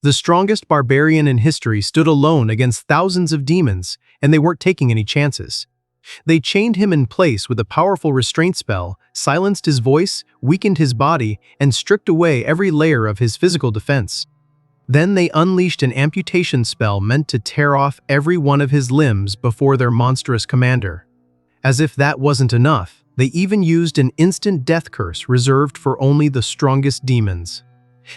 The strongest barbarian in history stood alone against thousands of demons, and they weren't taking any chances. They chained him in place with a powerful restraint spell, silenced his voice, weakened his body, and stripped away every layer of his physical defense. Then they unleashed an amputation spell meant to tear off every one of his limbs before their monstrous commander. As if that wasn't enough, they even used an instant death curse reserved for only the strongest demons.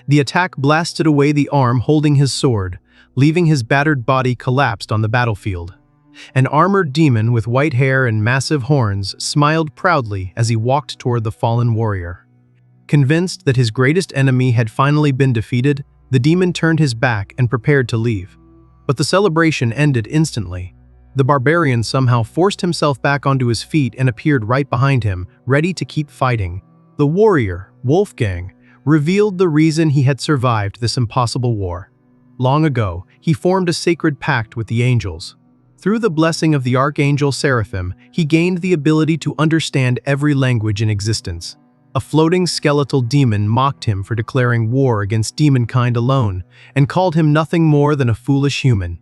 The attack blasted away the arm holding his sword, leaving his battered body collapsed on the battlefield. An armored demon with white hair and massive horns smiled proudly as he walked toward the fallen warrior. Convinced that his greatest enemy had finally been defeated, the demon turned his back and prepared to leave. But the celebration ended instantly. The barbarian somehow forced himself back onto his feet and appeared right behind him, ready to keep fighting. The warrior, Wolfgang, revealed the reason he had survived this impossible war. Long ago, he formed a sacred pact with the angels. Through the blessing of the archangel Seraphim, he gained the ability to understand every language in existence. A floating skeletal demon mocked him for declaring war against demonkind alone, and called him nothing more than a foolish human.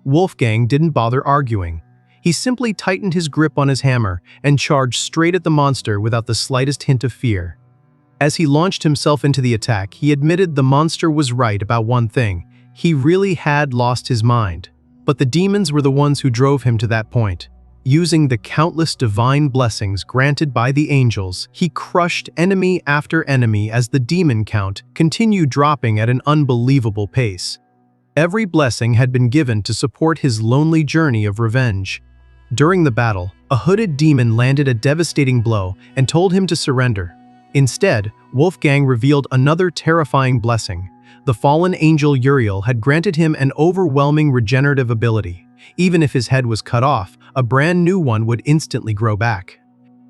Wolfgang didn't bother arguing. He simply tightened his grip on his hammer and charged straight at the monster without the slightest hint of fear. As he launched himself into the attack, he admitted the monster was right about one thing: he really had lost his mind. But the demons were the ones who drove him to that point. Using the countless divine blessings granted by the angels, he crushed enemy after enemy as the demon count continued dropping at an unbelievable pace. Every blessing had been given to support his lonely journey of revenge. During the battle, a hooded demon landed a devastating blow and told him to surrender. Instead, Wolfgang revealed another terrifying blessing. The fallen angel Uriel had granted him an overwhelming regenerative ability. Even if his head was cut off, a brand new one would instantly grow back.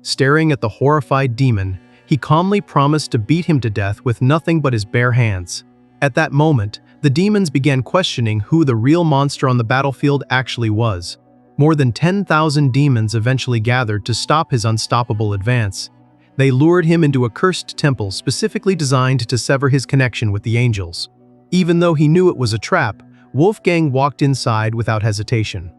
Staring at the horrified demon, he calmly promised to beat him to death with nothing but his bare hands. At that moment, the demons began questioning who the real monster on the battlefield actually was. More than 10,000 demons eventually gathered to stop his unstoppable advance. They lured him into a cursed temple specifically designed to sever his connection with the angels. Even though he knew it was a trap, Wolfgang walked inside without hesitation.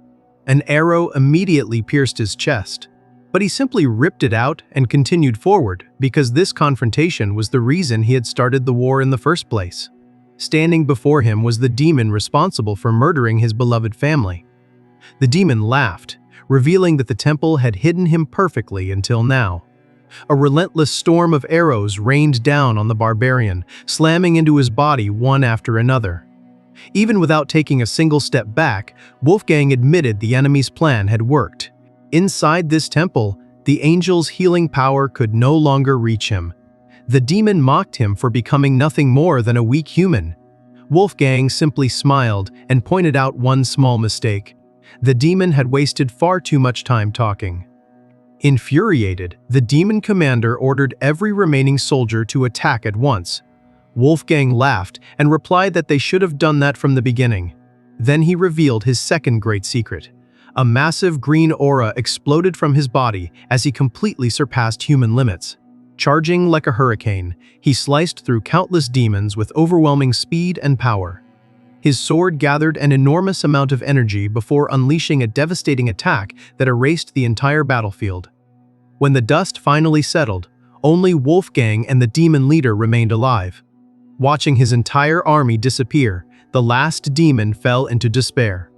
An arrow immediately pierced his chest, but he simply ripped it out and continued forward because this confrontation was the reason he had started the war in the first place. Standing before him was the demon responsible for murdering his beloved family. The demon laughed, revealing that the temple had hidden him perfectly until now. A relentless storm of arrows rained down on the barbarian, slamming into his body one after another. Even without taking a single step back, Wolfgang admitted the enemy's plan had worked. Inside this temple, the angel's healing power could no longer reach him. The demon mocked him for becoming nothing more than a weak human. Wolfgang simply smiled and pointed out one small mistake. The demon had wasted far too much time talking. Infuriated, the demon commander ordered every remaining soldier to attack at once. Wolfgang laughed and replied that they should have done that from the beginning. Then he revealed his second great secret. A massive green aura exploded from his body as he completely surpassed human limits. Charging like a hurricane, he sliced through countless demons with overwhelming speed and power. His sword gathered an enormous amount of energy before unleashing a devastating attack that erased the entire battlefield. When the dust finally settled, only Wolfgang and the demon leader remained alive. Watching his entire army disappear, the last demon fell into despair.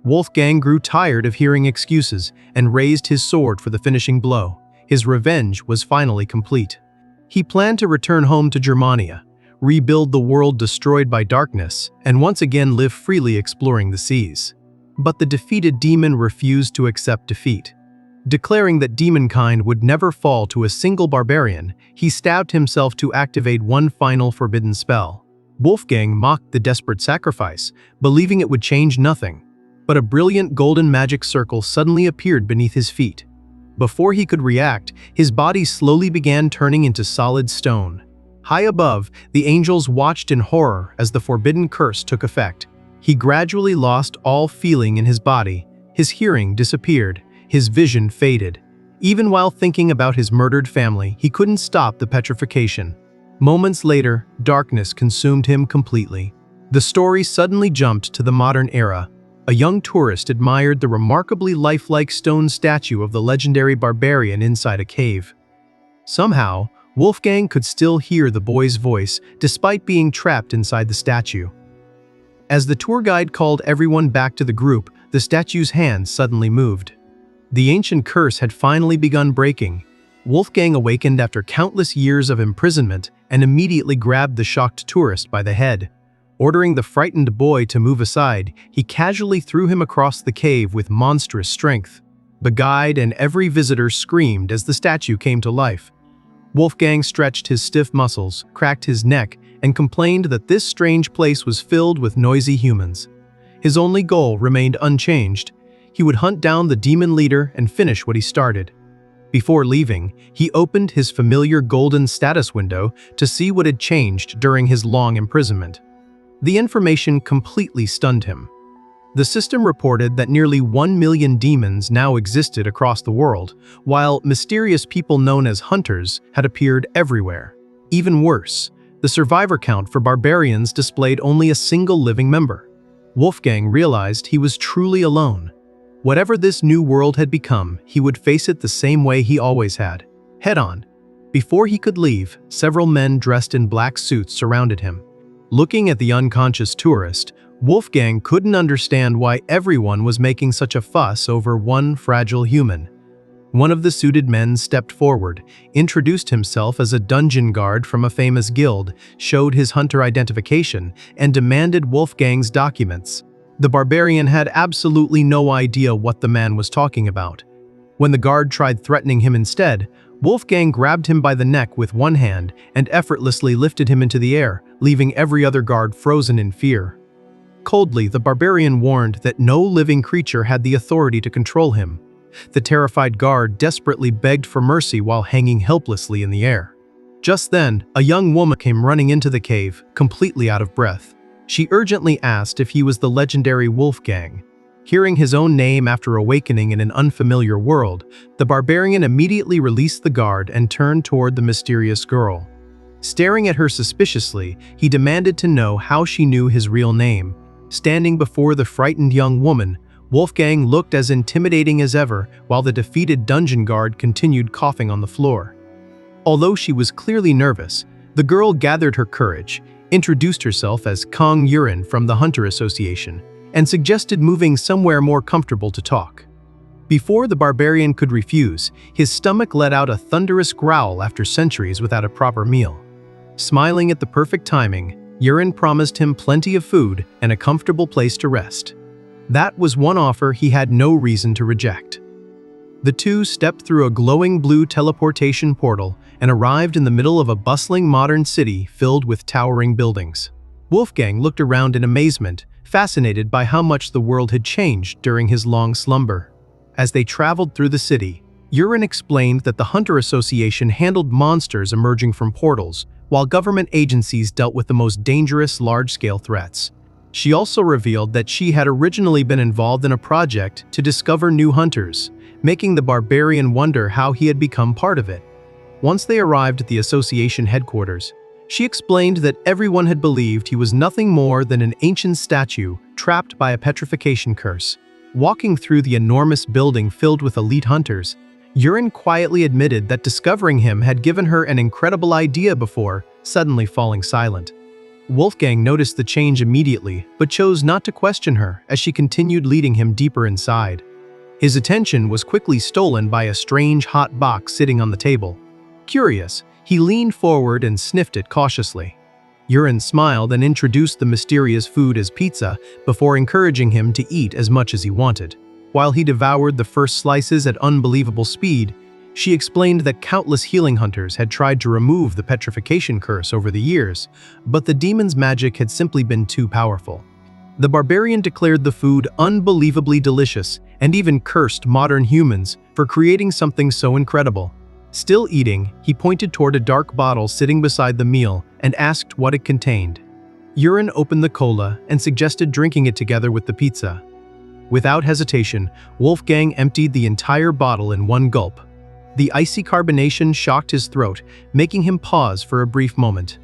Wolfgang grew tired of hearing excuses and raised his sword for the finishing blow. His revenge was finally complete. He planned to return home to Germania, rebuild the world destroyed by darkness, and once again live freely exploring the seas. But the defeated demon refused to accept defeat. Declaring that demonkind would never fall to a single barbarian, he stabbed himself to activate one final forbidden spell. Wolfgang mocked the desperate sacrifice, believing it would change nothing. But a brilliant golden magic circle suddenly appeared beneath his feet. Before he could react, his body slowly began turning into solid stone. High above, the angels watched in horror as the forbidden curse took effect. He gradually lost all feeling in his body, his hearing disappeared, his vision faded. Even while thinking about his murdered family, he couldn't stop the petrification. Moments later, darkness consumed him completely. The story suddenly jumped to the modern era. A young tourist admired the remarkably lifelike stone statue of the legendary Barbarian inside a cave. Somehow, Wolfgang could still hear the boy's voice despite being trapped inside the statue. As the tour guide called everyone back to the group, the statue's hands suddenly moved. The ancient curse had finally begun breaking. Wolfgang awakened after countless years of imprisonment and immediately grabbed the shocked tourist by the head. Ordering the frightened boy to move aside, he casually threw him across the cave with monstrous strength. The guide and every visitor screamed as the statue came to life. Wolfgang stretched his stiff muscles, cracked his neck, and complained that this strange place was filled with noisy humans. His only goal remained unchanged. He would hunt down the demon leader and finish what he started. Before leaving, he opened his familiar golden status window to see what had changed during his long imprisonment. The information completely stunned him. The system reported that nearly 1 million demons now existed across the world, while mysterious people known as hunters had appeared everywhere. Even worse, the survivor count for barbarians displayed only a single living member. Wolfgang realized he was truly alone. Whatever this new world had become, he would face it the same way he always had, head-on. Before he could leave, several men dressed in black suits surrounded him. Looking at the unconscious tourist, Wolfgang couldn't understand why everyone was making such a fuss over one fragile human. One of the suited men stepped forward, introduced himself as a dungeon guard from a famous guild, showed his hunter identification, and demanded Wolfgang's documents. The barbarian had absolutely no idea what the man was talking about. When the guard tried threatening him instead, Wolfgang grabbed him by the neck with one hand and effortlessly lifted him into the air, leaving every other guard frozen in fear. Coldly, the barbarian warned that no living creature had the authority to control him. The terrified guard desperately begged for mercy while hanging helplessly in the air. Just then, a young woman came running into the cave, completely out of breath. She urgently asked if he was the legendary Wolfgang. Hearing his own name after awakening in an unfamiliar world, the barbarian immediately released the guard and turned toward the mysterious girl. Staring at her suspiciously, he demanded to know how she knew his real name. Standing before the frightened young woman, Wolfgang looked as intimidating as ever, while the defeated dungeon guard continued coughing on the floor. Although she was clearly nervous, the girl gathered her courage, introduced herself as Kong Yurin from the Hunter Association, and suggested moving somewhere more comfortable to talk. Before the barbarian could refuse, his stomach let out a thunderous growl after centuries without a proper meal. Smiling at the perfect timing, Yurin promised him plenty of food and a comfortable place to rest. That was one offer he had no reason to reject. The two stepped through a glowing blue teleportation portal and arrived in the middle of a bustling modern city filled with towering buildings. Wolfgang looked around in amazement, fascinated by how much the world had changed during his long slumber. As they traveled through the city, Yurin explained that the Hunter Association handled monsters emerging from portals, while government agencies dealt with the most dangerous large-scale threats. She also revealed that she had originally been involved in a project to discover new hunters, making the barbarian wonder how he had become part of it. Once they arrived at the association headquarters, she explained that everyone had believed he was nothing more than an ancient statue trapped by a petrification curse. Walking through the enormous building filled with elite hunters, Yurin quietly admitted that discovering him had given her an incredible idea before suddenly falling silent. Wolfgang noticed the change immediately, but chose not to question her as she continued leading him deeper inside. His attention was quickly stolen by a strange hot box sitting on the table. Curious, he leaned forward and sniffed it cautiously. Yurin smiled and introduced the mysterious food as pizza before encouraging him to eat as much as he wanted. While he devoured the first slices at unbelievable speed, she explained that countless healing hunters had tried to remove the petrification curse over the years, but the demon's magic had simply been too powerful. The barbarian declared the food unbelievably delicious and even cursed modern humans for creating something so incredible. Still eating, he pointed toward a dark bottle sitting beside the meal and asked what it contained. Yurin opened the cola and suggested drinking it together with the pizza. Without hesitation, Wolfgang emptied the entire bottle in one gulp. The icy carbonation shocked his throat, making him pause for a brief moment.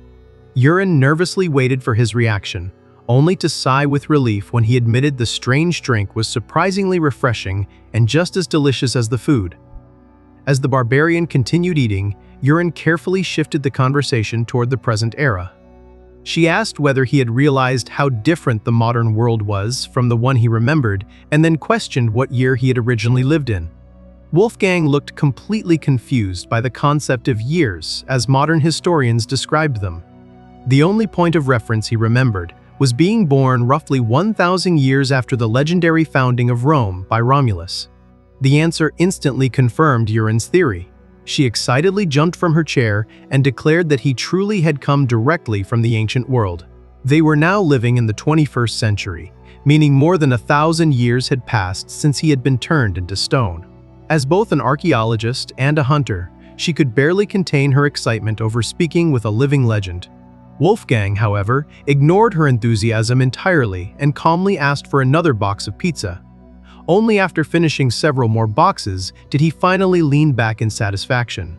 Yurin nervously waited for his reaction, only to sigh with relief when he admitted the strange drink was surprisingly refreshing and just as delicious as the food. As the barbarian continued eating, Yurin carefully shifted the conversation toward the present era. She asked whether he had realized how different the modern world was from the one he remembered, and then questioned what year he had originally lived in. Wolfgang looked completely confused by the concept of years as modern historians described them. The only point of reference he remembered was being born roughly 1,000 years after the legendary founding of Rome by Romulus. The answer instantly confirmed Yurin's theory. She excitedly jumped from her chair and declared that he truly had come directly from the ancient world. They were now living in the 21st century, meaning more than 1,000 years had passed since he had been turned into stone. As both an archaeologist and a hunter, she could barely contain her excitement over speaking with a living legend. Wolfgang, however, ignored her enthusiasm entirely and calmly asked for another box of pizza. Only after finishing several more boxes did he finally lean back in satisfaction.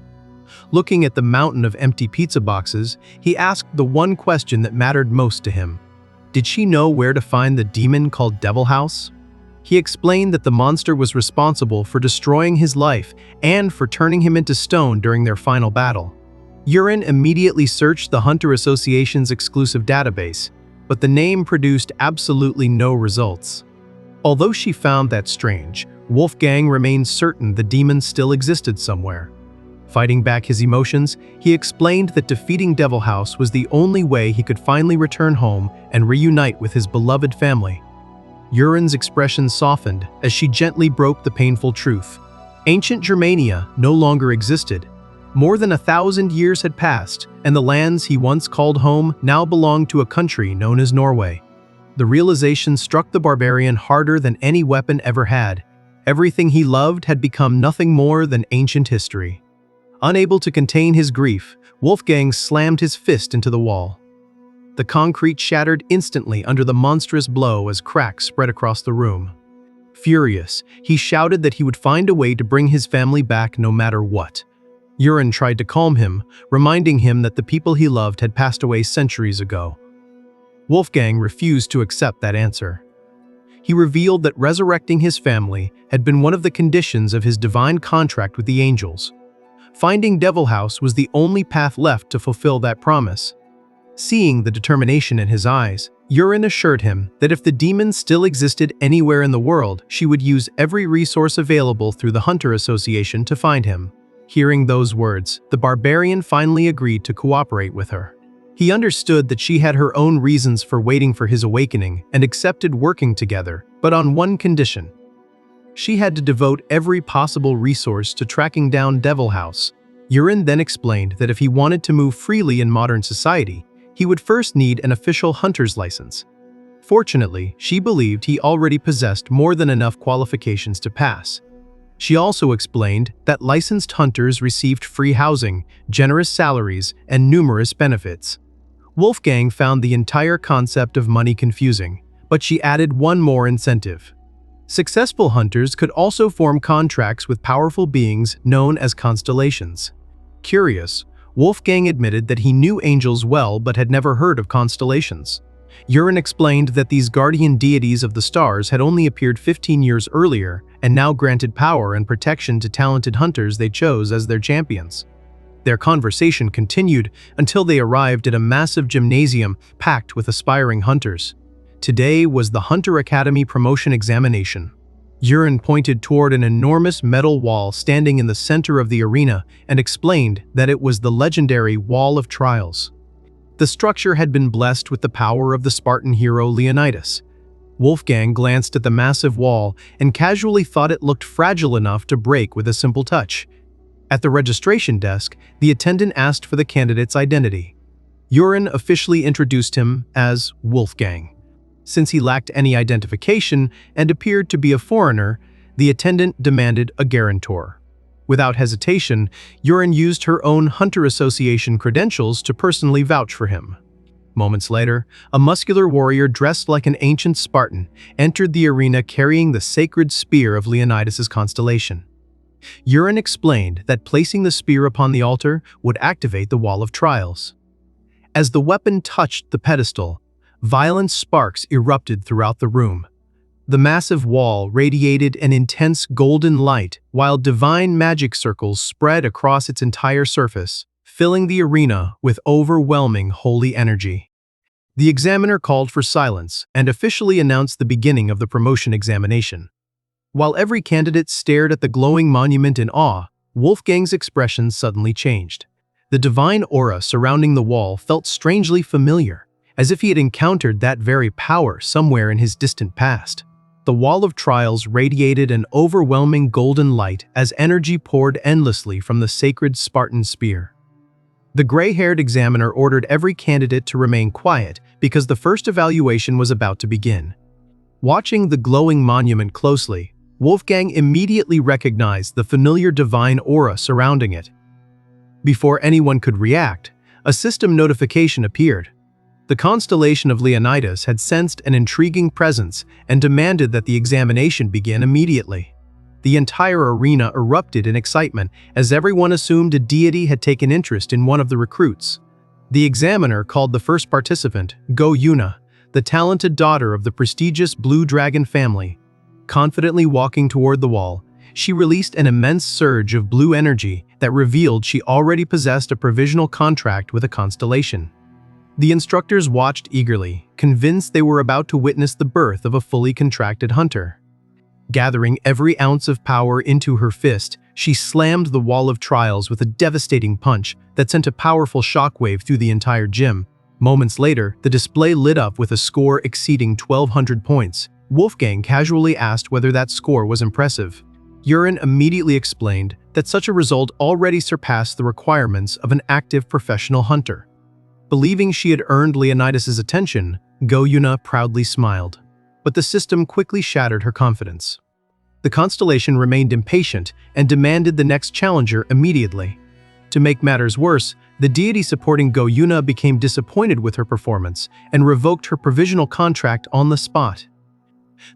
Looking at the mountain of empty pizza boxes, he asked the one question that mattered most to him. Did she know where to find the demon called Devil House? He explained that the monster was responsible for destroying his life and for turning him into stone during their final battle. Yurin immediately searched the Hunter Association's exclusive database, but the name produced absolutely no results. Although she found that strange, Wolfgang remained certain the demon still existed somewhere. Fighting back his emotions, he explained that defeating Devil House was the only way he could finally return home and reunite with his beloved family. Yurin's expression softened as she gently broke the painful truth. Ancient Germania no longer existed. More than 1,000 years had passed, and the lands he once called home now belonged to a country known as Norway. The realization struck the barbarian harder than any weapon ever had. Everything he loved had become nothing more than ancient history. Unable to contain his grief, Wolfgang slammed his fist into the wall. The concrete shattered instantly under the monstrous blow as cracks spread across the room. Furious, he shouted that he would find a way to bring his family back no matter what. Yurin tried to calm him, reminding him that the people he loved had passed away centuries ago. Wolfgang refused to accept that answer. He revealed that resurrecting his family had been one of the conditions of his divine contract with the angels. Finding Devil House was the only path left to fulfill that promise. Seeing the determination in his eyes, Yurin assured him that if the demon still existed anywhere in the world, she would use every resource available through the Hunter Association to find him. Hearing those words, the barbarian finally agreed to cooperate with her. He understood that she had her own reasons for waiting for his awakening and accepted working together, but on one condition. She had to devote every possible resource to tracking down Devil House. Yurin then explained that if he wanted to move freely in modern society, he would first need an official hunter's license. Fortunately, she believed he already possessed more than enough qualifications to pass. She also explained that licensed hunters received free housing, generous salaries, and numerous benefits. Wolfgang found the entire concept of money confusing, but she added one more incentive. Successful hunters could also form contracts with powerful beings known as constellations. Curious, Wolfgang admitted that he knew angels well but had never heard of constellations. Yurin explained that these guardian deities of the stars had only appeared 15 years earlier and now granted power and protection to talented hunters they chose as their champions. Their conversation continued until they arrived at a massive gymnasium packed with aspiring hunters. Today was the Hunter Academy promotion examination. Yurin pointed toward an enormous metal wall standing in the center of the arena and explained that it was the legendary Wall of Trials. The structure had been blessed with the power of the Spartan hero Leonidas. Wolfgang glanced at the massive wall and casually thought it looked fragile enough to break with a simple touch. At the registration desk, the attendant asked for the candidate's identity. Yurin officially introduced him as Wolfgang. Since he lacked any identification and appeared to be a foreigner, the attendant demanded a guarantor. Without hesitation, Yurin used her own Hunter Association credentials to personally vouch for him. Moments later, a muscular warrior dressed like an ancient Spartan entered the arena carrying the sacred spear of Leonidas's constellation. Yurin explained that placing the spear upon the altar would activate the Wall of Trials. As the weapon touched the pedestal, Violent sparks erupted throughout the room. The massive wall radiated an intense golden light, while divine magic circles spread across its entire surface, filling the arena with overwhelming holy energy. The examiner called for silence and officially announced the beginning of the promotion examination. While every candidate stared at the glowing monument in awe, Wolfgang's expression suddenly changed. The divine aura surrounding the wall felt strangely familiar, as if he had encountered that very power somewhere in his distant past. The wall of trials radiated an overwhelming golden light as energy poured endlessly from the sacred Spartan spear. The gray-haired examiner ordered every candidate to remain quiet because the first evaluation was about to begin. Watching the glowing monument closely, Wolfgang immediately recognized the familiar divine aura surrounding it. Before anyone could react, a system notification appeared. The constellation of Leonidas had sensed an intriguing presence and demanded that the examination begin immediately. The entire arena erupted in excitement as everyone assumed a deity had taken interest in one of the recruits. The examiner called the first participant Go Yuna, the talented daughter of the prestigious Blue Dragon family. Confidently walking toward the wall, she released an immense surge of blue energy that revealed she already possessed a provisional contract with a constellation. The instructors watched eagerly, convinced they were about to witness the birth of a fully contracted hunter. Gathering every ounce of power into her fist, she slammed the wall of trials with a devastating punch that sent a powerful shockwave through the entire gym. Moments later, the display lit up with a score exceeding 1,200 points. Wolfgang casually asked whether that score was impressive. Urin immediately explained that such a result already surpassed the requirements of an active professional hunter. Believing she had earned Leonidas's attention, Go Yuna proudly smiled. But the system quickly shattered her confidence. The constellation remained impatient and demanded the next challenger immediately. To make matters worse, the deity supporting Go Yuna became disappointed with her performance and revoked her provisional contract on the spot.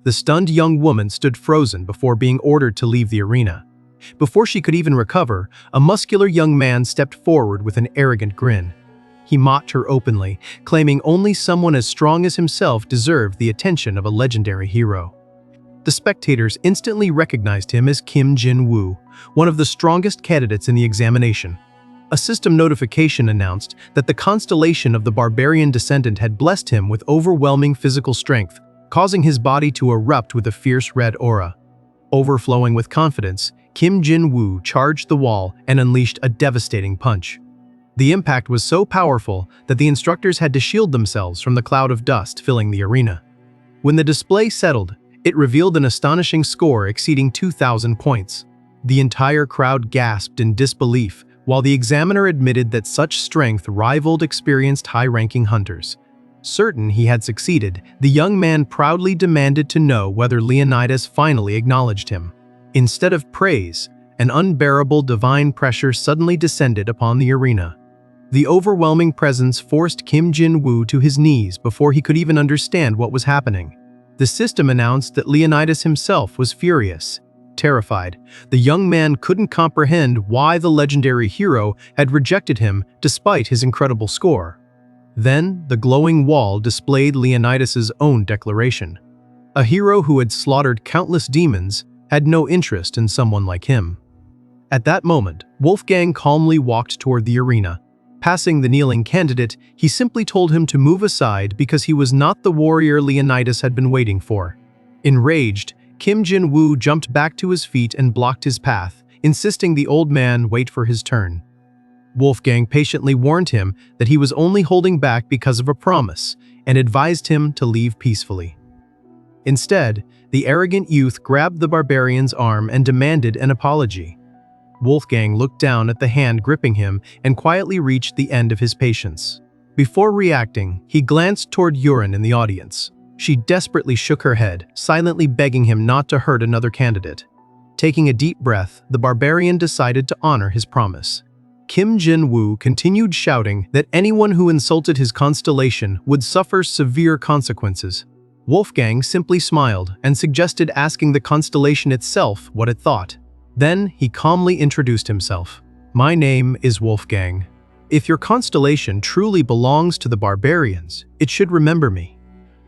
The stunned young woman stood frozen before being ordered to leave the arena. Before she could even recover, a muscular young man stepped forward with an arrogant grin. He mocked her openly, claiming only someone as strong as himself deserved the attention of a legendary hero. The spectators instantly recognized him as Kim Jin-woo, one of the strongest candidates in the examination. A system notification announced that the constellation of the Barbarian descendant had blessed him with overwhelming physical strength, causing his body to erupt with a fierce red aura. Overflowing with confidence, Kim Jin-woo charged the wall and unleashed a devastating punch. The impact was so powerful that the instructors had to shield themselves from the cloud of dust filling the arena. When the display settled, it revealed an astonishing score exceeding 2,000 points. The entire crowd gasped in disbelief, while the examiner admitted that such strength rivaled experienced high-ranking hunters. Certain he had succeeded, the young man proudly demanded to know whether Leonidas finally acknowledged him. Instead of praise, an unbearable divine pressure suddenly descended upon the arena. The overwhelming presence forced Kim Jin-woo to his knees before he could even understand what was happening. The system announced that Leonidas himself was furious. Terrified, the young man couldn't comprehend why the legendary hero had rejected him despite his incredible score. Then, the glowing wall displayed Leonidas's own declaration. A hero who had slaughtered countless demons had no interest in someone like him. At that moment, Wolfgang calmly walked toward the arena. Passing the kneeling candidate, he simply told him to move aside because he was not the warrior Leonidas had been waiting for. Enraged, Kim Jin-woo jumped back to his feet and blocked his path, insisting the old man wait for his turn. Wolfgang patiently warned him that he was only holding back because of a promise and advised him to leave peacefully. Instead, the arrogant youth grabbed the barbarian's arm and demanded an apology. Wolfgang looked down at the hand gripping him and quietly reached the end of his patience. Before reacting, he glanced toward Urin in the audience. She desperately shook her head, silently begging him not to hurt another candidate. Taking a deep breath, the barbarian decided to honor his promise. Kim Jin-woo continued shouting that anyone who insulted his constellation would suffer severe consequences. Wolfgang simply smiled and suggested asking the constellation itself what it thought. Then he calmly introduced himself. "My name is Wolfgang. If your constellation truly belongs to the barbarians, it should remember me.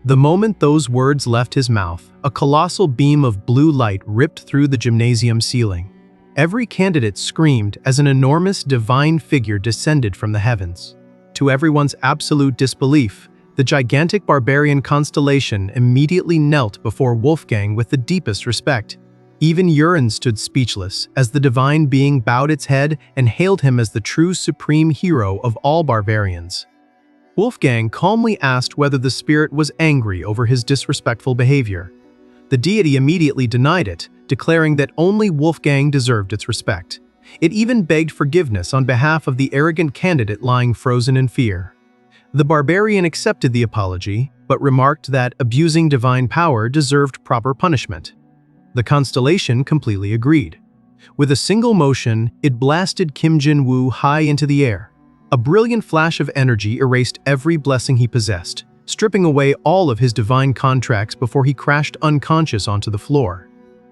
The moment those words left his mouth, a colossal beam of blue light ripped through the gymnasium ceiling. Every candidate screamed as an enormous divine figure descended from the heavens. To everyone's absolute disbelief, the gigantic barbarian constellation immediately knelt before Wolfgang with the deepest respect. Even Urin stood speechless as the divine being bowed its head and hailed him as the true supreme hero of all barbarians. Wolfgang calmly asked whether the spirit was angry over his disrespectful behavior. The deity immediately denied it, declaring that only Wolfgang deserved its respect. It even begged forgiveness on behalf of the arrogant candidate lying frozen in fear. The barbarian accepted the apology, but remarked that abusing divine power deserved proper punishment. The constellation completely agreed. With a single motion, it blasted Kim Jin-woo high into the air. A brilliant flash of energy erased every blessing he possessed, stripping away all of his divine contracts before he crashed unconscious onto the floor.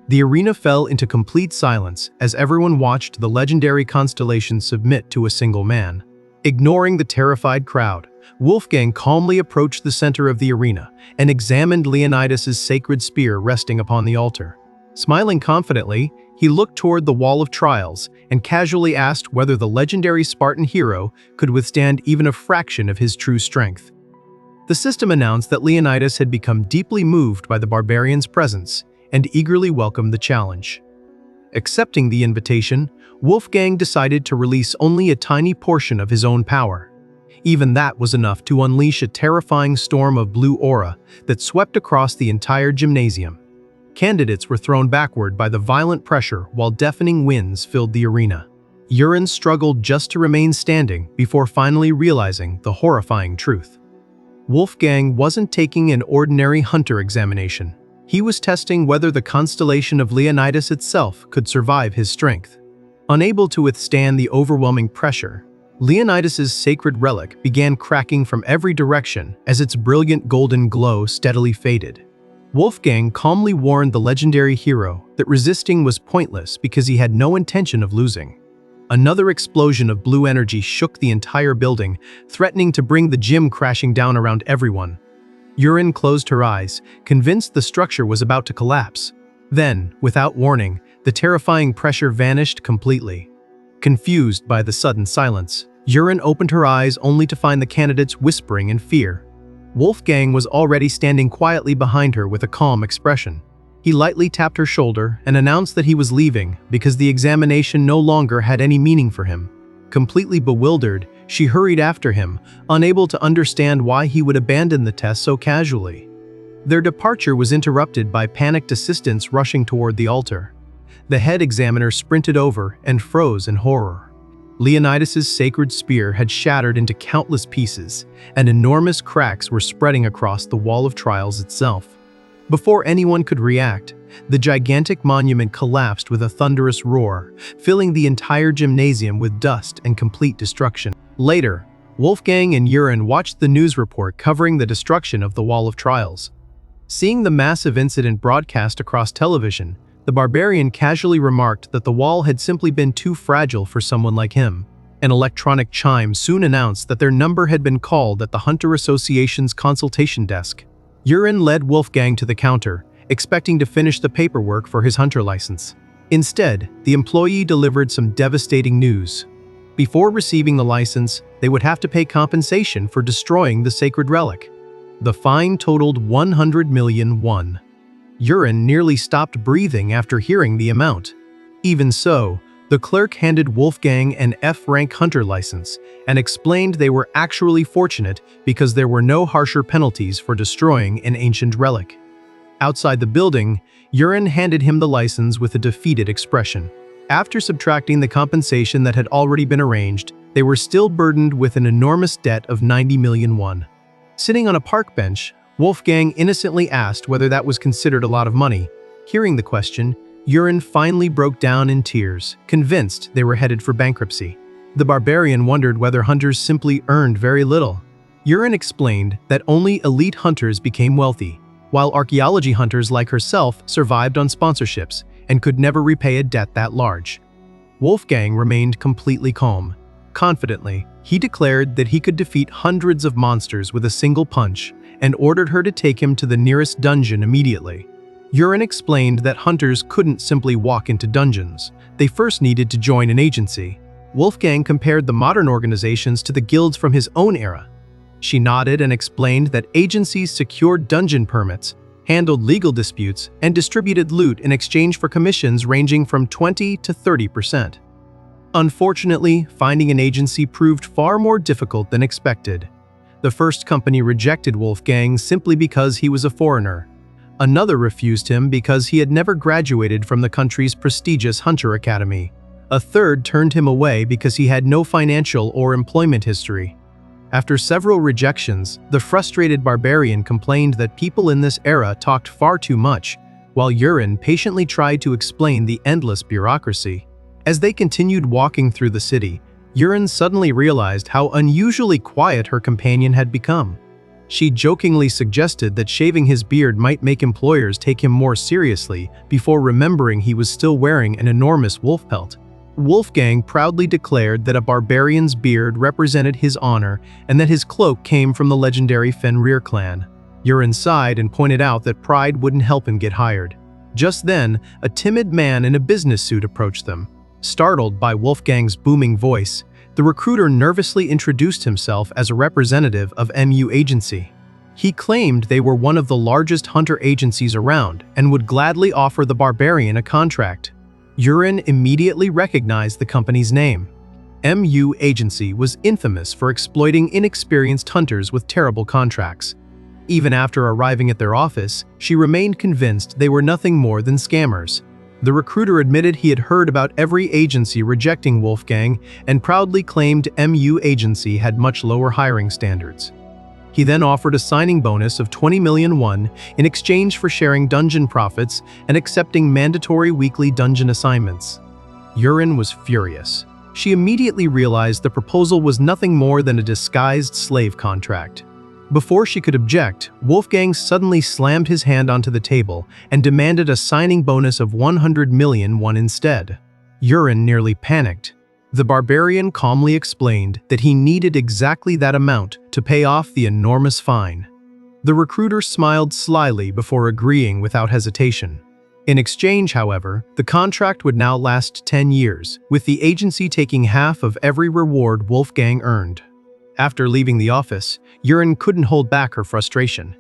The arena fell into complete silence as everyone watched the legendary constellation submit to a single man. Ignoring the terrified crowd, Wolfgang calmly approached the center of the arena and examined Leonidas's sacred spear resting upon the altar. Smiling confidently, he looked toward the Wall of Trials and casually asked whether the legendary Spartan hero could withstand even a fraction of his true strength. The system announced that Leonidas had become deeply moved by the barbarian's presence and eagerly welcomed the challenge. Accepting the invitation, Wolfgang decided to release only a tiny portion of his own power. Even that was enough to unleash a terrifying storm of blue aura that swept across the entire gymnasium. Candidates were thrown backward by the violent pressure while deafening winds filled the arena. Urin struggled just to remain standing before finally realizing the horrifying truth. Wolfgang wasn't taking an ordinary hunter examination. He was testing whether the constellation of Leonidas itself could survive his strength. Unable to withstand the overwhelming pressure, Leonidas's sacred relic began cracking from every direction as its brilliant golden glow steadily faded. Wolfgang calmly warned the legendary hero that resisting was pointless because he had no intention of losing. Another explosion of blue energy shook the entire building, threatening to bring the gym crashing down around everyone. Urin closed her eyes, convinced the structure was about to collapse. Then, without warning, the terrifying pressure vanished completely. Confused by the sudden silence, Urin opened her eyes only to find the candidates whispering in fear. Wolfgang was already standing quietly behind her with a calm expression. He lightly tapped her shoulder and announced that he was leaving because the examination no longer had any meaning for him. Completely bewildered, she hurried after him, unable to understand why he would abandon the test so casually. Their departure was interrupted by panicked assistants rushing toward the altar. The head examiner sprinted over and froze in horror. Leonidas's sacred spear had shattered into countless pieces, and enormous cracks were spreading across the Wall of Trials itself. Before anyone could react, the gigantic monument collapsed with a thunderous roar, filling the entire gymnasium with dust and complete destruction. Later, Wolfgang and Urin watched the news report covering the destruction of the Wall of Trials. Seeing the massive incident broadcast across television, the barbarian casually remarked that the wall had simply been too fragile for someone like him. An electronic chime soon announced that their number had been called at the Hunter Association's consultation desk. Urin led Wolfgang to the counter, expecting to finish the paperwork for his hunter license. Instead, the employee delivered some devastating news. Before receiving the license, they would have to pay compensation for destroying the sacred relic. The fine totaled 100 million won. Urin nearly stopped breathing after hearing the amount. Even so, the clerk handed Wolfgang an F-rank hunter license and explained they were actually fortunate because there were no harsher penalties for destroying an ancient relic. Outside the building, Urin handed him the license with a defeated expression. After subtracting the compensation that had already been arranged, they were still burdened with an enormous debt of 90 million won. Sitting on a park bench, Wolfgang innocently asked whether that was considered a lot of money. Hearing the question, Urin finally broke down in tears, convinced they were headed for bankruptcy. The barbarian wondered whether hunters simply earned very little. Urin explained that only elite hunters became wealthy, while archaeology hunters like herself survived on sponsorships and could never repay a debt that large. Wolfgang remained completely calm. Confidently, he declared that he could defeat hundreds of monsters with a single punch and ordered her to take him to the nearest dungeon immediately. Yurin explained that hunters couldn't simply walk into dungeons. They first needed to join an agency. Wolfgang compared the modern organizations to the guilds from his own era. She nodded and explained that agencies secured dungeon permits, handled legal disputes, and distributed loot in exchange for commissions ranging from 20 to 30%. Unfortunately, finding an agency proved far more difficult than expected. The first company rejected Wolfgang simply because he was a foreigner. Another refused him because he had never graduated from the country's prestigious hunter academy. A third turned him away because he had no financial or employment history. After several rejections, the frustrated Barbarian complained that people in this era talked far too much, while Yurin patiently tried to explain the endless bureaucracy. As they continued walking through the city, Yurin suddenly realized how unusually quiet her companion had become. She jokingly suggested that shaving his beard might make employers take him more seriously before remembering he was still wearing an enormous wolf pelt. Wolfgang proudly declared that a barbarian's beard represented his honor and that his cloak came from the legendary Fenrir clan. Yurin sighed and pointed out that pride wouldn't help him get hired. Just then, a timid man in a business suit approached them. Startled by Wolfgang's booming voice, the recruiter nervously introduced himself as a representative of MU Agency. He claimed they were one of the largest hunter agencies around and would gladly offer the Barbarian a contract. Yurin immediately recognized the company's name. MU Agency was infamous for exploiting inexperienced hunters with terrible contracts. Even after arriving at their office, she remained convinced they were nothing more than scammers. The recruiter admitted he had heard about every agency rejecting Wolfgang and proudly claimed MU Agency had much lower hiring standards. He then offered a signing bonus of 20 million won in exchange for sharing dungeon profits and accepting mandatory weekly dungeon assignments. Yurin was furious. She immediately realized the proposal was nothing more than a disguised slave contract. Before she could object, Wolfgang suddenly slammed his hand onto the table and demanded a signing bonus of 100 million won instead. Yurin nearly panicked. The Barbarian calmly explained that he needed exactly that amount to pay off the enormous fine. The recruiter smiled slyly before agreeing without hesitation. In exchange, however, the contract would now last 10 years, with the agency taking half of every reward Wolfgang earned. After leaving the office, Yurin couldn't hold back her frustration.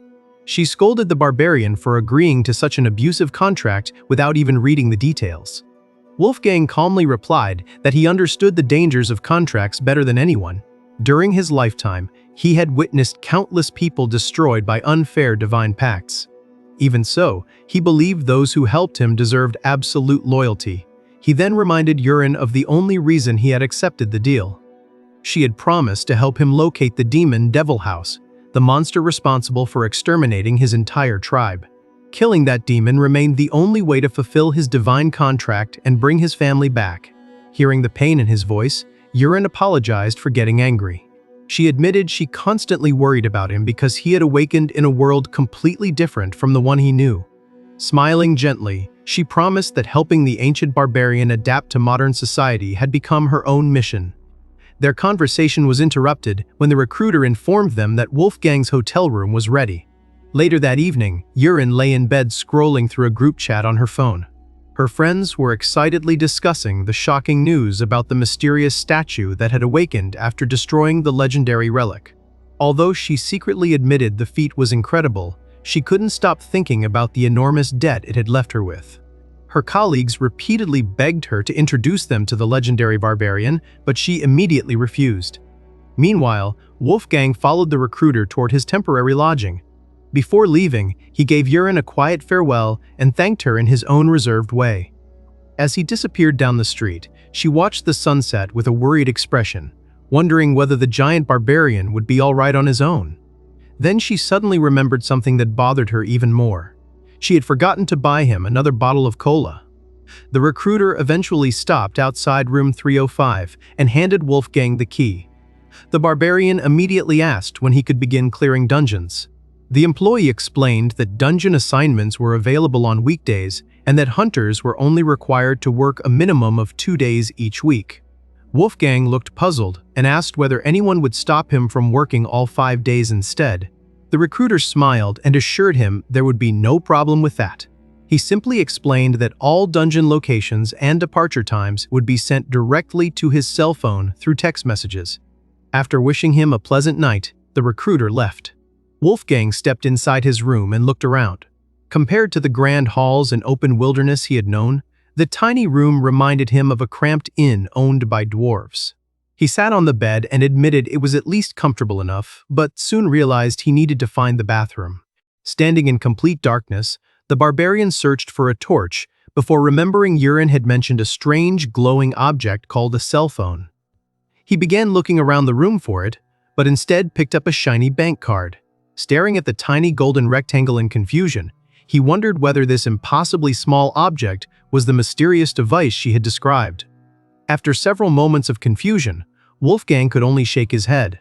She scolded the Barbarian for agreeing to such an abusive contract without even reading the details. Wolfgang calmly replied that he understood the dangers of contracts better than anyone. During his lifetime, he had witnessed countless people destroyed by unfair divine pacts. Even so, he believed those who helped him deserved absolute loyalty. He then reminded Yurin of the only reason he had accepted the deal. She had promised to help him locate the demon Devil House, the monster responsible for exterminating his entire tribe. Killing that demon remained the only way to fulfill his divine contract and bring his family back. Hearing the pain in his voice, Yurin apologized for getting angry. She admitted she constantly worried about him because he had awakened in a world completely different from the one he knew. Smiling gently, she promised that helping the ancient barbarian adapt to modern society had become her own mission. Their conversation was interrupted when the recruiter informed them that Wolfgang's hotel room was ready. Later that evening, Yurin lay in bed scrolling through a group chat on her phone. Her friends were excitedly discussing the shocking news about the mysterious statue that had awakened after destroying the legendary relic. Although she secretly admitted the feat was incredible, she couldn't stop thinking about the enormous debt it had left her with. Her colleagues repeatedly begged her to introduce them to the legendary barbarian, but she immediately refused. Meanwhile, Wolfgang followed the recruiter toward his temporary lodging. Before leaving, he gave Yurin a quiet farewell and thanked her in his own reserved way. As he disappeared down the street, she watched the sunset with a worried expression, wondering whether the giant barbarian would be all right on his own. Then she suddenly remembered something that bothered her even more. She had forgotten to buy him another bottle of cola. The recruiter eventually stopped outside room 305 and handed Wolfgang the key. The barbarian immediately asked when he could begin clearing dungeons. The employee explained that dungeon assignments were available on weekdays and that hunters were only required to work a minimum of 2 days each week. Wolfgang looked puzzled and asked whether anyone would stop him from working all 5 days instead. The recruiter smiled and assured him there would be no problem with that. He simply explained that all dungeon locations and departure times would be sent directly to his cell phone through text messages. After wishing him a pleasant night, the recruiter left. Wolfgang stepped inside his room and looked around. Compared to the grand halls and open wilderness he had known, the tiny room reminded him of a cramped inn owned by dwarves. He sat on the bed and admitted it was at least comfortable enough, but soon realized he needed to find the bathroom. Standing in complete darkness, the barbarian searched for a torch before remembering Yurin had mentioned a strange, glowing object called a cell phone. He began looking around the room for it, but instead picked up a shiny bank card. Staring at the tiny golden rectangle in confusion, he wondered whether this impossibly small object was the mysterious device she had described. After several moments of confusion, Wolfgang could only shake his head.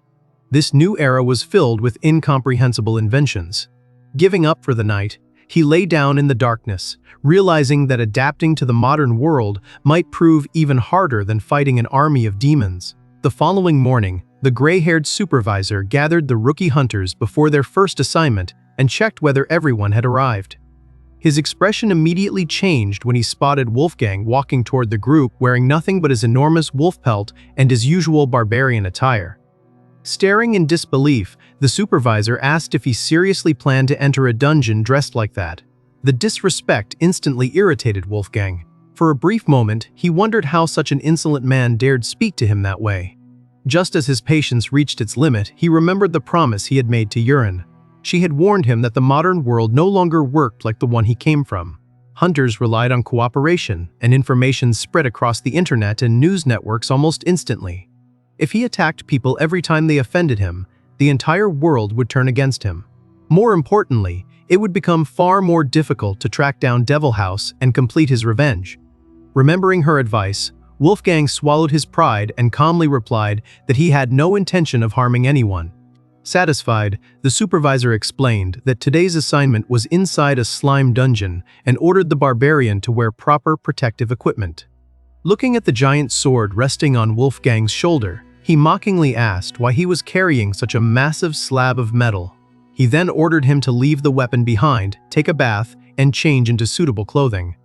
This new era was filled with incomprehensible inventions. Giving up for the night, he lay down in the darkness, realizing that adapting to the modern world might prove even harder than fighting an army of demons. The following morning, the gray-haired supervisor gathered the rookie hunters before their first assignment and checked whether everyone had arrived. His expression immediately changed when he spotted Wolfgang walking toward the group wearing nothing but his enormous wolf pelt and his usual barbarian attire. Staring in disbelief, the supervisor asked if he seriously planned to enter a dungeon dressed like that. The disrespect instantly irritated Wolfgang. For a brief moment, he wondered how such an insolent man dared speak to him that way. Just as his patience reached its limit, he remembered the promise he had made to Yurin. She had warned him that the modern world no longer worked like the one he came from. Hunters relied on cooperation, and information spread across the internet and news networks almost instantly. If he attacked people every time they offended him, the entire world would turn against him. More importantly, it would become far more difficult to track down Devil House and complete his revenge. Remembering her advice, Wolfgang swallowed his pride and calmly replied that he had no intention of harming anyone. Satisfied, the supervisor explained that today's assignment was inside a slime dungeon and ordered the barbarian to wear proper protective equipment. Looking at the giant sword resting on Wolfgang's shoulder, he mockingly asked why he was carrying such a massive slab of metal. He then ordered him to leave the weapon behind, take a bath, and change into suitable clothing.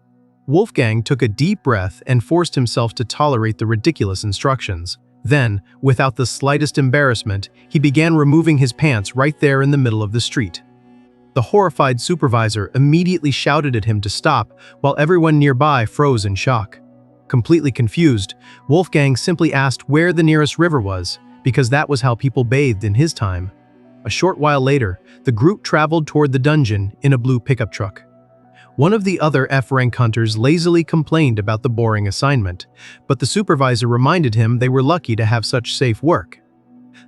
Wolfgang took a deep breath and forced himself to tolerate the ridiculous instructions. Then, without the slightest embarrassment, he began removing his pants right there in the middle of the street. The horrified supervisor immediately shouted at him to stop, while everyone nearby froze in shock. Completely confused, Wolfgang simply asked where the nearest river was, because that was how people bathed in his time. A short while later, the group traveled toward the dungeon in a blue pickup truck. One of the other F-rank hunters lazily complained about the boring assignment, but the supervisor reminded him they were lucky to have such safe work.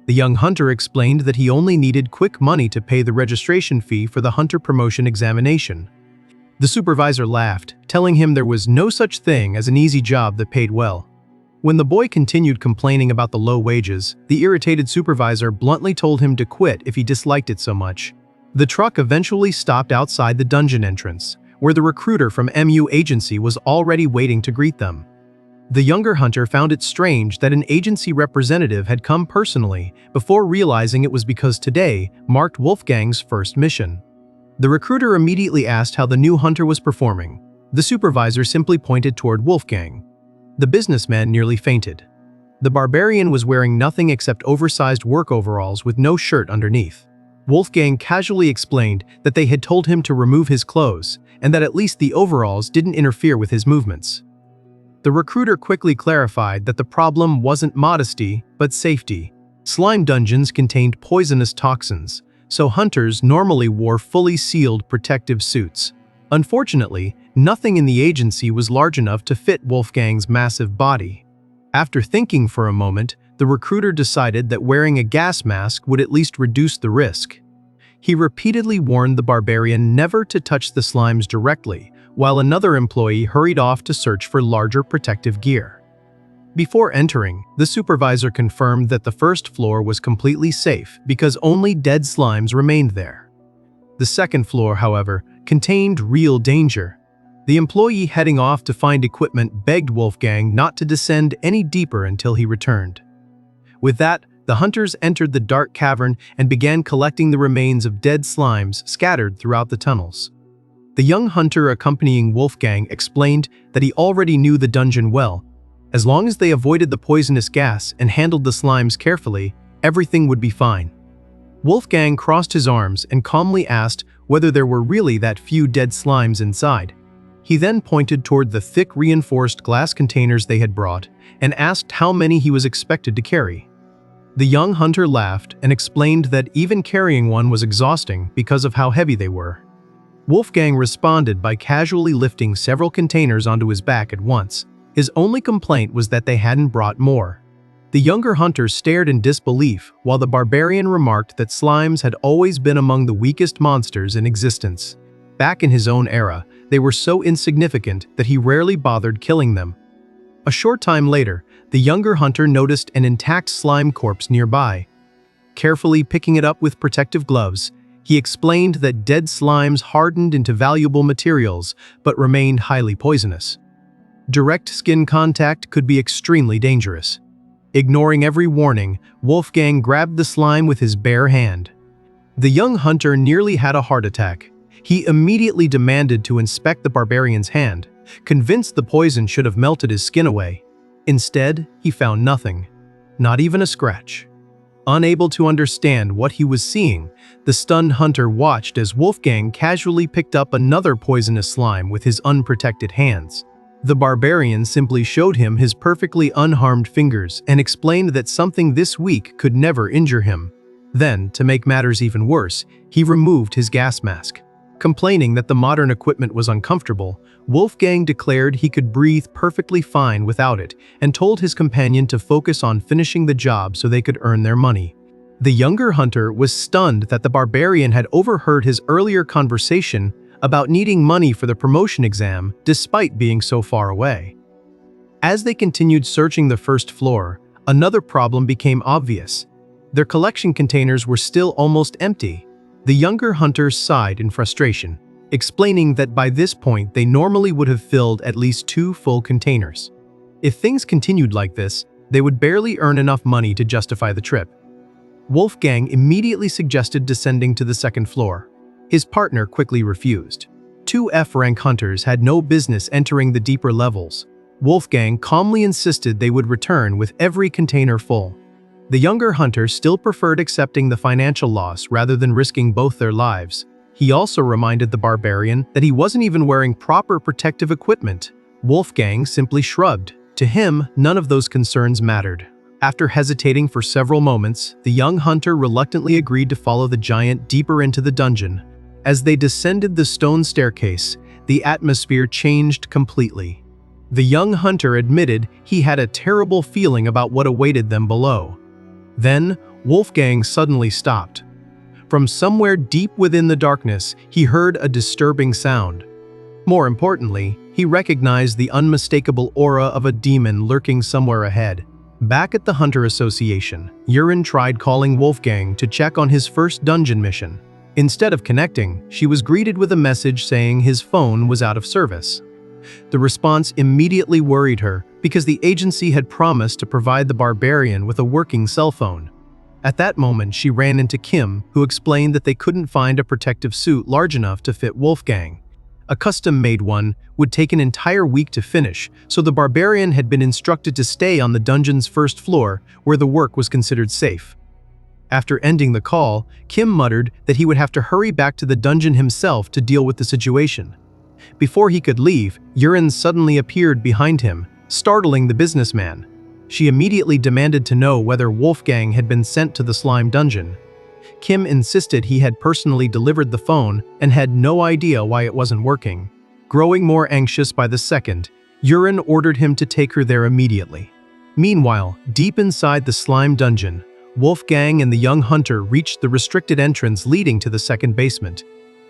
The young hunter explained that he only needed quick money to pay the registration fee for the hunter promotion examination. The supervisor laughed, telling him there was no such thing as an easy job that paid well. When the boy continued complaining about the low wages, the irritated supervisor bluntly told him to quit if he disliked it so much. The truck eventually stopped outside the dungeon entrance, where the recruiter from MU agency was already waiting to greet them. The younger hunter found it strange that an agency representative had come personally, before realizing it was because today marked Wolfgang's first mission. The recruiter immediately asked how the new hunter was performing. The supervisor simply pointed toward Wolfgang. The businessman nearly fainted. The barbarian was wearing nothing except oversized work overalls with no shirt underneath. Wolfgang casually explained that they had told him to remove his clothes, and that at least the overalls didn't interfere with his movements. The recruiter quickly clarified that the problem wasn't modesty, but safety. Slime dungeons contained poisonous toxins, so hunters normally wore fully sealed protective suits. Unfortunately, nothing in the agency was large enough to fit Wolfgang's massive body. After thinking for a moment, the recruiter decided that wearing a gas mask would at least reduce the risk. He repeatedly warned the barbarian never to touch the slimes directly, while another employee hurried off to search for larger protective gear. Before entering, the supervisor confirmed that the first floor was completely safe because only dead slimes remained there. The second floor, however, contained real danger. The employee heading off to find equipment begged Wolfgang not to descend any deeper until he returned. With that, The hunters entered the dark cavern and began collecting the remains of dead slimes scattered throughout the tunnels. The young hunter accompanying Wolfgang explained that he already knew the dungeon well. As long as they avoided the poisonous gas and handled the slimes carefully, everything would be fine. Wolfgang crossed his arms and calmly asked whether there were really that few dead slimes inside. He then pointed toward the thick reinforced glass containers they had brought and asked how many he was expected to carry. The young hunter laughed and explained that even carrying one was exhausting because of how heavy they were. Wolfgang responded by casually lifting several containers onto his back at once. His only complaint was that they hadn't brought more. The younger hunter stared in disbelief, while the barbarian remarked that slimes had always been among the weakest monsters in existence. Back in his own era, they were so insignificant that he rarely bothered killing them. A short time later, the younger hunter noticed an intact slime corpse nearby. Carefully picking it up with protective gloves, he explained that dead slimes hardened into valuable materials but remained highly poisonous. Direct skin contact could be extremely dangerous. Ignoring every warning, Wolfgang grabbed the slime with his bare hand. The young hunter nearly had a heart attack. He immediately demanded to inspect the barbarian's hand, convinced the poison should have melted his skin away. Instead, he found nothing, not even a scratch. Unable to understand what he was seeing, the stunned hunter watched as Wolfgang casually picked up another poisonous slime with his unprotected hands. The barbarian simply showed him his perfectly unharmed fingers and explained that something this weak could never injure him. Then, to make matters even worse, he removed his gas mask. Complaining that the modern equipment was uncomfortable, Wolfgang declared he could breathe perfectly fine without it and told his companion to focus on finishing the job so they could earn their money. The younger hunter was stunned that the barbarian had overheard his earlier conversation about needing money for the promotion exam despite being so far away. As they continued searching the first floor, another problem became obvious. Their collection containers were still almost empty. The younger hunter sighed in frustration, explaining that by this point they normally would have filled at least 2 full containers. If things continued like this, they would barely earn enough money to justify the trip. Wolfgang immediately suggested descending to the second floor. His partner quickly refused. 2 F-rank hunters had no business entering the deeper levels. Wolfgang calmly insisted they would return with every container full. The younger hunter still preferred accepting the financial loss rather than risking both their lives. He also reminded the barbarian that he wasn't even wearing proper protective equipment. Wolfgang simply shrugged. To him, none of those concerns mattered. After hesitating for several moments, the young hunter reluctantly agreed to follow the giant deeper into the dungeon. As they descended the stone staircase, the atmosphere changed completely. The young hunter admitted he had a terrible feeling about what awaited them below. Then, Wolfgang suddenly stopped. From somewhere deep within the darkness, he heard a disturbing sound. More importantly, he recognized the unmistakable aura of a demon lurking somewhere ahead. Back at the Hunter Association, Yurin tried calling Wolfgang to check on his first dungeon mission. Instead of connecting, she was greeted with a message saying his phone was out of service. The response immediately worried her because the agency had promised to provide the barbarian with a working cell phone. At that moment, she ran into Kim, who explained that they couldn't find a protective suit large enough to fit Wolfgang. A custom-made one would take an entire week to finish, so the barbarian had been instructed to stay on the dungeon's first floor, where the work was considered safe. After ending the call, Kim muttered that he would have to hurry back to the dungeon himself to deal with the situation. Before he could leave, Yurin suddenly appeared behind him, startling the businessman. She immediately demanded to know whether Wolfgang had been sent to the slime dungeon. Kim insisted he had personally delivered the phone and had no idea why it wasn't working. Growing more anxious by the second, Yurin ordered him to take her there immediately. Meanwhile, deep inside the slime dungeon, Wolfgang and the young hunter reached the restricted entrance leading to the second basement.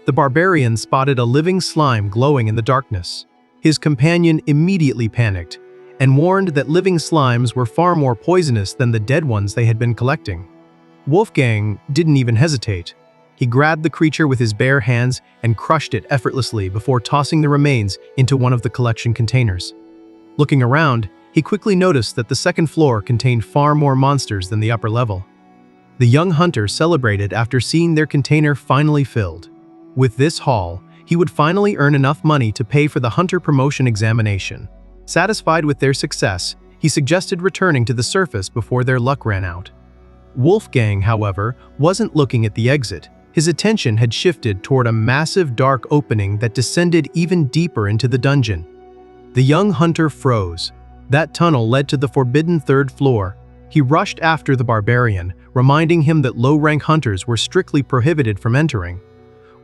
The barbarian spotted a living slime glowing in the darkness. His companion immediately panicked and warned that living slimes were far more poisonous than the dead ones they had been collecting. Wolfgang didn't even hesitate. He grabbed the creature with his bare hands and crushed it effortlessly before tossing the remains into one of the collection containers. Looking around, he quickly noticed that the second floor contained far more monsters than the upper level. The young hunter celebrated after seeing their container finally filled. With this haul, he would finally earn enough money to pay for the hunter promotion examination. Satisfied with their success, he suggested returning to the surface before their luck ran out. Wolfgang, however, wasn't looking at the exit. His attention had shifted toward a massive dark opening that descended even deeper into the dungeon. The young hunter froze. That tunnel led to the forbidden third floor. He rushed after the barbarian, reminding him that low-rank hunters were strictly prohibited from entering.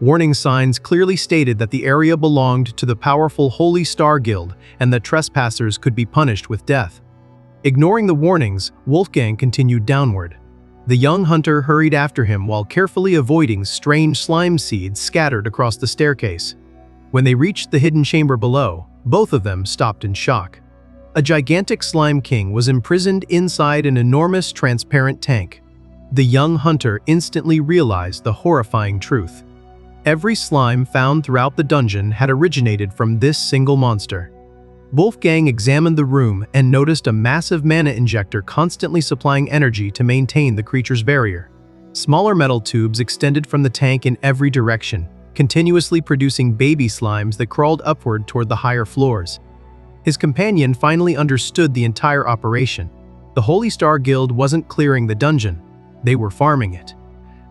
Warning signs clearly stated that the area belonged to the powerful Holy Star Guild and that trespassers could be punished with death. Ignoring the warnings, Wolfgang continued downward. The young hunter hurried after him while carefully avoiding strange slime seeds scattered across the staircase. When they reached the hidden chamber below, both of them stopped in shock. A gigantic slime king was imprisoned inside an enormous transparent tank. The young hunter instantly realized the horrifying truth. Every slime found throughout the dungeon had originated from this single monster. Wolfgang examined the room and noticed a massive mana injector constantly supplying energy to maintain the creature's barrier. Smaller metal tubes extended from the tank in every direction, continuously producing baby slimes that crawled upward toward the higher floors. His companion finally understood the entire operation. The Holy Star Guild wasn't clearing the dungeon, they were farming it.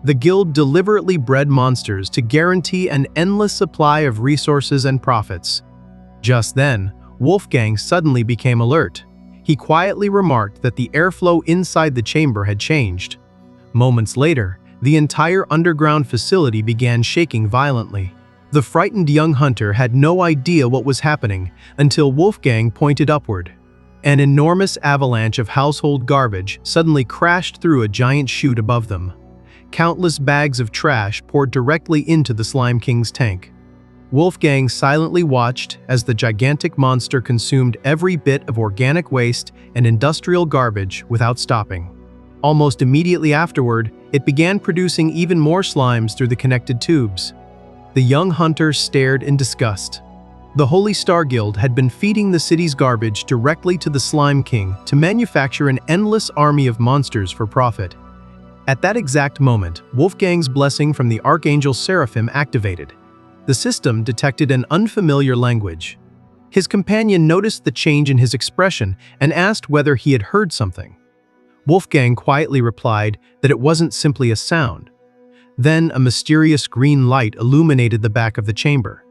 The guild deliberately bred monsters to guarantee an endless supply of resources and profits. Just then, Wolfgang suddenly became alert. He quietly remarked that the airflow inside the chamber had changed. Moments later, the entire underground facility began shaking violently. The frightened young hunter had no idea what was happening until Wolfgang pointed upward. An enormous avalanche of household garbage suddenly crashed through a giant chute above them. Countless bags of trash poured directly into the Slime King's tank. Wolfgang silently watched as the gigantic monster consumed every bit of organic waste and industrial garbage without stopping. Almost immediately afterward, it began producing even more slimes through the connected tubes. The young hunter stared in disgust. The Holy Star Guild had been feeding the city's garbage directly to the Slime King to manufacture an endless army of monsters for profit. At that exact moment, Wolfgang's blessing from the Archangel Seraphim activated. The system detected an unfamiliar language. His companion noticed the change in his expression and asked whether he had heard something. Wolfgang quietly replied that it wasn't simply a sound. Then a mysterious green light illuminated the back of the chamber.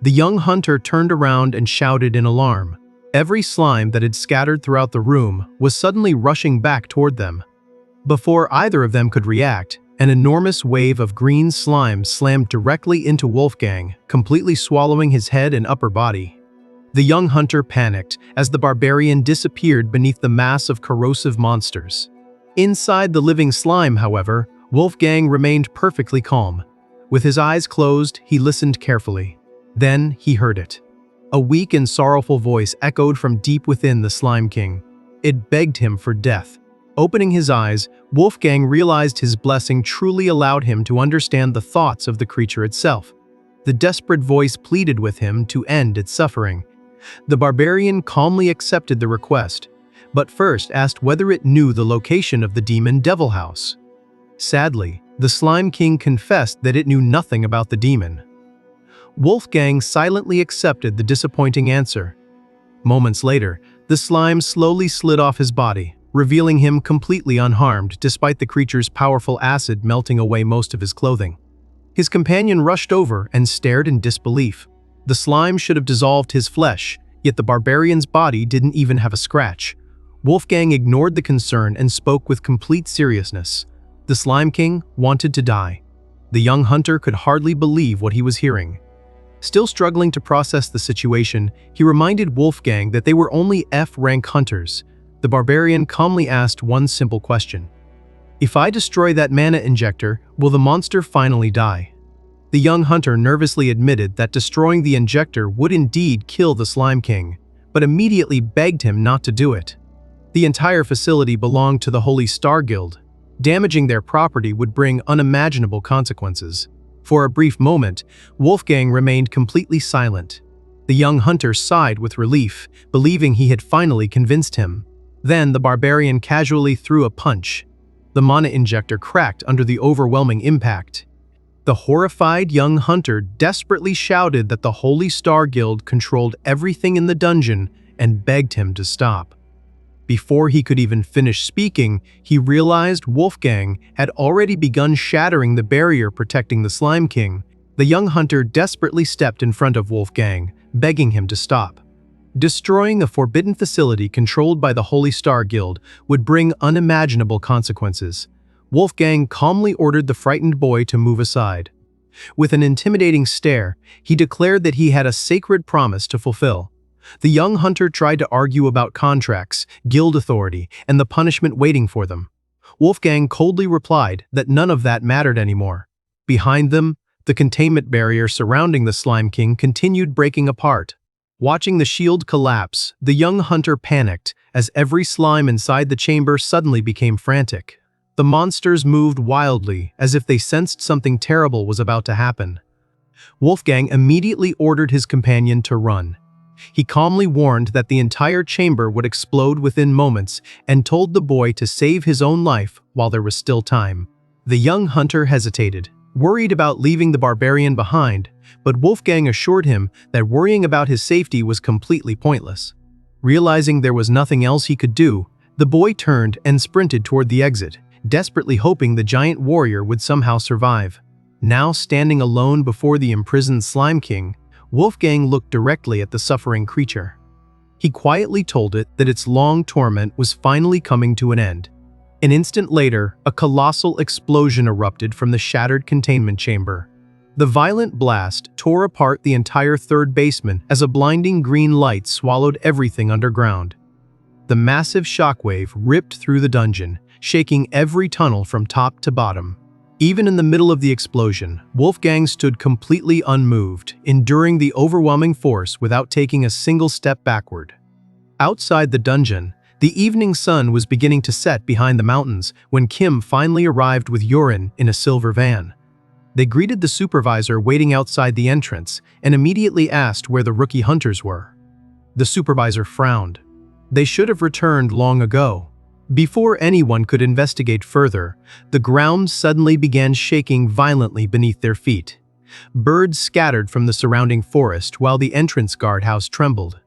The young hunter turned around and shouted in alarm. Every slime that had scattered throughout the room was suddenly rushing back toward them. Before either of them could react, an enormous wave of green slime slammed directly into Wolfgang, completely swallowing his head and upper body. The young hunter panicked as the barbarian disappeared beneath the mass of corrosive monsters. Inside the living slime, however, Wolfgang remained perfectly calm. With his eyes closed, he listened carefully. Then he heard it. A weak and sorrowful voice echoed from deep within the Slime King. It begged him for death. Opening his eyes, Wolfgang realized his blessing truly allowed him to understand the thoughts of the creature itself. The desperate voice pleaded with him to end its suffering. The barbarian calmly accepted the request, but first asked whether it knew the location of the demon Devil House. Sadly, the Slime King confessed that it knew nothing about the demon. Wolfgang silently accepted the disappointing answer. Moments later, the slime slowly slid off his body, revealing him completely unharmed despite the creature's powerful acid melting away most of his clothing. His companion rushed over and stared in disbelief. The slime should have dissolved his flesh, yet the barbarian's body didn't even have a scratch. Wolfgang ignored the concern and spoke with complete seriousness. The Slime King wanted to die. The young hunter could hardly believe what he was hearing. Still struggling to process the situation, he reminded Wolfgang that they were only F-rank hunters. The barbarian calmly asked one simple question. If I destroy that mana injector, will the monster finally die? The young hunter nervously admitted that destroying the injector would indeed kill the Slime King, but immediately begged him not to do it. The entire facility belonged to the Holy Star Guild. Damaging their property would bring unimaginable consequences. For a brief moment, Wolfgang remained completely silent. The young hunter sighed with relief, believing he had finally convinced him. Then the barbarian casually threw a punch. The mana injector cracked under the overwhelming impact. The horrified young hunter desperately shouted that the Holy Star Guild controlled everything in the dungeon and begged him to stop. Before he could even finish speaking, he realized Wolfgang had already begun shattering the barrier protecting the Slime King. The young hunter desperately stepped in front of Wolfgang, begging him to stop. Destroying a forbidden facility controlled by the Holy Star Guild would bring unimaginable consequences. Wolfgang calmly ordered the frightened boy to move aside. With an intimidating stare, he declared that he had a sacred promise to fulfill. The young hunter tried to argue about contracts, guild authority, and the punishment waiting for them. Wolfgang coldly replied that none of that mattered anymore. Behind them, the containment barrier surrounding the Slime King continued breaking apart. Watching the shield collapse, the young hunter panicked as every slime inside the chamber suddenly became frantic. The monsters moved wildly, as if they sensed something terrible was about to happen. Wolfgang immediately ordered his companion to run. He calmly warned that the entire chamber would explode within moments and told the boy to save his own life while there was still time. The young hunter hesitated, worried about leaving the barbarian behind, but Wolfgang assured him that worrying about his safety was completely pointless. Realizing there was nothing else he could do, the boy turned and sprinted toward the exit, desperately hoping the giant warrior would somehow survive. Now standing alone before the imprisoned Slime King, Wolfgang looked directly at the suffering creature. He quietly told it that its long torment was finally coming to an end. An instant later, a colossal explosion erupted from the shattered containment chamber. The violent blast tore apart the entire third basement as a blinding green light swallowed everything underground. The massive shockwave ripped through the dungeon, shaking every tunnel from top to bottom. Even in the middle of the explosion, Wolfgang stood completely unmoved, enduring the overwhelming force without taking a single step backward. Outside the dungeon, the evening sun was beginning to set behind the mountains when Kim finally arrived with Yurin in a silver van. They greeted the supervisor waiting outside the entrance and immediately asked where the rookie hunters were. The supervisor frowned. They should have returned long ago. Before anyone could investigate further, the ground suddenly began shaking violently beneath their feet. Birds scattered from the surrounding forest while the entrance guardhouse trembled.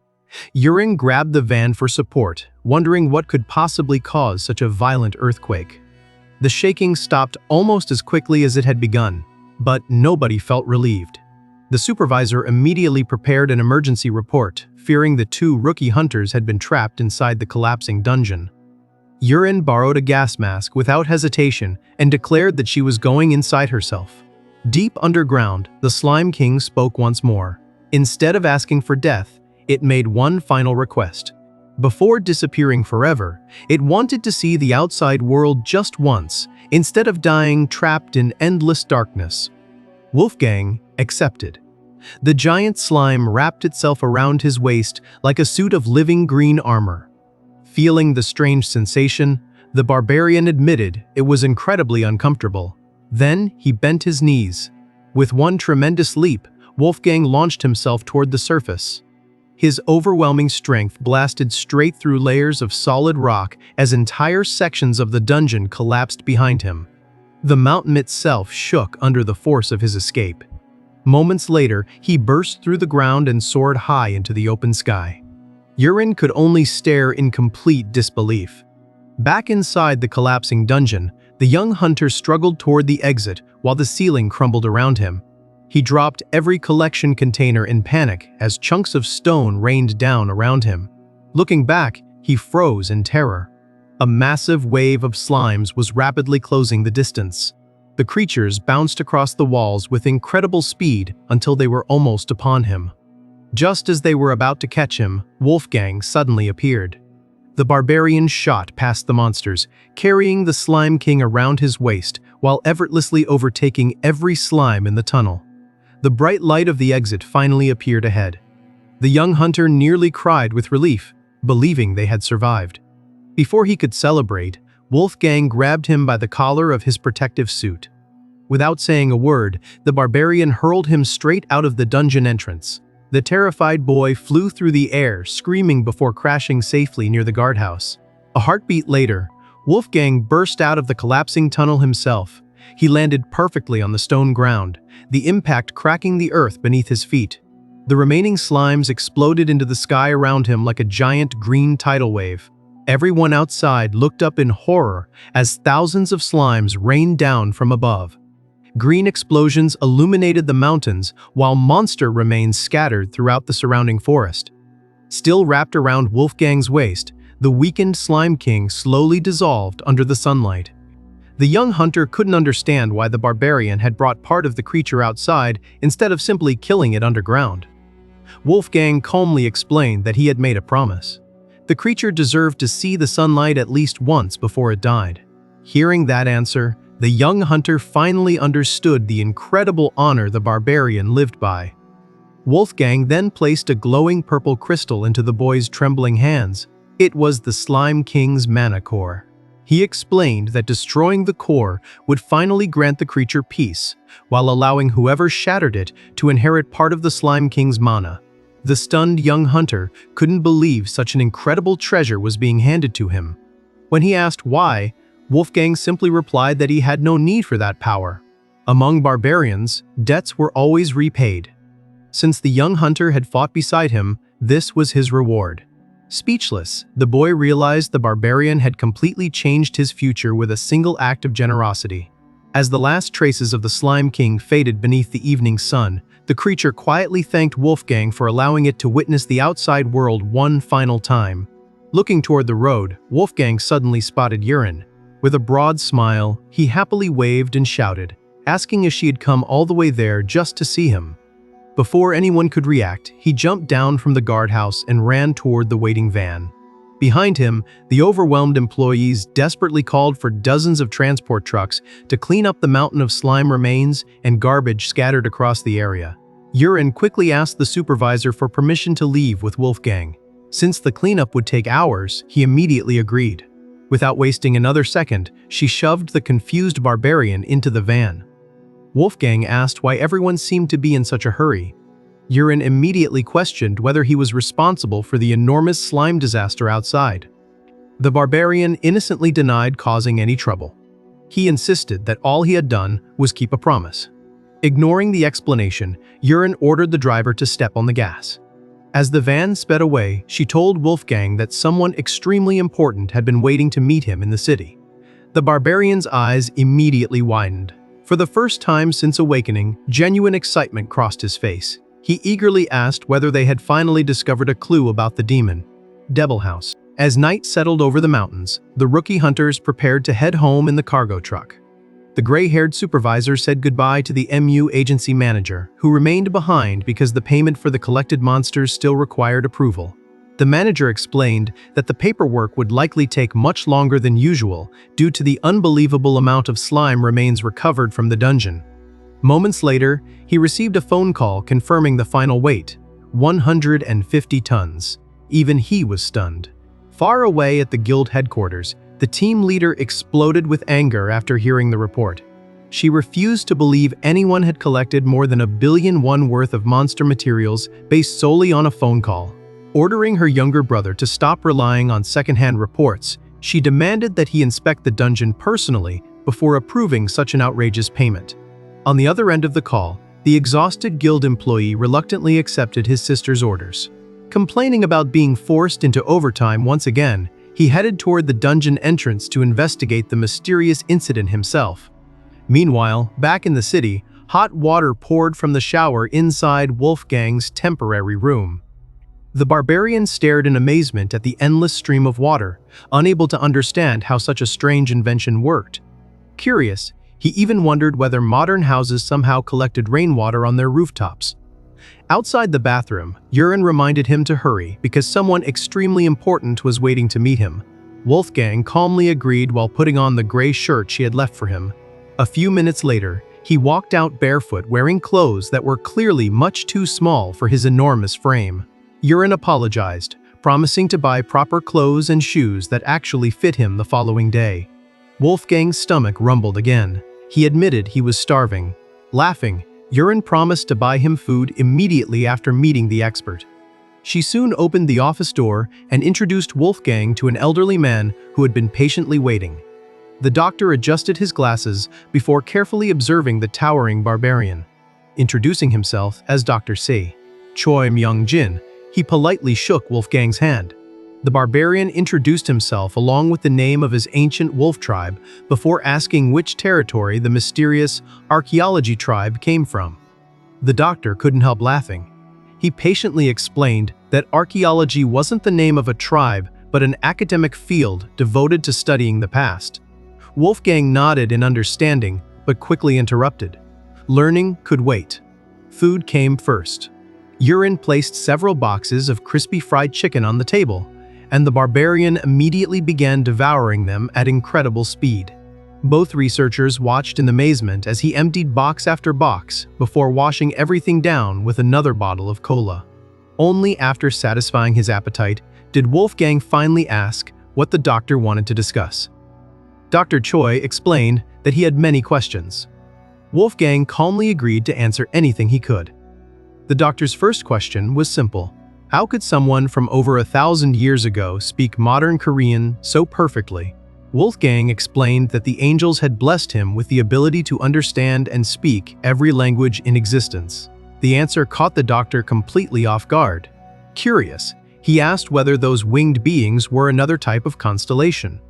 Yurin grabbed the van for support, wondering what could possibly cause such a violent earthquake. The shaking stopped almost as quickly as it had begun, but nobody felt relieved. The supervisor immediately prepared an emergency report, fearing the two rookie hunters had been trapped inside the collapsing dungeon. Yurin borrowed a gas mask without hesitation and declared that she was going inside herself. Deep underground, the Slime King spoke once more. Instead of asking for death, it made one final request. Before disappearing forever, it wanted to see the outside world just once, instead of dying trapped in endless darkness. Wolfgang accepted. The giant slime wrapped itself around his waist like a suit of living green armor. Feeling the strange sensation, the barbarian admitted it was incredibly uncomfortable. Then he bent his knees. With one tremendous leap, Wolfgang launched himself toward the surface. His overwhelming strength blasted straight through layers of solid rock as entire sections of the dungeon collapsed behind him. The mountain itself shook under the force of his escape. Moments later, he burst through the ground and soared high into the open sky. Yurin could only stare in complete disbelief. Back inside the collapsing dungeon, the young hunter struggled toward the exit while the ceiling crumbled around him. He dropped every collection container in panic as chunks of stone rained down around him. Looking back, he froze in terror. A massive wave of slimes was rapidly closing the distance. The creatures bounced across the walls with incredible speed until they were almost upon him. Just as they were about to catch him, Wolfgang suddenly appeared. The barbarian shot past the monsters, carrying the Slime King around his waist while effortlessly overtaking every slime in the tunnel. The bright light of the exit finally appeared ahead. The young hunter nearly cried with relief, believing they had survived. Before he could celebrate, Wolfgang grabbed him by the collar of his protective suit. Without saying a word, the barbarian hurled him straight out of the dungeon entrance. The terrified boy flew through the air, screaming before crashing safely near the guardhouse. A heartbeat later, Wolfgang burst out of the collapsing tunnel himself. He landed perfectly on the stone ground, the impact cracking the earth beneath his feet. The remaining slimes exploded into the sky around him like a giant green tidal wave. Everyone outside looked up in horror as thousands of slimes rained down from above. Green explosions illuminated the mountains while monster remains scattered throughout the surrounding forest. Still wrapped around Wolfgang's waist, the weakened Slime King slowly dissolved under the sunlight. The young hunter couldn't understand why the barbarian had brought part of the creature outside instead of simply killing it underground. Wolfgang calmly explained that he had made a promise. The creature deserved to see the sunlight at least once before it died. Hearing that answer, the young hunter finally understood the incredible honor the barbarian lived by. Wolfgang then placed a glowing purple crystal into the boy's trembling hands. It was the Slime King's mana core. He explained that destroying the core would finally grant the creature peace, while allowing whoever shattered it to inherit part of the Slime King's mana. The stunned young hunter couldn't believe such an incredible treasure was being handed to him. When he asked why, Wolfgang simply replied that he had no need for that power. Among barbarians, debts were always repaid. Since the young hunter had fought beside him, this was his reward. Speechless, the boy realized the barbarian had completely changed his future with a single act of generosity. As the last traces of the Slime King faded beneath the evening sun, the creature quietly thanked Wolfgang for allowing it to witness the outside world one final time. Looking toward the road, Wolfgang suddenly spotted Yurin. With a broad smile, he happily waved and shouted, asking if she had come all the way there just to see him. Before anyone could react, he jumped down from the guardhouse and ran toward the waiting van. Behind him, the overwhelmed employees desperately called for dozens of transport trucks to clean up the mountain of slime remains and garbage scattered across the area. Yurin quickly asked the supervisor for permission to leave with Wolfgang. Since the cleanup would take hours, he immediately agreed. Without wasting another second, she shoved the confused barbarian into the van. Wolfgang asked why everyone seemed to be in such a hurry. Yurin immediately questioned whether he was responsible for the enormous slime disaster outside. The barbarian innocently denied causing any trouble. He insisted that all he had done was keep a promise. Ignoring the explanation, Yurin ordered the driver to step on the gas. As the van sped away, she told Wolfgang that someone extremely important had been waiting to meet him in the city. The barbarian's eyes immediately widened. For the first time since awakening, genuine excitement crossed his face. He eagerly asked whether they had finally discovered a clue about the demon, Devil House. As night settled over the mountains, the rookie hunters prepared to head home in the cargo truck. The gray-haired supervisor said goodbye to the MU agency manager, who remained behind because the payment for the collected monsters still required approval. The manager explained that the paperwork would likely take much longer than usual due to the unbelievable amount of slime remains recovered from the dungeon. Moments later, he received a phone call confirming the final weight, 150 tons. Even he was stunned. Far away at the guild headquarters, the team leader exploded with anger after hearing the report. She refused to believe anyone had collected more than $1 billion worth of monster materials based solely on a phone call. Ordering her younger brother to stop relying on secondhand reports, she demanded that he inspect the dungeon personally before approving such an outrageous payment. On the other end of the call, the exhausted guild employee reluctantly accepted his sister's orders. Complaining about being forced into overtime once again, he headed toward the dungeon entrance to investigate the mysterious incident himself. Meanwhile, back in the city, hot water poured from the shower inside Wolfgang's temporary room. The barbarian stared in amazement at the endless stream of water, unable to understand how such a strange invention worked. Curious, he even wondered whether modern houses somehow collected rainwater on their rooftops. Outside the bathroom, Yurin reminded him to hurry because someone extremely important was waiting to meet him. Wolfgang calmly agreed while putting on the gray shirt she had left for him. A few minutes later, he walked out barefoot wearing clothes that were clearly much too small for his enormous frame. Yurin apologized, promising to buy proper clothes and shoes that actually fit him the following day. Wolfgang's stomach rumbled again. He admitted he was starving. Laughing, Yurin promised to buy him food immediately after meeting the expert. She soon opened the office door and introduced Wolfgang to an elderly man who had been patiently waiting. The doctor adjusted his glasses before carefully observing the towering barbarian. Introducing himself as Dr. Se Choi Myung-jin, he politely shook Wolfgang's hand. The barbarian introduced himself along with the name of his ancient wolf tribe before asking which territory the mysterious archaeology tribe came from. The doctor couldn't help laughing. He patiently explained that archaeology wasn't the name of a tribe but an academic field devoted to studying the past. Wolfgang nodded in understanding but quickly interrupted. Learning could wait. Food came first. Yurin placed several boxes of crispy fried chicken on the table, and the barbarian immediately began devouring them at incredible speed. Both researchers watched in amazement as he emptied box after box before washing everything down with another bottle of cola. Only after satisfying his appetite did Wolfgang finally ask what the doctor wanted to discuss. Dr. Choi explained that he had many questions. Wolfgang calmly agreed to answer anything he could. The doctor's first question was simple. How could someone from over 1,000 years ago speak modern Korean so perfectly? Wolfgang explained that the angels had blessed him with the ability to understand and speak every language in existence. The answer caught the doctor completely off guard. Curious, he asked whether those winged beings were another type of constellation.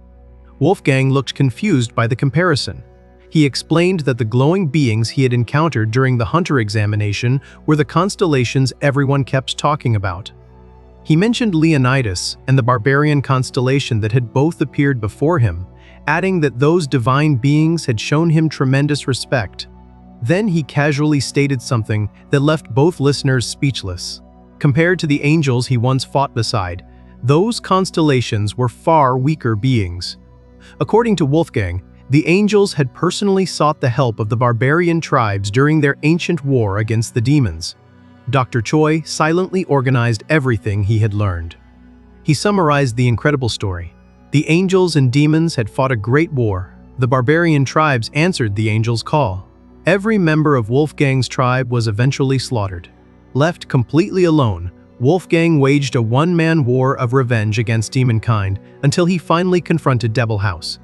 Wolfgang looked confused by the comparison. He explained that the glowing beings he had encountered during the hunter examination were the constellations everyone kept talking about. He mentioned Leonidas and the Barbarian constellation that had both appeared before him, adding that those divine beings had shown him tremendous respect. Then he casually stated something that left both listeners speechless. Compared to the angels he once fought beside, those constellations were far weaker beings. According to Wolfgang, the angels had personally sought the help of the barbarian tribes during their ancient war against the demons. Dr. Choi silently organized everything he had learned. He summarized the incredible story. The angels and demons had fought a great war. The barbarian tribes answered the angels' call. Every member of Wolfgang's tribe was eventually slaughtered. Left completely alone, Wolfgang waged a one-man war of revenge against demonkind until he finally confronted Devil House.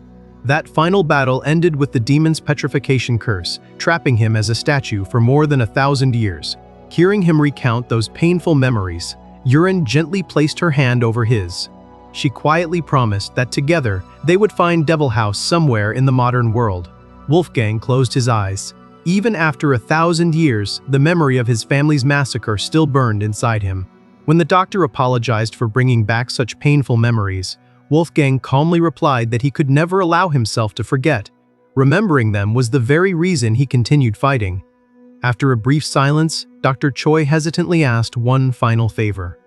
That final battle ended with the demon's petrification curse, trapping him as a statue for more than 1,000 years. Hearing him recount those painful memories, Yurin gently placed her hand over his. She quietly promised that together they would find Devil House somewhere in the modern world. Wolfgang closed his eyes. Even after 1,000 years, the memory of his family's massacre still burned inside him. When the doctor apologized for bringing back such painful memories, Wolfgang calmly replied that he could never allow himself to forget. Remembering them was the very reason he continued fighting. After a brief silence, Dr. Choi hesitantly asked one final favor.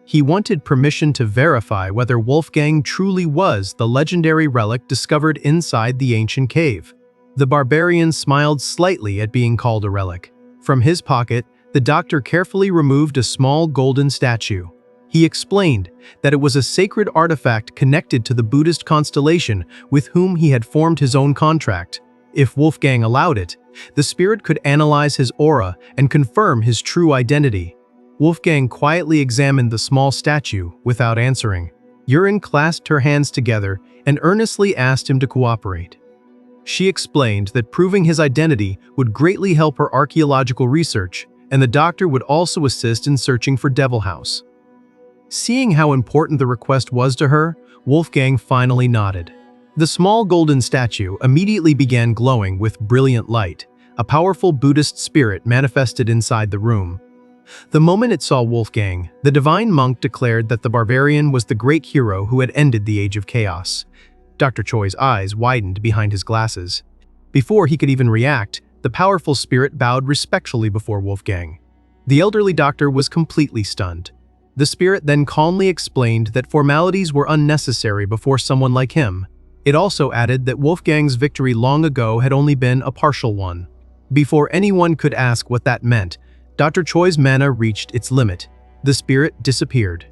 He wanted permission to verify whether Wolfgang truly was the legendary relic discovered inside the ancient cave. The barbarian smiled slightly at being called a relic. From his pocket, the doctor carefully removed a small golden statue. He explained that it was a sacred artifact connected to the Buddhist constellation with whom he had formed his own contract. If Wolfgang allowed it, the spirit could analyze his aura and confirm his true identity. Wolfgang quietly examined the small statue without answering. Yurin clasped her hands together and earnestly asked him to cooperate. She explained that proving his identity would greatly help her archaeological research, and the doctor would also assist in searching for Devil House. Seeing how important the request was to her, Wolfgang finally nodded. The small golden statue immediately began glowing with brilliant light. A powerful Buddhist spirit manifested inside the room. The moment it saw Wolfgang, the divine monk declared that the barbarian was the great hero who had ended the Age of Chaos. Dr. Choi's eyes widened behind his glasses. Before he could even react, the powerful spirit bowed respectfully before Wolfgang. The elderly doctor was completely stunned. The spirit then calmly explained that formalities were unnecessary before someone like him. It also added that Wolfgang's victory long ago had only been a partial one. Before anyone could ask what that meant, Dr. Choi's mana reached its limit. The spirit disappeared.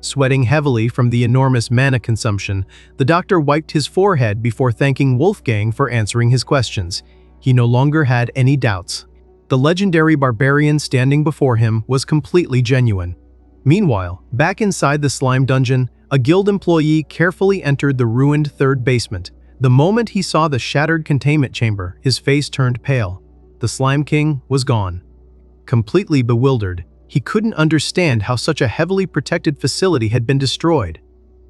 Sweating heavily from the enormous mana consumption, the doctor wiped his forehead before thanking Wolfgang for answering his questions. He no longer had any doubts. The legendary barbarian standing before him was completely genuine. Meanwhile, back inside the slime dungeon, a guild employee carefully entered the ruined third basement. The moment he saw the shattered containment chamber, his face turned pale. The Slime King was gone. Completely bewildered, he couldn't understand how such a heavily protected facility had been destroyed.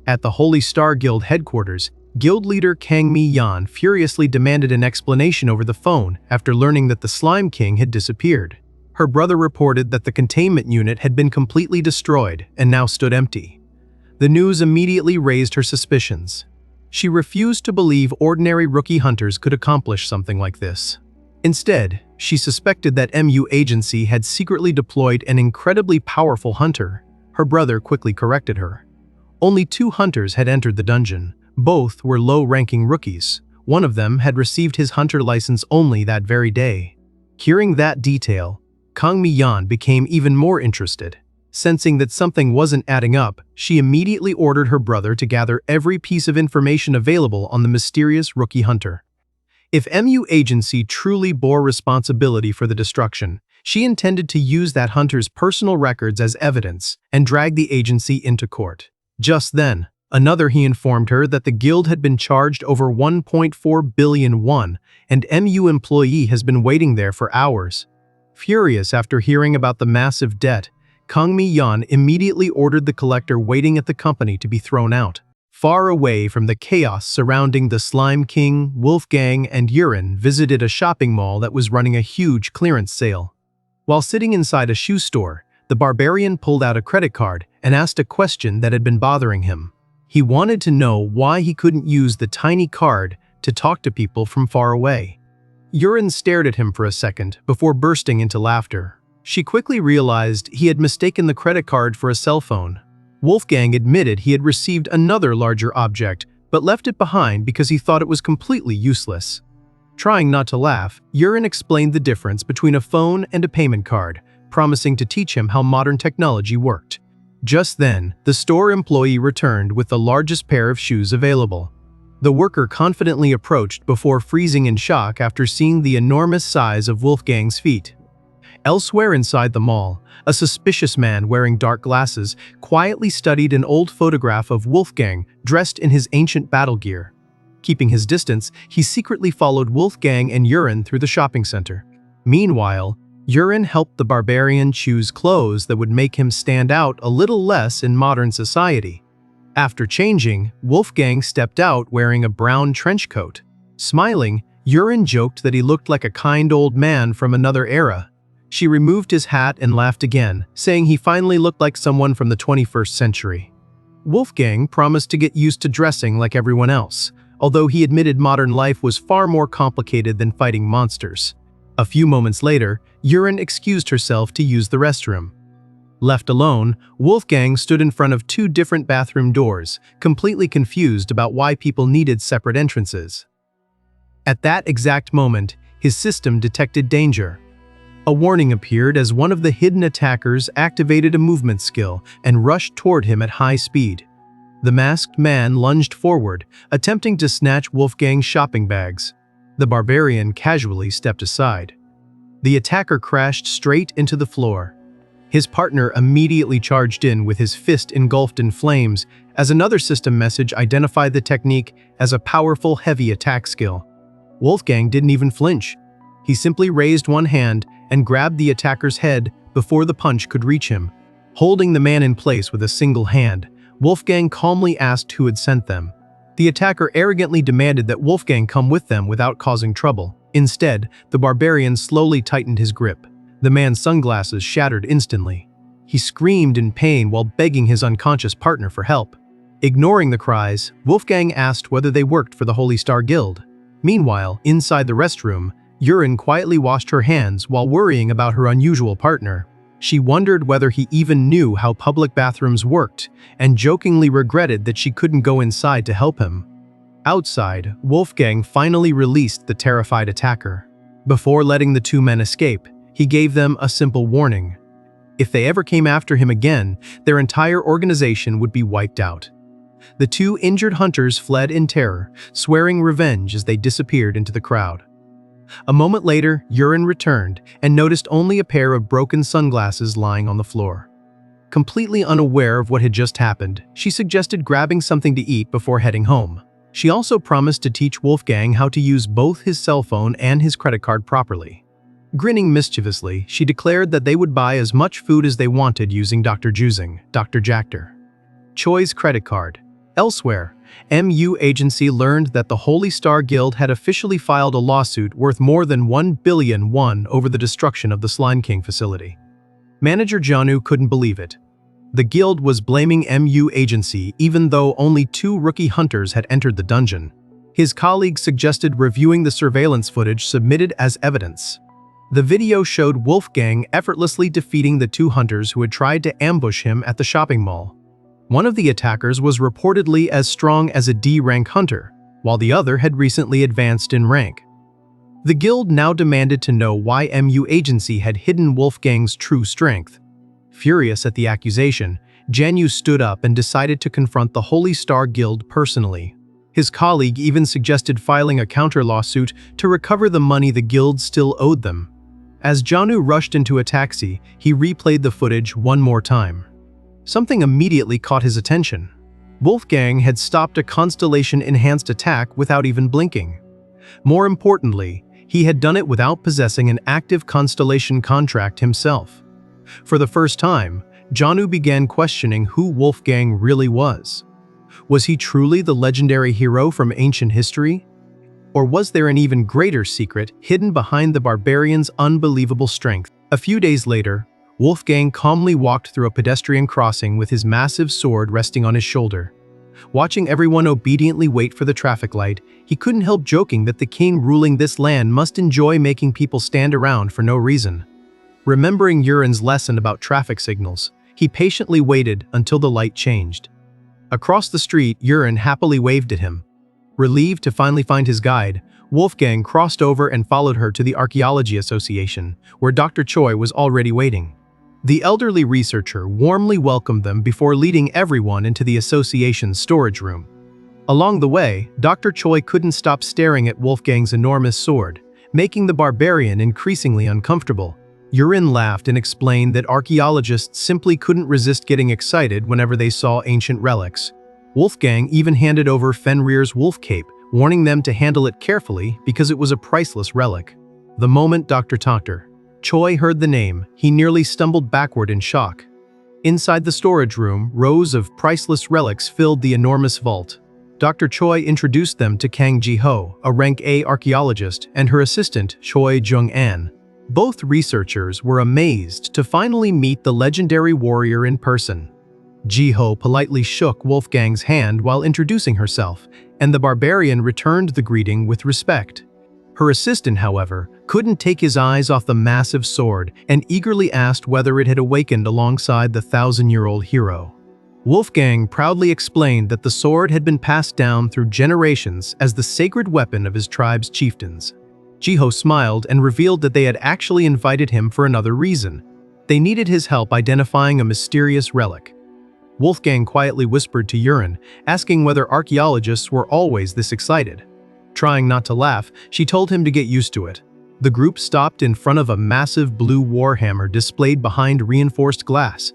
At the Holy Star Guild headquarters, Guild leader Kang Mi-yan furiously demanded an explanation over the phone after learning that the Slime King had disappeared. Her brother reported that the containment unit had been completely destroyed and now stood empty. The news immediately raised her suspicions. She refused to believe ordinary rookie hunters could accomplish something like this. Instead, she suspected that MU Agency had secretly deployed an incredibly powerful hunter. Her brother quickly corrected her. Only 2 hunters had entered the dungeon. Both were low-ranking rookies. One of them had received his hunter license only that very day. Hearing that detail, Kang Mi-yan became even more interested. Sensing that something wasn't adding up, she immediately ordered her brother to gather every piece of information available on the mysterious rookie hunter. If MU Agency truly bore responsibility for the destruction, she intended to use that hunter's personal records as evidence and drag the agency into court. Just then, he informed her that the guild had been charged over 1.4 billion won, and MU employee has been waiting there for hours. Furious after hearing about the massive debt, Kang Mi-yan immediately ordered the collector waiting at the company to be thrown out. Far away from the chaos surrounding the Slime King, Wolfgang and Yurin visited a shopping mall that was running a huge clearance sale. While sitting inside a shoe store, the barbarian pulled out a credit card and asked a question that had been bothering him. He wanted to know why he couldn't use the tiny card to talk to people from far away. Yurin stared at him for a second before bursting into laughter. She quickly realized he had mistaken the credit card for a cell phone. Wolfgang admitted he had received another larger object, but left it behind because he thought it was completely useless. Trying not to laugh, Yurin explained the difference between a phone and a payment card, promising to teach him how modern technology worked. Just then, the store employee returned with the largest pair of shoes available. The worker confidently approached before freezing in shock after seeing the enormous size of Wolfgang's feet. Elsewhere inside the mall, a suspicious man wearing dark glasses quietly studied an old photograph of Wolfgang dressed in his ancient battle gear. Keeping his distance, he secretly followed Wolfgang and Yurin through the shopping center. Meanwhile, Yurin helped the barbarian choose clothes that would make him stand out a little less in modern society. After changing, Wolfgang stepped out wearing a brown trench coat. Smiling, Yurin joked that he looked like a kind old man from another era. She removed his hat and laughed again, saying he finally looked like someone from the 21st century. Wolfgang promised to get used to dressing like everyone else, although he admitted modern life was far more complicated than fighting monsters. A few moments later, Yurin excused herself to use the restroom. Left alone, Wolfgang stood in front of 2 different bathroom doors, completely confused about why people needed separate entrances. At that exact moment, his system detected danger. A warning appeared as one of the hidden attackers activated a movement skill and rushed toward him at high speed. The masked man lunged forward, attempting to snatch Wolfgang's shopping bags. The barbarian casually stepped aside. The attacker crashed straight into the floor. His partner immediately charged in with his fist engulfed in flames as another system message identified the technique as a powerful heavy attack skill. Wolfgang didn't even flinch. He simply raised one hand and grabbed the attacker's head before the punch could reach him. Holding the man in place with a single hand, Wolfgang calmly asked who had sent them. The attacker arrogantly demanded that Wolfgang come with them without causing trouble. Instead, the barbarian slowly tightened his grip. The man's sunglasses shattered instantly. He screamed in pain while begging his unconscious partner for help. Ignoring the cries, Wolfgang asked whether they worked for the Holy Star Guild. Meanwhile, inside the restroom, Yurin quietly washed her hands while worrying about her unusual partner. She wondered whether he even knew how public bathrooms worked, and jokingly regretted that she couldn't go inside to help him. Outside, Wolfgang finally released the terrified attacker. Before letting the 2 men escape, he gave them a simple warning. If they ever came after him again, their entire organization would be wiped out. The 2 injured hunters fled in terror, swearing revenge as they disappeared into the crowd. A moment later, Yurin returned and noticed only a pair of broken sunglasses lying on the floor. Completely unaware of what had just happened, she suggested grabbing something to eat before heading home. She also promised to teach Wolfgang how to use both his cell phone and his credit card properly. Grinning mischievously, she declared that they would buy as much food as they wanted using Dr. Jactor. Choi's credit card. Elsewhere, MU agency learned that the Holy Star Guild had officially filed a lawsuit worth more than 1 billion won over the destruction of the Slime King facility. Manager Janu couldn't believe it. The guild was blaming MU agency even though only 2 rookie hunters had entered the dungeon. His colleagues suggested reviewing the surveillance footage submitted as evidence. The video showed Wolfgang effortlessly defeating the 2 hunters who had tried to ambush him at the shopping mall. One of the attackers was reportedly as strong as a D-rank hunter, while the other had recently advanced in rank. The guild now demanded to know why MU agency had hidden Wolfgang's true strength. Furious at the accusation, Janu stood up and decided to confront the Holy Star Guild personally. His colleague even suggested filing a counter-lawsuit to recover the money the guild still owed them. As Janu rushed into a taxi, he replayed the footage one more time. Something immediately caught his attention. Wolfgang had stopped a Constellation-enhanced attack without even blinking. More importantly, he had done it without possessing an active Constellation contract himself. For the first time, Janu began questioning who Wolfgang really was. Was he truly the legendary hero from ancient history? Or was there an even greater secret hidden behind the Barbarian's unbelievable strength? A few days later, Wolfgang calmly walked through a pedestrian crossing with his massive sword resting on his shoulder. Watching everyone obediently wait for the traffic light, he couldn't help joking that the king ruling this land must enjoy making people stand around for no reason. Remembering Yurin's lesson about traffic signals, he patiently waited until the light changed. Across the street, Yurin happily waved at him. Relieved to finally find his guide, Wolfgang crossed over and followed her to the Archaeology Association, where Dr. Choi was already waiting. The elderly researcher warmly welcomed them before leading everyone into the association's storage room. Along the way, Dr. Choi couldn't stop staring at Wolfgang's enormous sword, making the barbarian increasingly uncomfortable. Yurin laughed and explained that archaeologists simply couldn't resist getting excited whenever they saw ancient relics. Wolfgang even handed over Fenrir's wolf cape, warning them to handle it carefully because it was a priceless relic. The moment Dr. Choi heard the name, he nearly stumbled backward in shock. Inside the storage room, rows of priceless relics filled the enormous vault. Dr. Choi introduced them to Kang Ji-ho, a rank A archaeologist, and her assistant, Choi Jung-an. Both researchers were amazed to finally meet the legendary warrior in person. Ji-ho politely shook Wolfgang's hand while introducing herself, and the barbarian returned the greeting with respect. Her assistant, however, couldn't take his eyes off the massive sword and eagerly asked whether it had awakened alongside the 1,000-year-old hero. Wolfgang proudly explained that the sword had been passed down through generations as the sacred weapon of his tribe's chieftains. Ji-ho smiled and revealed that they had actually invited him for another reason. They needed his help identifying a mysterious relic. Wolfgang quietly whispered to Yurin, asking whether archaeologists were always this excited. Trying not to laugh, she told him to get used to it. The group stopped in front of a massive blue warhammer displayed behind reinforced glass.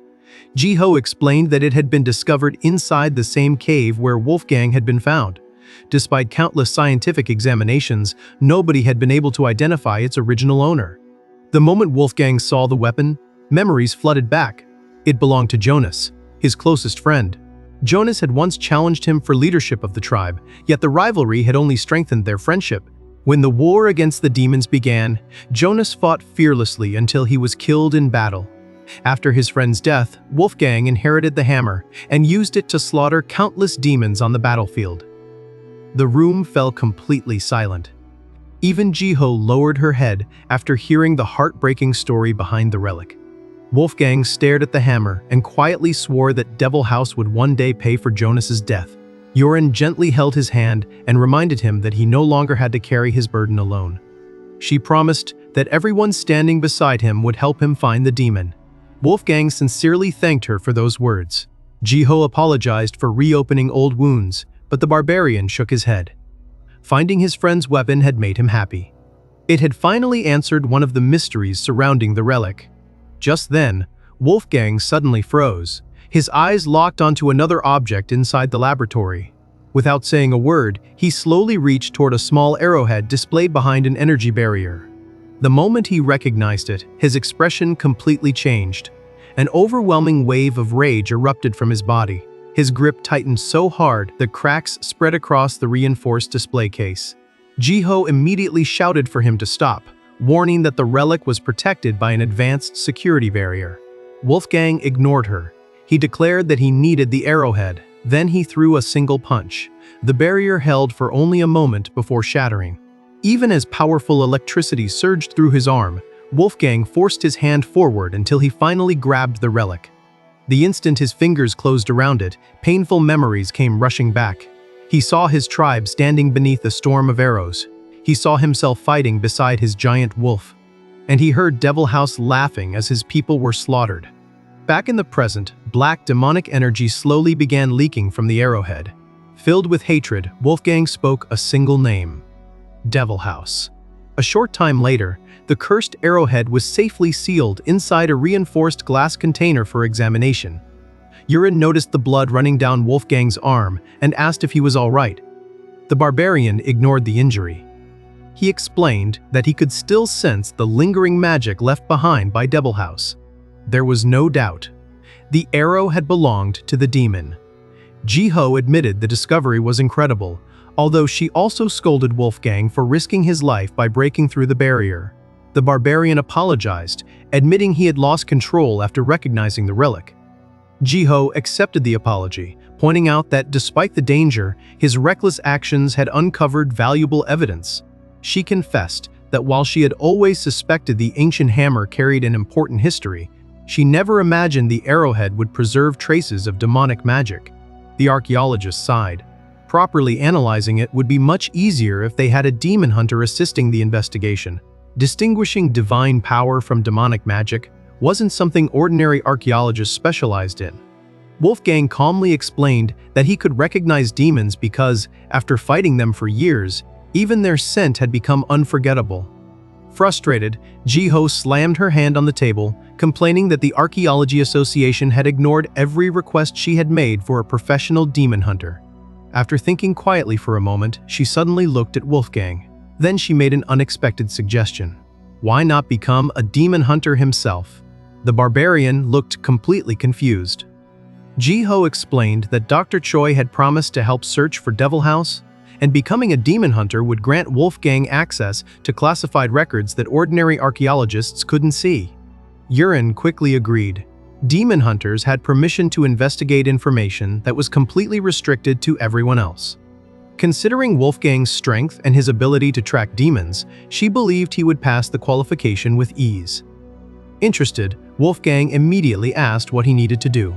Ji-ho explained that it had been discovered inside the same cave where Wolfgang had been found. Despite countless scientific examinations, nobody had been able to identify its original owner. The moment Wolfgang saw the weapon, memories flooded back. It belonged to Jonas, his closest friend. Jonas had once challenged him for leadership of the tribe, yet the rivalry had only strengthened their friendship. When the war against the demons began, Jonas fought fearlessly until he was killed in battle. After his friend's death, Wolfgang inherited the hammer and used it to slaughter countless demons on the battlefield. The room fell completely silent. Even Ji-ho lowered her head after hearing the heartbreaking story behind the relic. Wolfgang stared at the hammer and quietly swore that Devil House would one day pay for Jonas's death. Yurin gently held his hand and reminded him that he no longer had to carry his burden alone. She promised that everyone standing beside him would help him find the demon. Wolfgang sincerely thanked her for those words. Ji-ho apologized for reopening old wounds, but the barbarian shook his head. Finding his friend's weapon had made him happy. It had finally answered one of the mysteries surrounding the relic. Just then, Wolfgang suddenly froze. His eyes locked onto another object inside the laboratory. Without saying a word, he slowly reached toward a small arrowhead displayed behind an energy barrier. The moment he recognized it, his expression completely changed. An overwhelming wave of rage erupted from his body. His grip tightened so hard that cracks spread across the reinforced display case. Jiho immediately shouted for him to stop, warning that the relic was protected by an advanced security barrier. Wolfgang ignored her. He declared that he needed the arrowhead. Then he threw a single punch. The barrier held for only a moment before shattering. Even as powerful electricity surged through his arm, Wolfgang forced his hand forward until he finally grabbed the relic. The instant his fingers closed around it, painful memories came rushing back. He saw his tribe standing beneath a storm of arrows. He saw himself fighting beside his giant wolf. And he heard Devil House laughing as his people were slaughtered. Back in the present, black demonic energy slowly began leaking from the arrowhead. Filled with hatred, Wolfgang spoke a single name: Devil House. A short time later, the cursed arrowhead was safely sealed inside a reinforced glass container for examination. Yurin noticed the blood running down Wolfgang's arm and asked if he was all right. The barbarian ignored the injury. He explained that he could still sense the lingering magic left behind by Devil House. There was no doubt. The arrow had belonged to the demon. Jiho admitted the discovery was incredible, although she also scolded Wolfgang for risking his life by breaking through the barrier. The barbarian apologized, admitting he had lost control after recognizing the relic. Jiho accepted the apology, pointing out that despite the danger, his reckless actions had uncovered valuable evidence. She confessed that while she had always suspected the ancient hammer carried an important history, she never imagined the arrowhead would preserve traces of demonic magic. The archaeologist sighed. Properly analyzing it would be much easier if they had a demon hunter assisting the investigation. Distinguishing divine power from demonic magic wasn't something ordinary archaeologists specialized in. Wolfgang calmly explained that he could recognize demons because, after fighting them for years, even their scent had become unforgettable. Frustrated, Jiho slammed her hand on the table, complaining that the Archaeology Association had ignored every request she had made for a professional demon hunter. After thinking quietly for a moment, she suddenly looked at Wolfgang. Then she made an unexpected suggestion. Why not become a demon hunter himself? The barbarian looked completely confused. Jiho explained that Dr. Choi had promised to help search for Devil House, and becoming a demon hunter would grant Wolfgang access to classified records that ordinary archaeologists couldn't see. Yurin quickly agreed. Demon hunters had permission to investigate information that was completely restricted to everyone else. Considering Wolfgang's strength and his ability to track demons, she believed he would pass the qualification with ease. Interested, Wolfgang immediately asked what he needed to do.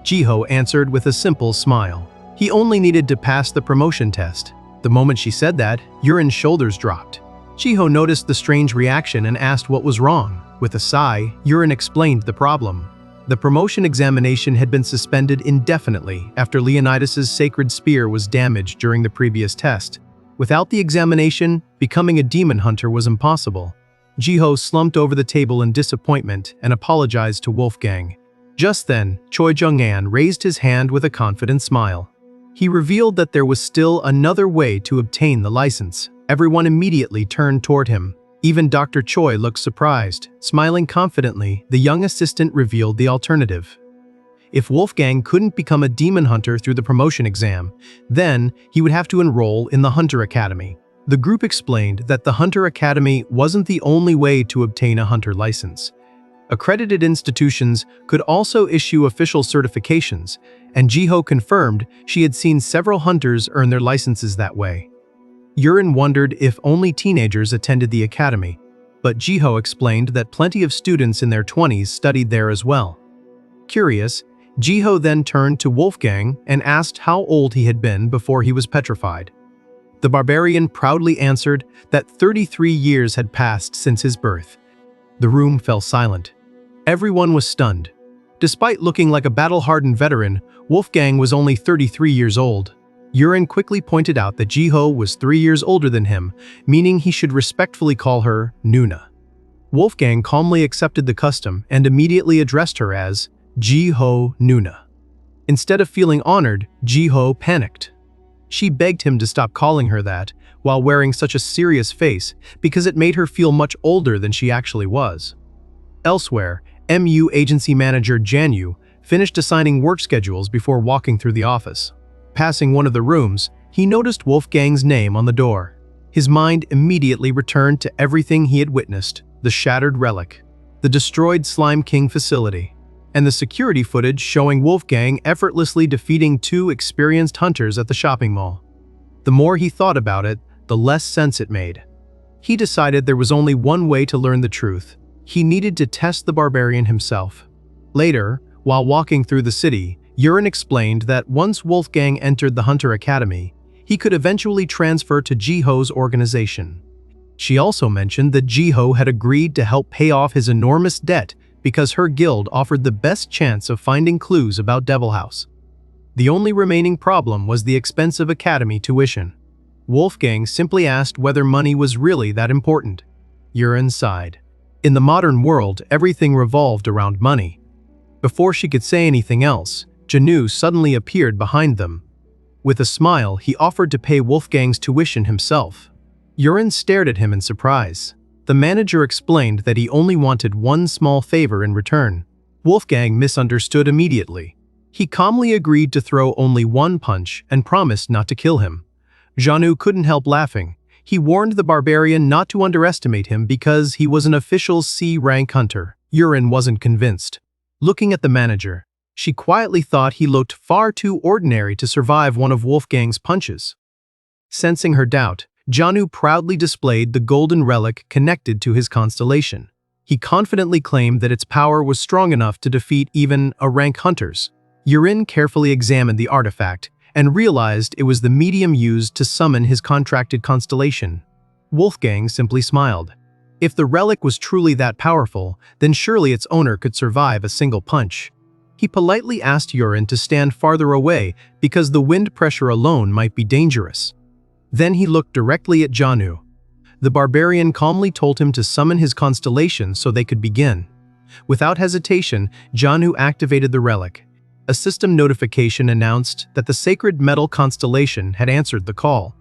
Jiho answered with a simple smile. He only needed to pass the promotion test. The moment she said that, Yurin's shoulders dropped. Jiho noticed the strange reaction and asked what was wrong. With a sigh, Yurin explained the problem. The promotion examination had been suspended indefinitely after Leonidas's sacred spear was damaged during the previous test. Without the examination, becoming a demon hunter was impossible. Jiho slumped over the table in disappointment and apologized to Wolfgang. Just then, Choi Jung-an raised his hand with a confident smile. He revealed that there was still another way to obtain the license. Everyone immediately turned toward him. Even Dr. Choi looked surprised. Smiling confidently, the young assistant revealed the alternative. If Wolfgang couldn't become a demon hunter through the promotion exam, then he would have to enroll in the Hunter Academy. The group explained that the Hunter Academy wasn't the only way to obtain a hunter license. Accredited institutions could also issue official certifications, and Jiho confirmed she had seen several hunters earn their licenses that way. Yurin wondered if only teenagers attended the academy, but Jiho explained that plenty of students in their 20s studied there as well. Curious, Jiho then turned to Wolfgang and asked how old he had been before he was petrified. The barbarian proudly answered that 33 years had passed since his birth. The room fell silent. Everyone was stunned. Despite looking like a battle-hardened veteran, Wolfgang was only 33 years old. Yurin quickly pointed out that Jiho was 3 years older than him, meaning he should respectfully call her Nuna. Wolfgang calmly accepted the custom and immediately addressed her as Jiho Nuna. Instead of feeling honored, Jiho panicked. She begged him to stop calling her that while wearing such a serious face because it made her feel much older than she actually was. Elsewhere, MU agency manager Janyu finished assigning work schedules before walking through the office. Passing one of the rooms, he noticed Wolfgang's name on the door. His mind immediately returned to everything he had witnessed: the shattered relic, the destroyed Slime King facility, and the security footage showing Wolfgang effortlessly defeating 2 experienced hunters at the shopping mall. The more he thought about it, the less sense it made. He decided there was only one way to learn the truth. He needed to test the Barbarian himself. Later, while walking through the city, Yurin explained that once Wolfgang entered the Hunter Academy, he could eventually transfer to Jiho's organization. She also mentioned that Jiho had agreed to help pay off his enormous debt because her guild offered the best chance of finding clues about Devil House. The only remaining problem was the expensive academy tuition. Wolfgang simply asked whether money was really that important. Yurin sighed. In the modern world, everything revolved around money. Before she could say anything else, Janu suddenly appeared behind them. With a smile, he offered to pay Wolfgang's tuition himself. Yurin stared at him in surprise. The manager explained that he only wanted one small favor in return. Wolfgang misunderstood immediately. He calmly agreed to throw only one punch and promised not to kill him. Janu couldn't help laughing. He warned the Barbarian not to underestimate him because he was an official C-rank hunter. Yurin wasn't convinced. Looking at the manager, she quietly thought he looked far too ordinary to survive one of Wolfgang's punches. Sensing her doubt, Janu proudly displayed the golden relic connected to his constellation. He confidently claimed that its power was strong enough to defeat even A-rank hunters. Yurin carefully examined the artifact and realized it was the medium used to summon his contracted constellation. Wolfgang simply smiled. If the relic was truly that powerful, then surely its owner could survive a single punch. He politely asked Yurin to stand farther away because the wind pressure alone might be dangerous. Then he looked directly at Janu. The Barbarian calmly told him to summon his constellation so they could begin. Without hesitation, Janu activated the relic. A system notification announced that the sacred metal constellation had answered the call.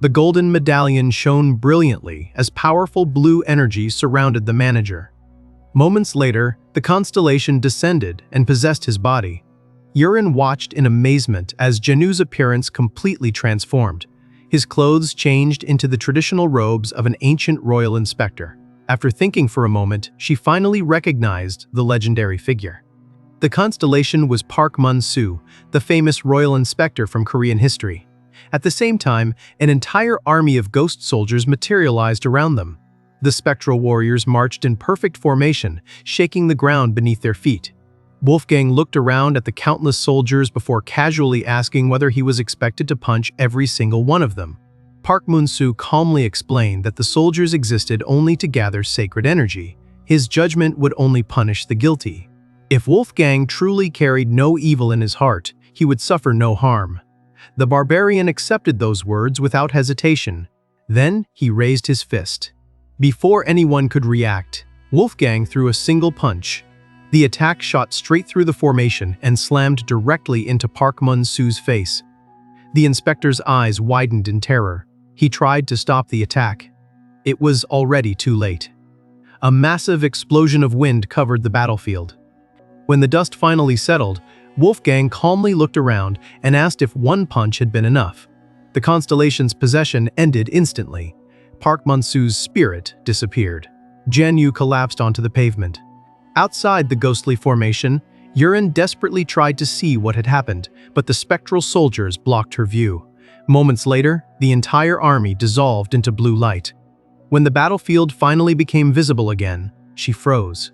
The golden medallion shone brilliantly as powerful blue energy surrounded the manager. Moments later, the constellation descended and possessed his body. Yurin watched in amazement as Janu's appearance completely transformed. His clothes changed into the traditional robes of an ancient royal inspector. After thinking for a moment, she finally recognized the legendary figure. The constellation was Park Mun-soo, the famous royal inspector from Korean history. At the same time, an entire army of ghost soldiers materialized around them. The spectral warriors marched in perfect formation, shaking the ground beneath their feet. Wolfgang looked around at the countless soldiers before casually asking whether he was expected to punch every single one of them. Park Mun-soo calmly explained that the soldiers existed only to gather sacred energy. His judgment would only punish the guilty. If Wolfgang truly carried no evil in his heart, he would suffer no harm. The Barbarian accepted those words without hesitation. Then he raised his fist. Before anyone could react, Wolfgang threw a single punch. The attack shot straight through the formation and slammed directly into Park Mun-soo's face. The inspector's eyes widened in terror. He tried to stop the attack. It was already too late. A massive explosion of wind covered the battlefield. When the dust finally settled, Wolfgang calmly looked around and asked if one punch had been enough. The constellation's possession ended instantly. Park Mun-soo's spirit disappeared. Janyu collapsed onto the pavement. Outside the ghostly formation, Yurin desperately tried to see what had happened, but the spectral soldiers blocked her view. Moments later, the entire army dissolved into blue light. When the battlefield finally became visible again, she froze.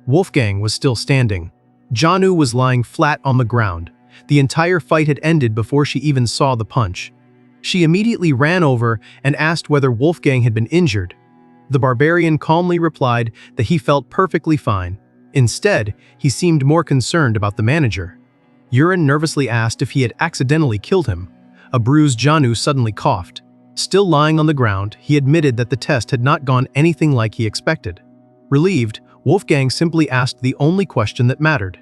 Wolfgang was still standing. Janu was lying flat on the ground. The entire fight had ended before she even saw the punch. She immediately ran over and asked whether Wolfgang had been injured. The Barbarian calmly replied that he felt perfectly fine. Instead, he seemed more concerned about the manager. Yurin nervously asked if he had accidentally killed him. a bruised Janu suddenly coughed. Still lying on the ground, he admitted that the test had not gone anything like he expected. Relieved, Wolfgang simply asked the only question that mattered.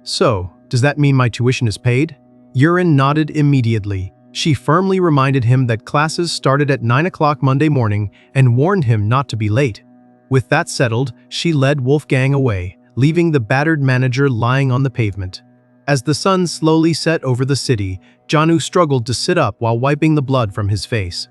"So, does that mean my tuition is paid?" Yurin nodded immediately. She firmly reminded him that classes started at 9 o'clock Monday morning and warned him not to be late. With that settled, she led Wolfgang away, leaving the battered manager lying on the pavement. As the sun slowly set over the city, Janu struggled to sit up while wiping the blood from his face.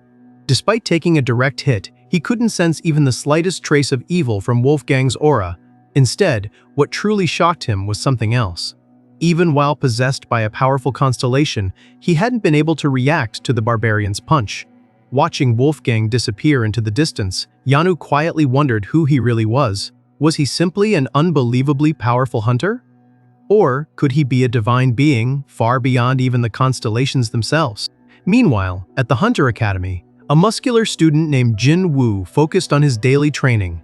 Despite taking a direct hit, he couldn't sense even the slightest trace of evil from Wolfgang's aura. Instead, what truly shocked him was something else. Even while possessed by a powerful constellation, he hadn't been able to react to the Barbarian's punch. Watching Wolfgang disappear into the distance, Janu quietly wondered who he really was. Was he simply an unbelievably powerful hunter? Or could he be a divine being, far beyond even the constellations themselves? Meanwhile, at the Hunter Academy, a muscular student named Jin Woo focused on his daily training.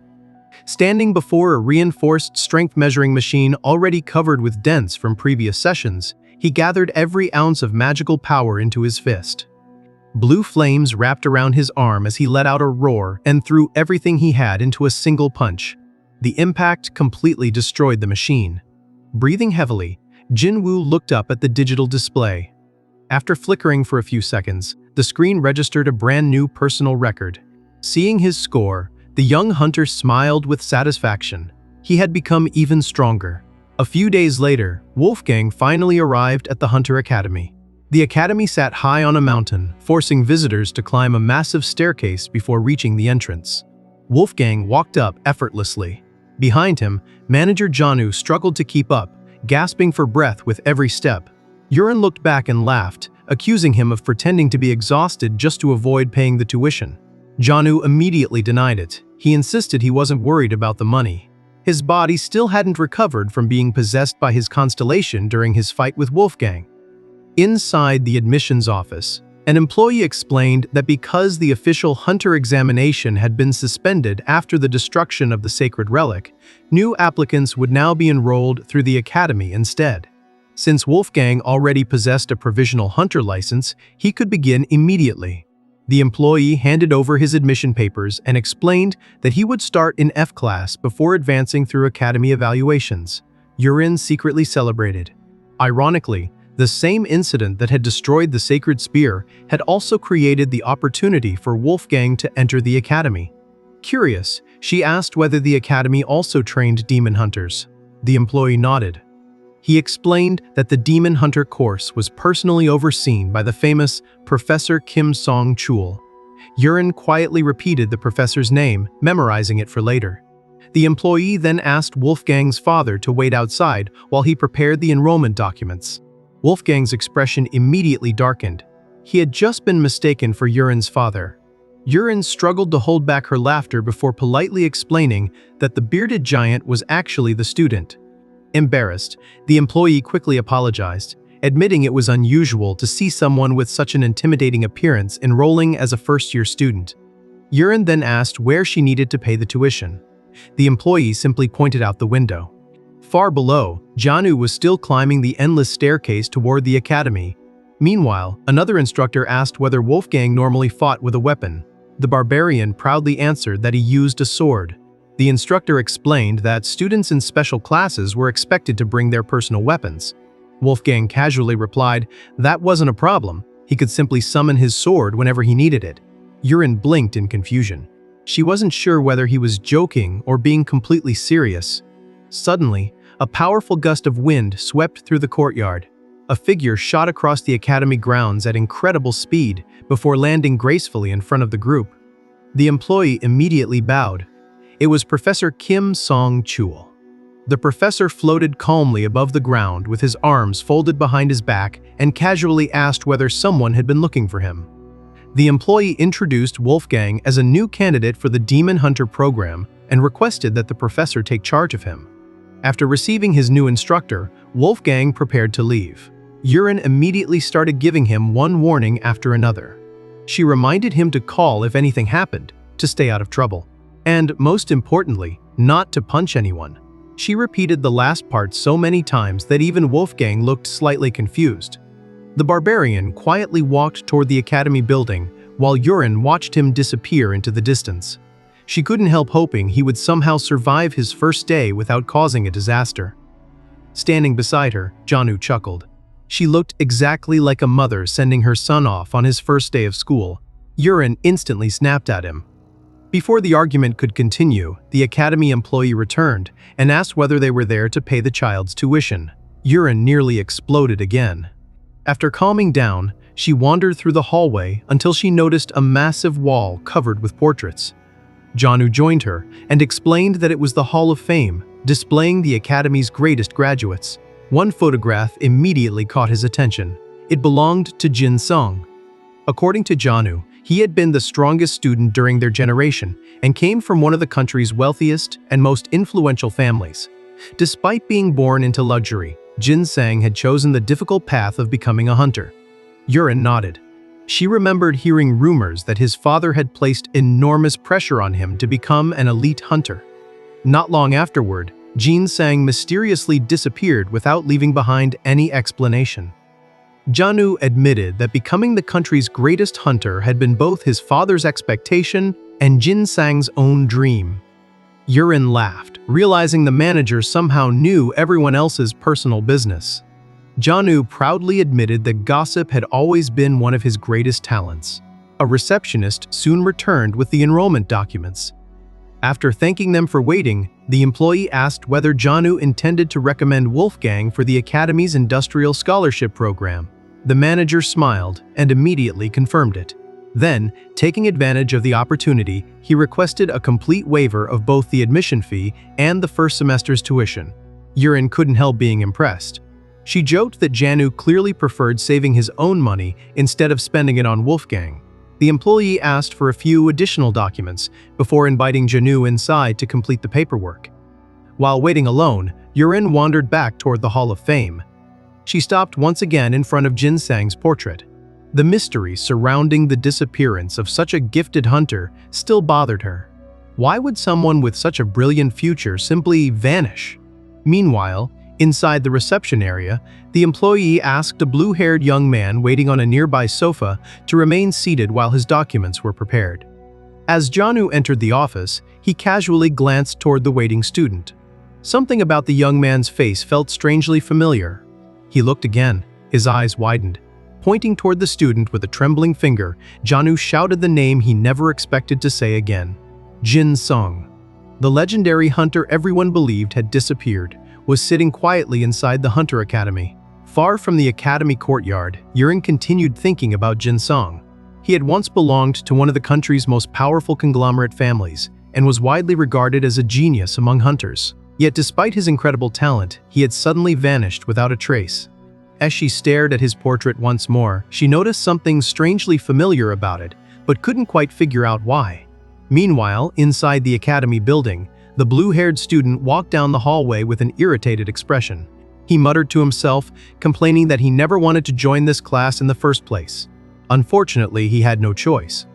Standing before a reinforced strength measuring machine already covered with dents from previous sessions, he gathered every ounce of magical power into his fist. Blue flames wrapped around his arm as he let out a roar and threw everything he had into a single punch. The impact completely destroyed the machine. Breathing heavily, Jin Woo looked up at the digital display. After flickering for a few seconds, the screen registered a brand new personal record. Seeing his score, the young hunter smiled with satisfaction. He had become even stronger. A few days later, Wolfgang finally arrived at the Hunter Academy. The academy sat high on a mountain, forcing visitors to climb a massive staircase before reaching the entrance. Wolfgang walked up effortlessly. Behind him, manager Janu struggled to keep up, gasping for breath with every step. Yurin looked back and laughed, accusing him of pretending to be exhausted just to avoid paying the tuition. Janu immediately denied it. He insisted he wasn't worried about the money. His body still hadn't recovered from being possessed by his constellation during his fight with Wolfgang. Inside the admissions office, an employee explained that because the official hunter examination had been suspended after the destruction of the sacred relic, new applicants would now be enrolled through the academy instead. Since Wolfgang already possessed a provisional hunter license, he could begin immediately. The employee handed over his admission papers and explained that he would start in F class before advancing through academy evaluations. Yurin secretly celebrated. Ironically, the same incident that had destroyed the sacred spear had also created the opportunity for Wolfgang to enter the academy. Curious, she asked whether the academy also trained demon hunters. The employee nodded. He explained that the demon hunter course was personally overseen by the famous Professor Kim Song-chul. Yurin quietly repeated the professor's name, memorizing it for later. The employee then asked Wolfgang's father to wait outside while he prepared the enrollment documents. Wolfgang's expression immediately darkened. He had just been mistaken for Yurin's father. Yurin struggled to hold back her laughter before politely explaining that the bearded giant was actually the student. Embarrassed, the employee quickly apologized, admitting it was unusual to see someone with such an intimidating appearance enrolling as a first-year student. Yurin then asked where she needed to pay the tuition. The employee simply pointed out the window. Far below, Janu was still climbing the endless staircase toward the academy. Meanwhile, another instructor asked whether Wolfgang normally fought with a weapon. The Barbarian proudly answered that he used a sword. The instructor explained that students in special classes were expected to bring their personal weapons. Wolfgang casually replied that wasn't a problem. He could simply summon his sword whenever he needed it. Yurin blinked in confusion. She wasn't sure whether he was joking or being completely serious. Suddenly, a powerful gust of wind swept through the courtyard. A figure shot across the academy grounds at incredible speed before landing gracefully in front of the group. The employee immediately bowed. It was Professor Kim Song-chul. The professor floated calmly above the ground with his arms folded behind his back and casually asked whether someone had been looking for him. The employee introduced Wolfgang as a new candidate for the Demon Hunter program and requested that the professor take charge of him. After receiving his new instructor, Wolfgang prepared to leave. Yurin immediately started giving him one warning after another. She reminded him to call if anything happened, to stay out of trouble, and, most importantly, not to punch anyone. She repeated the last part so many times that even Wolfgang looked slightly confused. The Barbarian quietly walked toward the academy building while Yurin watched him disappear into the distance. She couldn't help hoping he would somehow survive his first day without causing a disaster. Standing beside her, Janu chuckled. She looked exactly like a mother sending her son off on his first day of school. Yurin instantly snapped at him. Before the argument could continue, the academy employee returned and asked whether they were there to pay the child's tuition. Yurin nearly exploded again. After calming down, she wandered through the hallway until she noticed a massive wall covered with portraits. Janu joined her and explained that it was the Hall of Fame, displaying the academy's greatest graduates. One photograph immediately caught his attention. It belonged to Jin Sung. According to Janu, he had been the strongest student during their generation and came from one of the country's wealthiest and most influential families. Despite being born into luxury, Jin Sang had chosen the difficult path of becoming a hunter. Yurin nodded. She remembered hearing rumors that his father had placed enormous pressure on him to become an elite hunter. Not long afterward, Jin Sang mysteriously disappeared without leaving behind any explanation. Janu admitted that becoming the country's greatest hunter had been both his father's expectation and Jin Sang's own dream. Yurin laughed, realizing the manager somehow knew everyone else's personal business. Janu proudly admitted that gossip had always been one of his greatest talents. A receptionist soon returned with the enrollment documents. After thanking them for waiting, the employee asked whether Janu intended to recommend Wolfgang for the Academy's Industrial Scholarship Program. The manager smiled and immediately confirmed it. Then, taking advantage of the opportunity, he requested a complete waiver of both the admission fee and the first semester's tuition. Yurin couldn't help being impressed. She joked that Janu clearly preferred saving his own money instead of spending it on Wolfgang. The employee asked for a few additional documents before inviting Janu inside to complete the paperwork. While waiting alone, Yurin wandered back toward the Hall of Fame. She stopped once again in front of Jin Sang's portrait. The mystery surrounding the disappearance of such a gifted hunter still bothered her. Why would someone with such a brilliant future simply vanish? Meanwhile, inside the reception area, the employee asked a blue-haired young man waiting on a nearby sofa to remain seated while his documents were prepared. As Janu entered the office, he casually glanced toward the waiting student. Something about the young man's face felt strangely familiar. He looked again, his eyes widened. Pointing toward the student with a trembling finger, Janu shouted the name he never expected to say again. Jin Sung. The legendary hunter everyone believed had disappeared, was sitting quietly inside the Hunter Academy. Far from the academy courtyard, Yurin continued thinking about Jin Sung. He had once belonged to one of the country's most powerful conglomerate families and was widely regarded as a genius among hunters. Yet despite his incredible talent, he had suddenly vanished without a trace. As she stared at his portrait once more, she noticed something strangely familiar about it, but couldn't quite figure out why. Meanwhile, inside the academy building, the blue-haired student walked down the hallway with an irritated expression. He muttered to himself, complaining that he never wanted to join this class in the first place. Unfortunately, he had no choice.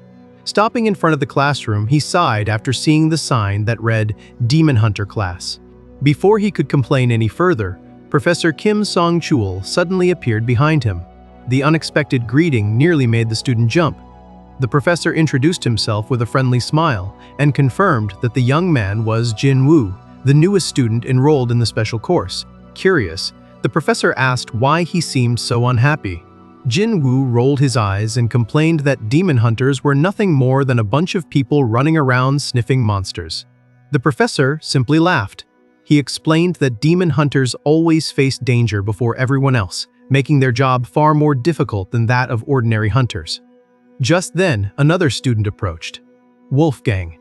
Stopping in front of the classroom, he sighed after seeing the sign that read, Demon Hunter Class. Before he could complain any further, Professor Kim Song-chul suddenly appeared behind him. The unexpected greeting nearly made the student jump. The professor introduced himself with a friendly smile and confirmed that the young man was Jin Woo, the newest student enrolled in the special course. Curious, the professor asked why he seemed so unhappy. Jin Woo rolled his eyes and complained that demon hunters were nothing more than a bunch of people running around sniffing monsters. The professor simply laughed. He explained that demon hunters always face danger before everyone else, making their job far more difficult than that of ordinary hunters. Just then, another student approached. Wolfgang.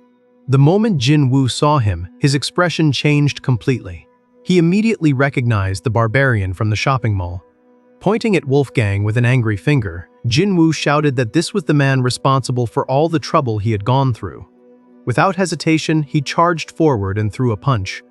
The moment Jin Woo saw him, his expression changed completely. He immediately recognized the Barbarian from the shopping mall. Pointing at Wolfgang with an angry finger, Jin Woo shouted that this was the man responsible for all the trouble he had gone through. Without hesitation, he charged forward and threw a punch.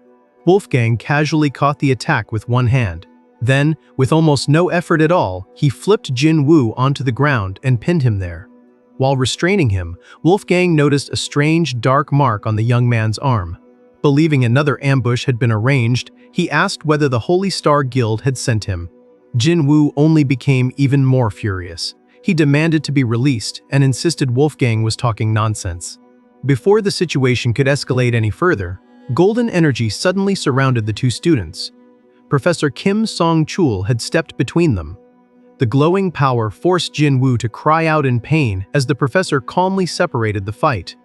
Wolfgang casually caught the attack with one hand. Then, with almost no effort at all, he flipped Jin Woo onto the ground and pinned him there. While restraining him, Wolfgang noticed a strange dark mark on the young man's arm. Believing another ambush had been arranged, he asked whether the Holy Star Guild had sent him. Jin Woo only became even more furious. He demanded to be released and insisted Wolfgang was talking nonsense. Before the situation could escalate any further, golden energy suddenly surrounded the two students. Professor Kim Song-chul had stepped between them. The glowing power forced Jin Woo to cry out in pain as the professor calmly separated the fight.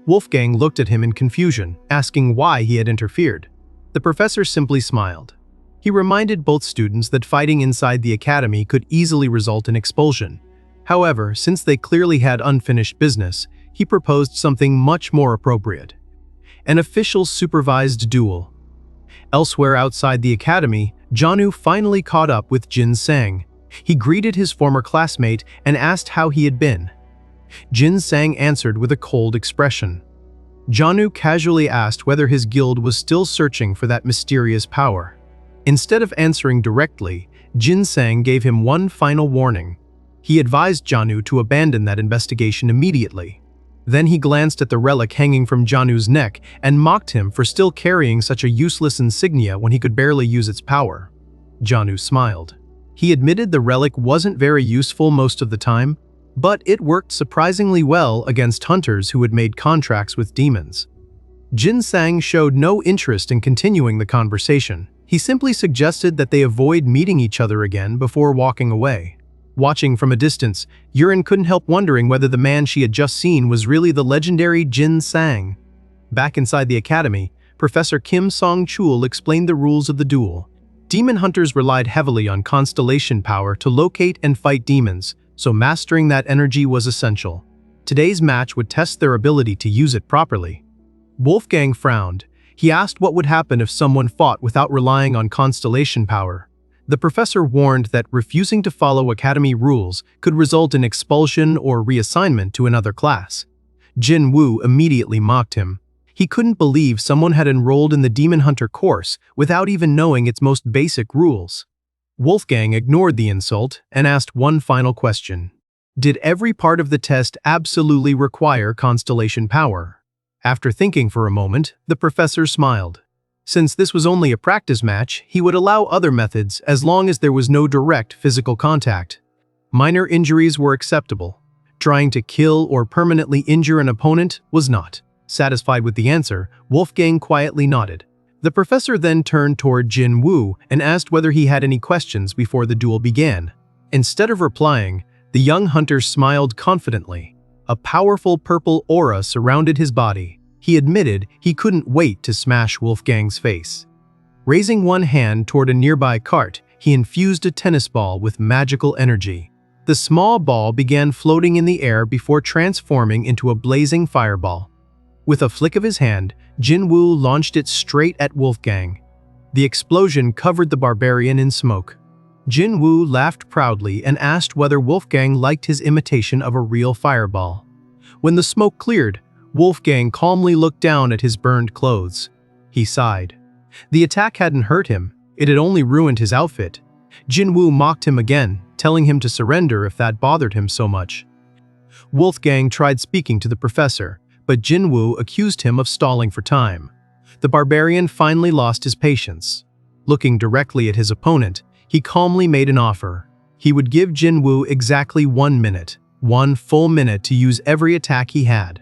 Wolfgang looked at him in confusion, asking why he had interfered. The professor simply smiled. He reminded both students that fighting inside the academy could easily result in expulsion. However, since they clearly had unfinished business, he proposed something much more appropriate: an official supervised duel. Elsewhere outside the academy, Janu finally caught up with Jin Sang. He greeted his former classmate and asked how he had been. Jin Sang answered with a cold expression. Janu casually asked whether his guild was still searching for that mysterious power. Instead of answering directly, Jin Sang gave him one final warning. He advised Janu to abandon that investigation immediately. Then he glanced at the relic hanging from Janu's neck and mocked him for still carrying such a useless insignia when he could barely use its power. Janu smiled. He admitted the relic wasn't very useful most of the time, but it worked surprisingly well against hunters who had made contracts with demons. Jin Sang showed no interest in continuing the conversation. He simply suggested that they avoid meeting each other again before walking away. Watching from a distance, Yurin couldn't help wondering whether the man she had just seen was really the legendary Jin Sang. Back inside the academy, Professor Kim Song-chul explained the rules of the duel. Demon hunters relied heavily on constellation power to locate and fight demons, so mastering that energy was essential. Today's match would test their ability to use it properly. Wolfgang frowned. He asked what would happen if someone fought without relying on constellation power. The professor warned that refusing to follow academy rules could result in expulsion or reassignment to another class. Jin Woo immediately mocked him. He couldn't believe someone had enrolled in the Demon Hunter course without even knowing its most basic rules. Wolfgang ignored the insult and asked one final question. Did every part of the test absolutely require constellation power? After thinking for a moment, the professor smiled. Since this was only a practice match, he would allow other methods as long as there was no direct physical contact. Minor injuries were acceptable. Trying to kill or permanently injure an opponent was not. Satisfied with the answer, Wolfgang quietly nodded. The professor then turned toward Jin Woo and asked whether he had any questions before the duel began. Instead of replying, the young hunter smiled confidently. A powerful purple aura surrounded his body. He admitted he couldn't wait to smash Wolfgang's face. Raising one hand toward a nearby cart, he infused a tennis ball with magical energy. The small ball began floating in the air before transforming into a blazing fireball. With a flick of his hand, Jin Woo launched it straight at Wolfgang. The explosion covered the barbarian in smoke. Jin Woo laughed proudly and asked whether Wolfgang liked his imitation of a real fireball. When the smoke cleared, Wolfgang calmly looked down at his burned clothes. He sighed. The attack hadn't hurt him, it had only ruined his outfit. Jin Woo mocked him again, telling him to surrender if that bothered him so much. Wolfgang tried speaking to the professor, but Jin Woo accused him of stalling for time. The barbarian finally lost his patience. Looking directly at his opponent, he calmly made an offer. He would give Jin Woo exactly 1 minute, 1 full minute to use every attack he had.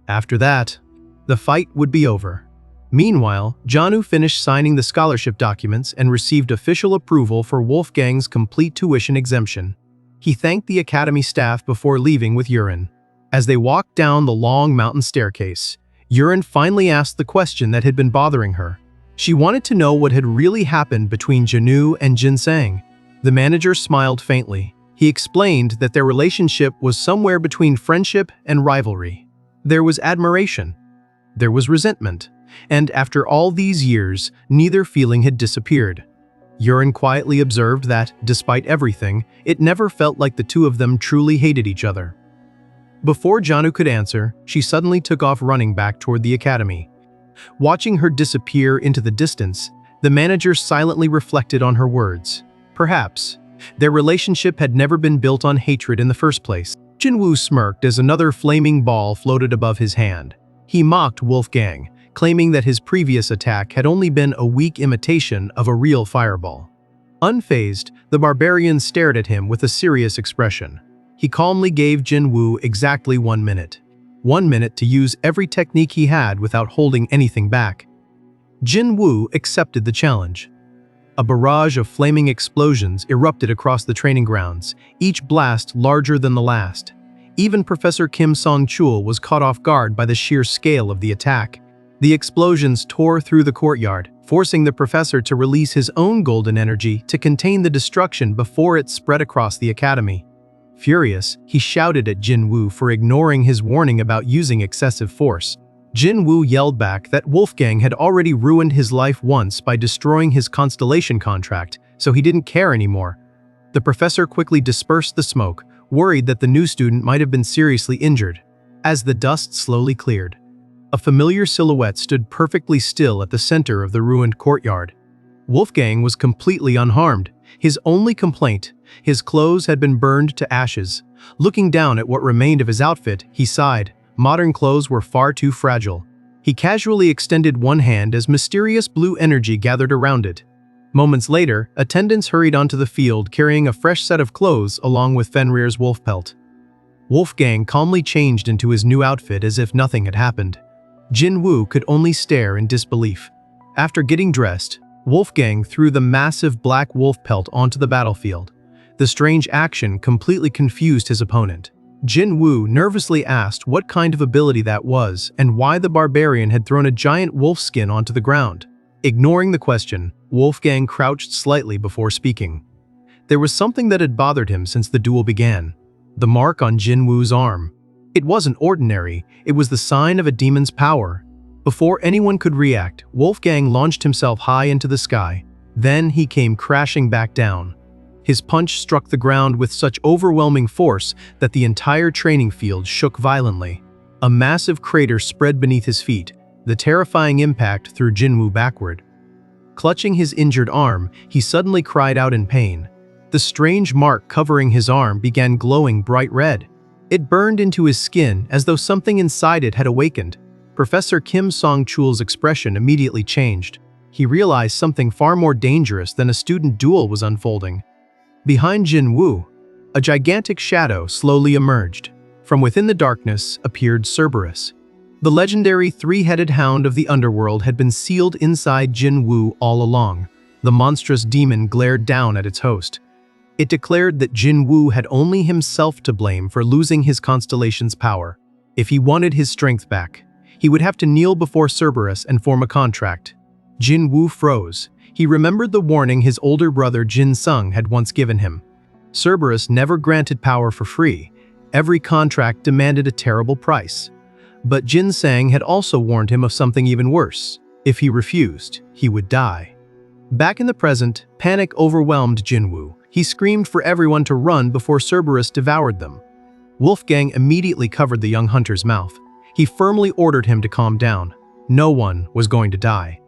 After that, the fight would be over. Meanwhile, Janu finished signing the scholarship documents and received official approval for Wolfgang's complete tuition exemption. He thanked the academy staff before leaving with Yurin. As they walked down the long mountain staircase, Yurin finally asked the question that had been bothering her. She wanted to know what had really happened between Janu and Jin Sang. The manager smiled faintly. He explained that their relationship was somewhere between friendship and rivalry. There was admiration. There was resentment. And after all these years, neither feeling had disappeared. Yurin quietly observed that, despite everything, it never felt like the two of them truly hated each other. Before Janu could answer, she suddenly took off running back toward the academy. Watching her disappear into the distance, the manager silently reflected on her words. Perhaps, their relationship had never been built on hatred in the first place. Jin Woo smirked as another flaming ball floated above his hand. He mocked Wolfgang, claiming that his previous attack had only been a weak imitation of a real fireball. Unfazed, The barbarian stared at him with a serious expression. He calmly gave Jin Woo exactly 1 minute. 1 minute to use every technique he had without holding anything back. Jin Woo accepted the challenge. A barrage of flaming explosions erupted across the training grounds, each blast larger than the last. Even Professor Kim Song-chul was caught off guard by the sheer scale of the attack. The explosions tore through the courtyard, forcing the professor to release his own golden energy to contain the destruction before it spread across the academy. Furious, he shouted at Jin Woo for ignoring his warning about using excessive force. Jin Woo yelled back that Wolfgang had already ruined his life once by destroying his constellation contract, so he didn't care anymore. The professor quickly dispersed the smoke, worried that the new student might have been seriously injured. As the dust slowly cleared, a familiar silhouette stood perfectly still at the center of the ruined courtyard. Wolfgang was completely unharmed. His only complaint, his clothes had been burned to ashes. Looking down at what remained of his outfit, he sighed. Modern clothes were far too fragile. He casually extended one hand as mysterious blue energy gathered around it. Moments later, attendants hurried onto the field carrying a fresh set of clothes along with Fenrir's wolf pelt. Wolfgang calmly changed into his new outfit as if nothing had happened. Jin Woo could only stare in disbelief. After getting dressed, Wolfgang threw the massive black wolf pelt onto the battlefield. The strange action completely confused his opponent. Jin Woo nervously asked what kind of ability that was and why the barbarian had thrown a giant wolf skin onto the ground. Ignoring the question, Wolfgang crouched slightly before speaking. There was something that had bothered him since the duel began. The mark on Jin Woo's arm. It wasn't ordinary, it was the sign of a demon's power. Before anyone could react, Wolfgang launched himself high into the sky. Then he came crashing back down. His punch struck the ground with such overwhelming force that the entire training field shook violently. A massive crater spread beneath his feet. The terrifying impact threw Jin Woo backward. Clutching his injured arm, he suddenly cried out in pain. The strange mark covering his arm began glowing bright red. It burned into his skin as though something inside it had awakened. Professor Kim Song-chul's expression immediately changed. He realized something far more dangerous than a student duel was unfolding. Behind Jin Woo, a gigantic shadow slowly emerged. From within the darkness appeared Cerberus. The legendary three-headed hound of the underworld had been sealed inside Jin Woo all along. The monstrous demon glared down at its host. It declared that Jin Woo had only himself to blame for losing his constellation's power. If he wanted his strength back, he would have to kneel before Cerberus and form a contract. Jin Woo froze. He remembered the warning his older brother Jin Sung had once given him. Cerberus never granted power for free. Every contract demanded a terrible price. But Jin Sang had also warned him of something even worse. If he refused, he would die. Back in the present, panic overwhelmed Jin Woo. He screamed for everyone to run before Cerberus devoured them. Wolfgang immediately covered the young hunter's mouth. He firmly ordered him to calm down. No one was going to die.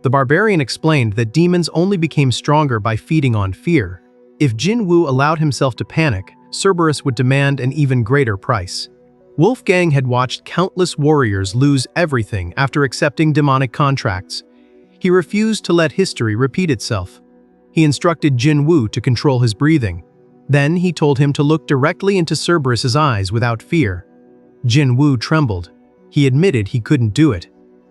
The barbarian explained that demons only became stronger by feeding on fear. If Jin Woo allowed himself to panic, Cerberus would demand an even greater price. Wolfgang had watched countless warriors lose everything after accepting demonic contracts. He refused to let history repeat itself. He instructed Jin Woo to control his breathing. Then he told him to look directly into Cerberus's eyes without fear. Jin Woo trembled. He admitted he couldn't do it.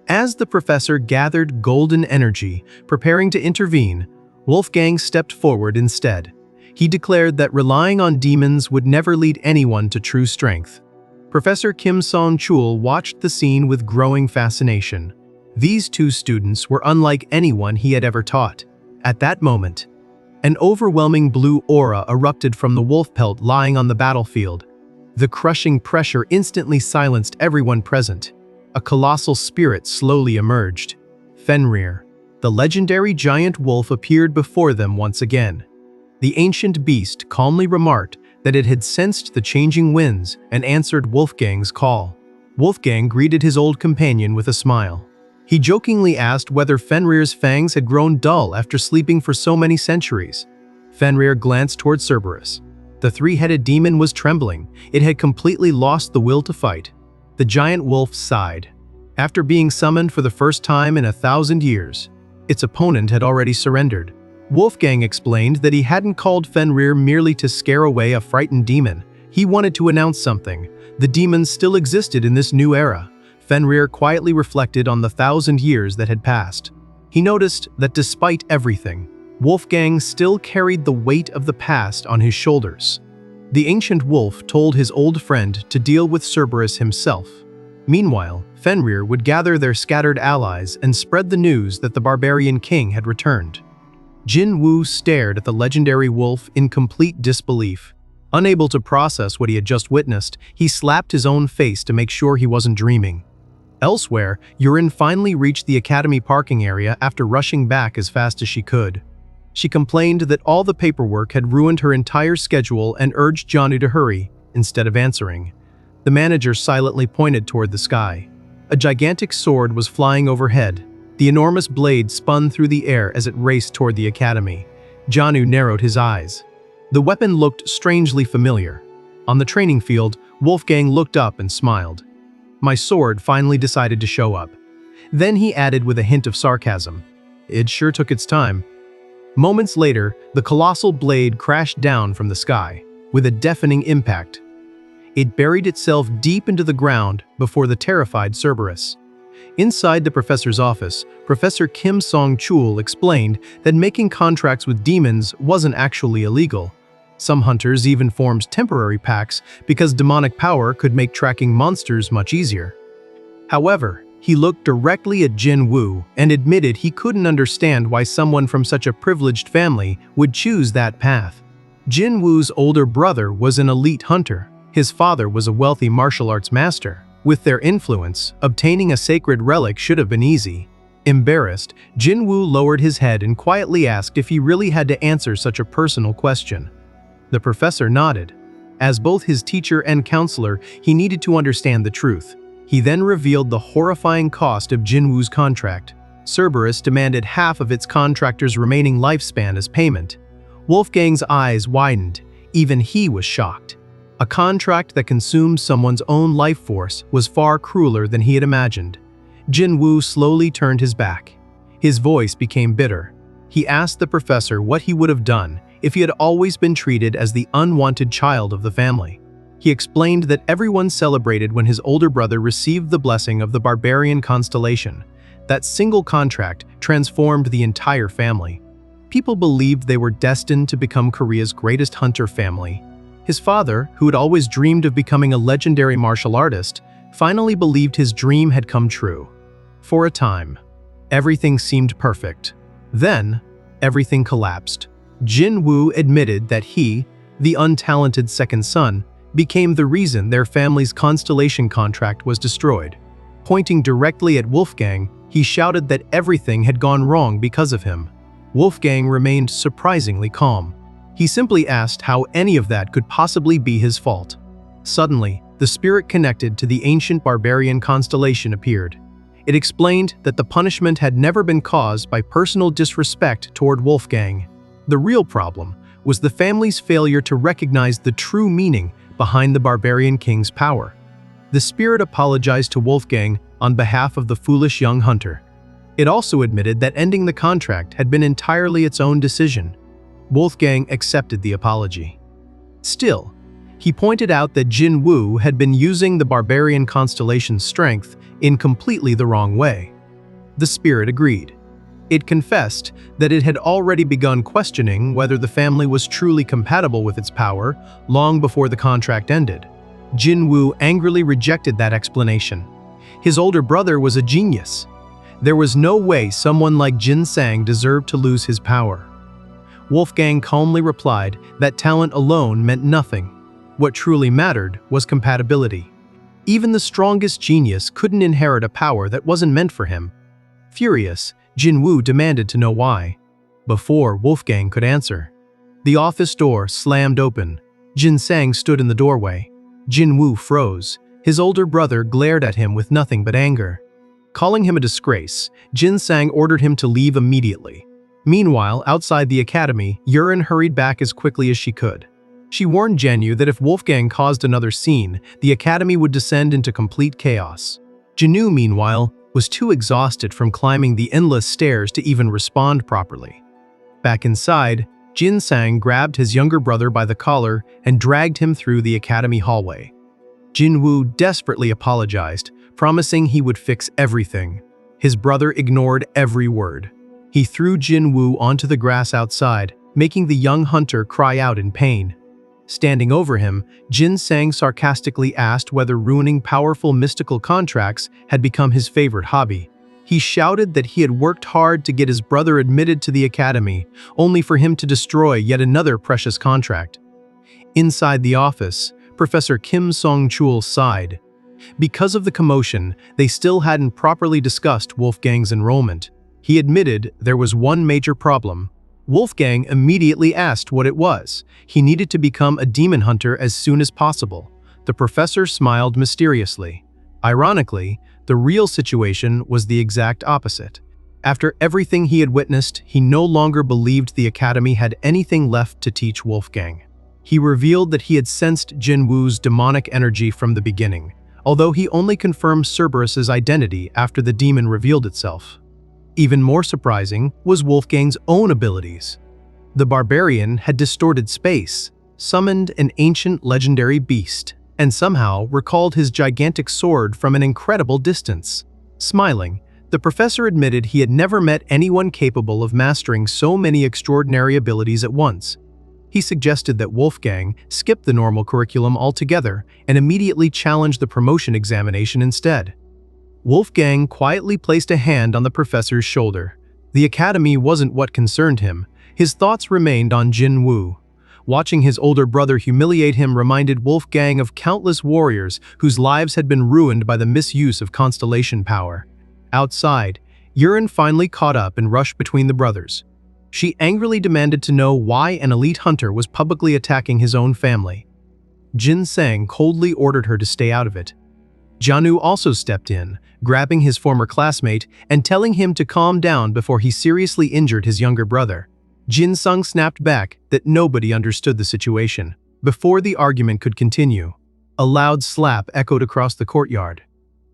As the professor gathered golden energy, preparing to intervene, Wolfgang stepped forward instead. He declared that relying on demons would never lead anyone to true strength. Professor Kim Song-chul watched the scene with growing fascination. These two students were unlike anyone he had ever taught. At that moment, an overwhelming blue aura erupted from the wolf pelt lying on the battlefield. The crushing pressure instantly silenced everyone present. A colossal spirit slowly emerged. Fenrir, the legendary giant wolf, appeared before them once again. The ancient beast calmly remarked that it had sensed the changing winds and answered Wolfgang's call. Wolfgang greeted his old companion with a smile. He jokingly asked whether Fenrir's fangs had grown dull after sleeping for so many centuries. Fenrir glanced toward Cerberus. The three-headed demon was trembling. It had completely lost the will to fight. The giant wolf sighed. After being summoned for the first time in 1,000 years, its opponent had already surrendered. Wolfgang explained that he hadn't called Fenrir merely to scare away a frightened demon. He wanted to announce something. The demons still existed in this new era. Fenrir quietly reflected on the 1,000 years that had passed. He noticed that despite everything, Wolfgang still carried the weight of the past on his shoulders. The ancient wolf told his old friend to deal with Cerberus himself. Meanwhile, Fenrir would gather their scattered allies and spread the news that the barbarian king had returned. Jin Woo stared at the legendary wolf in complete disbelief. Unable to process what he had just witnessed, he slapped his own face to make sure he wasn't dreaming. Elsewhere, Yurin finally reached the academy parking area after rushing back as fast as she could. She complained that all the paperwork had ruined her entire schedule and urged Johnny to hurry, instead of answering. The manager silently pointed toward the sky. A gigantic sword was flying overhead. The enormous blade spun through the air as it raced toward the academy. Janu narrowed his eyes. The weapon looked strangely familiar. On the training field, Wolfgang looked up and smiled. My sword finally decided to show up. Then he added with a hint of sarcasm, "It sure took its time." Moments later, the colossal blade crashed down from the sky, with a deafening impact. It buried itself deep into the ground before the terrified Cerberus. Inside the professor's office, Professor Kim Song-chul explained that making contracts with demons wasn't actually illegal. Some hunters even formed temporary pacts because demonic power could make tracking monsters much easier. However, he looked directly at Jin Woo and admitted he couldn't understand why someone from such a privileged family would choose that path. Jin Woo's older brother was an elite hunter. His father was a wealthy martial arts master. With their influence, obtaining a sacred relic should have been easy. Embarrassed, Jin Woo lowered his head and quietly asked if he really had to answer such a personal question. The professor nodded. As both his teacher and counselor, he needed to understand the truth. He then revealed the horrifying cost of Jin Woo's contract. Cerberus demanded half of its contractor's remaining lifespan as payment. Wolfgang's eyes widened. Even he was shocked. A contract that consumed someone's own life force was far crueler than he had imagined. Jin Woo slowly turned his back. His voice became bitter. He asked the professor what he would have done if he had always been treated as the unwanted child of the family. He explained that everyone celebrated when his older brother received the blessing of the Barbarian constellation. That single contract transformed the entire family. People believed they were destined to become Korea's greatest hunter family. His father, who had always dreamed of becoming a legendary martial artist, finally believed his dream had come true. For a time, everything seemed perfect. Then, everything collapsed. Jin Woo admitted that he, the untalented second son, became the reason their family's constellation contract was destroyed. Pointing directly at Wolfgang, he shouted that everything had gone wrong because of him. Wolfgang remained surprisingly calm. He simply asked how any of that could possibly be his fault. Suddenly, the spirit connected to the ancient Barbarian constellation appeared. It explained that the punishment had never been caused by personal disrespect toward Wolfgang. The real problem was the family's failure to recognize the true meaning behind the Barbarian King's power. The spirit apologized to Wolfgang on behalf of the foolish young hunter. It also admitted that ending the contract had been entirely its own decision. Wolfgang accepted the apology. Still, he pointed out that Jin Woo had been using the Barbarian constellation's strength in completely the wrong way. The spirit agreed. It confessed that it had already begun questioning whether the family was truly compatible with its power long before the contract ended. Jin Woo angrily rejected that explanation. His older brother was a genius. There was no way someone like Jin Sang deserved to lose his power. Wolfgang calmly replied that talent alone meant nothing. What truly mattered was compatibility. Even the strongest genius couldn't inherit a power that wasn't meant for him. Furious, Jin Woo demanded to know why. Before Wolfgang could answer, the office door slammed open. Jin Sang stood in the doorway. Jin Woo froze. His older brother glared at him with nothing but anger. Calling him a disgrace, Jin Sang ordered him to leave immediately. Meanwhile, outside the academy, Yurin hurried back as quickly as she could. She warned Jinyu that if Wolfgang caused another scene, the academy would descend into complete chaos. Jinyu, meanwhile, was too exhausted from climbing the endless stairs to even respond properly. Back inside, Jin Sang grabbed his younger brother by the collar and dragged him through the academy hallway. Jin Woo desperately apologized, promising he would fix everything. His brother ignored every word. He threw Jin Woo onto the grass outside, making the young hunter cry out in pain. Standing over him, Jin Sang sarcastically asked whether ruining powerful mystical contracts had become his favorite hobby. He shouted that he had worked hard to get his brother admitted to the academy, only for him to destroy yet another precious contract. Inside the office, Professor Kim Song-chul sighed. Because of the commotion, they still hadn't properly discussed Wolfgang's enrollment. He admitted there was one major problem. Wolfgang immediately asked what it was. He needed to become a demon hunter as soon as possible. The professor smiled mysteriously. Ironically, the real situation was the exact opposite. After everything he had witnessed, he no longer believed the academy had anything left to teach Wolfgang. He revealed that he had sensed Jin Woo's demonic energy from the beginning, although he only confirmed Cerberus's identity after the demon revealed itself. Even more surprising was Wolfgang's own abilities. The Barbarian had distorted space, summoned an ancient legendary beast, and somehow recalled his gigantic sword from an incredible distance. Smiling, the professor admitted he had never met anyone capable of mastering so many extraordinary abilities at once. He suggested that Wolfgang skip the normal curriculum altogether and immediately challenge the promotion examination instead. Wolfgang quietly placed a hand on the professor's shoulder. The academy wasn't what concerned him. His thoughts remained on Jin Woo. Watching his older brother humiliate him reminded Wolfgang of countless warriors whose lives had been ruined by the misuse of constellation power. Outside, Yurin finally caught up and rushed between the brothers. She angrily demanded to know why an elite hunter was publicly attacking his own family. Jin Sang coldly ordered her to stay out of it. Jianu also stepped in, grabbing his former classmate and telling him to calm down before he seriously injured his younger brother. Jin Sang snapped back that nobody understood the situation. Before the argument could continue, a loud slap echoed across the courtyard.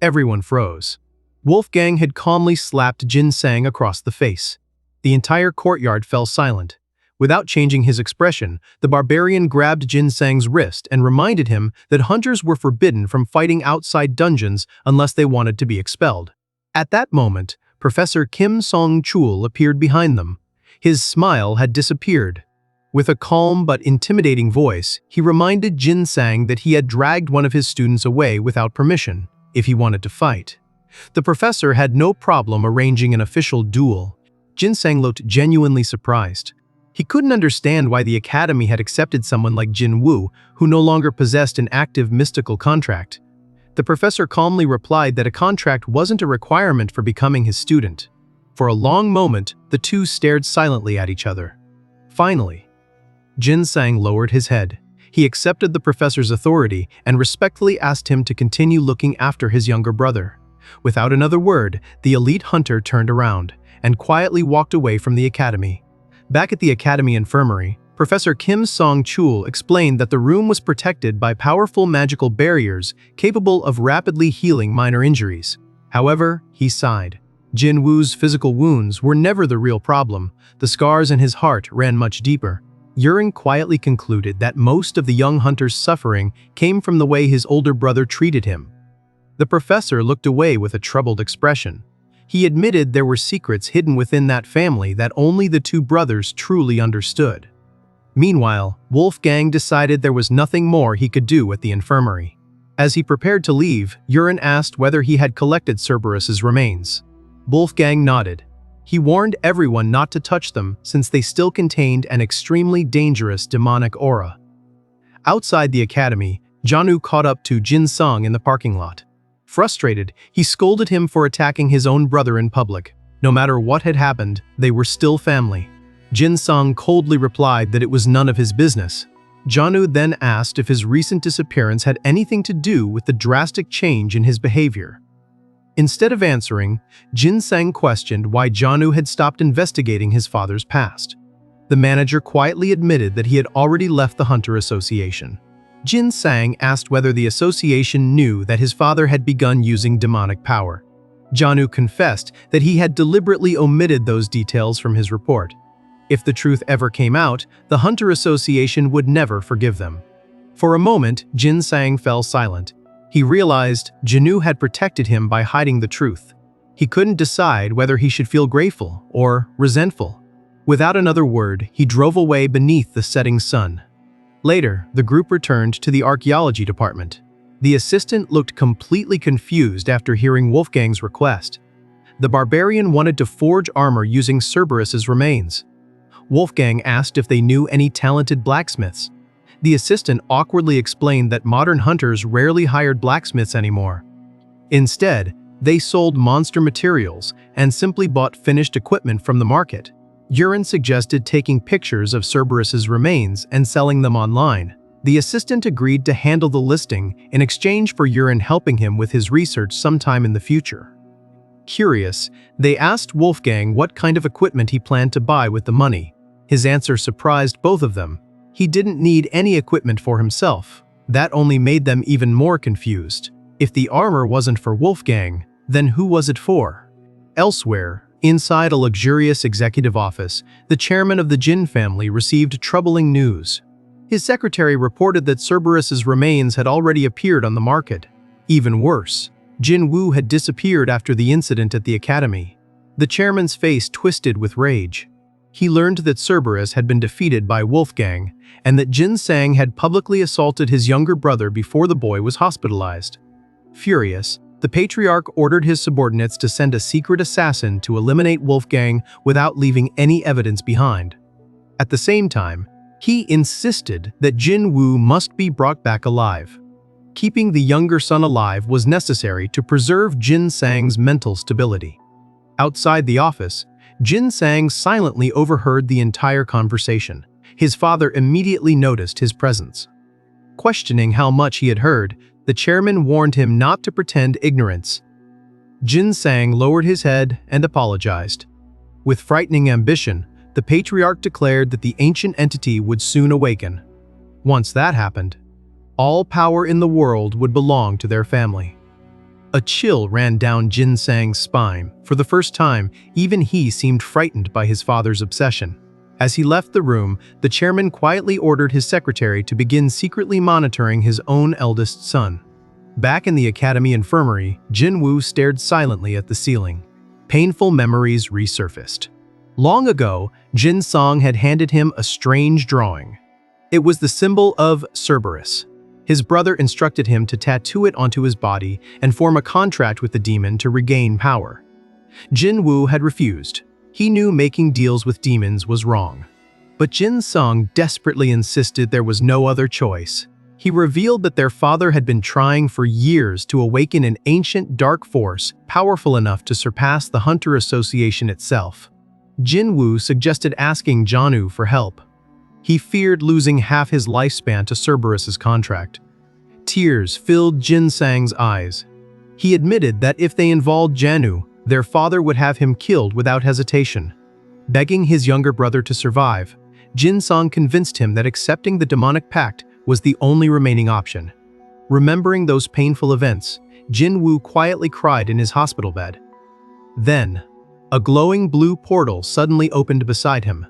Everyone froze. Wolfgang had calmly slapped Jin Sang across the face. The entire courtyard fell silent. Without changing his expression, the barbarian grabbed Jin Sang's wrist and reminded him that hunters were forbidden from fighting outside dungeons unless they wanted to be expelled. At that moment, Professor Kim Song-chul appeared behind them. His smile had disappeared. With a calm but intimidating voice, he reminded Jin Sang that he had dragged one of his students away without permission, if he wanted to fight. The professor had no problem arranging an official duel. Jin Sang looked genuinely surprised. He couldn't understand why the academy had accepted someone like Jin Woo, who no longer possessed an active mystical contract. The professor calmly replied that a contract wasn't a requirement for becoming his student. For a long moment, the two stared silently at each other. Finally, Jin Sang lowered his head. He accepted the professor's authority and respectfully asked him to continue looking after his younger brother. Without another word, the elite hunter turned around and quietly walked away from the academy. Back at the academy infirmary, Professor Kim Song-chul explained that the room was protected by powerful magical barriers capable of rapidly healing minor injuries. However, he sighed. Jin Woo's physical wounds were never the real problem. The scars in his heart ran much deeper. Yurin quietly concluded that most of the young hunter's suffering came from the way his older brother treated him. The professor looked away with a troubled expression. He admitted there were secrets hidden within that family that only the two brothers truly understood. Meanwhile, Wolfgang decided there was nothing more he could do at the infirmary. As he prepared to leave, Yurin asked whether he had collected Cerberus's remains. Wolfgang nodded. He warned everyone not to touch them since they still contained an extremely dangerous demonic aura. Outside the academy, Jianu caught up to Jin Sang in the parking lot. Frustrated, he scolded him for attacking his own brother in public. No matter what had happened, they were still family. Jin Sang coldly replied that it was none of his business. Jianu then asked if his recent disappearance had anything to do with the drastic change in his behavior. Instead of answering, Jin Sang questioned why Jianu had stopped investigating his father's past. The manager quietly admitted that he had already left the Hunter Association. Jin Sang asked whether the association knew that his father had begun using demonic power. Jianu confessed that he had deliberately omitted those details from his report. If the truth ever came out, the Hunter Association would never forgive them. For a moment, Jin Sang fell silent. He realized Jinwoo had protected him by hiding the truth. He couldn't decide whether he should feel grateful or resentful. Without another word, he drove away beneath the setting sun. Later, the group returned to the archaeology department. The assistant looked completely confused after hearing Wolfgang's request. The barbarian wanted to forge armor using Cerberus's remains. Wolfgang asked if they knew any talented blacksmiths. The assistant awkwardly explained that modern hunters rarely hired blacksmiths anymore. Instead, they sold monster materials and simply bought finished equipment from the market. Urin suggested taking pictures of Cerberus's remains and selling them online. The assistant agreed to handle the listing in exchange for Urin helping him with his research sometime in the future. Curious, they asked Wolfgang what kind of equipment he planned to buy with the money. His answer surprised both of them. He didn't need any equipment for himself. That only made them even more confused. If the armor wasn't for Wolfgang, then who was it for? Elsewhere, inside a luxurious executive office, the chairman of the Jin family received troubling news. His secretary reported that Cerberus's remains had already appeared on the market. Even worse, Jinwoo had disappeared after the incident at the academy. The chairman's face twisted with rage. He learned that Cerberus had been defeated by Wolfgang, and that Jin Sang had publicly assaulted his younger brother before the boy was hospitalized. Furious, the patriarch ordered his subordinates to send a secret assassin to eliminate Wolfgang without leaving any evidence behind. At the same time, he insisted that Jinwoo must be brought back alive. Keeping the younger son alive was necessary to preserve Jin Sang's mental stability. Outside the office, Jin Sang silently overheard the entire conversation. His father immediately noticed his presence. Questioning how much he had heard, the chairman warned him not to pretend ignorance. Jin Sang lowered his head and apologized. With frightening ambition, the patriarch declared that the ancient entity would soon awaken. Once that happened, all power in the world would belong to their family. A chill ran down Jin Sang's spine. For the first time, even he seemed frightened by his father's obsession. As he left the room, the chairman quietly ordered his secretary to begin secretly monitoring his own eldest son. Back in the academy infirmary, Jinwoo stared silently at the ceiling. Painful memories resurfaced. Long ago, Jin Sang had handed him a strange drawing. It was the symbol of Cerberus. His brother instructed him to tattoo it onto his body and form a contract with the demon to regain power. Jinwoo had refused. He knew making deals with demons was wrong. But Jin Sang desperately insisted there was no other choice. He revealed that their father had been trying for years to awaken an ancient dark force powerful enough to surpass the Hunter Association itself. Jinwoo suggested asking Jinwoo for help. He feared losing half his lifespan to Cerberus's contract. Tears filled Jin Sang's eyes. He admitted that if they involved Jinwoo, their father would have him killed without hesitation. Begging his younger brother to survive, Jin Sang convinced him that accepting the demonic pact was the only remaining option. Remembering those painful events, Jinwoo quietly cried in his hospital bed. Then, a glowing blue portal suddenly opened beside him.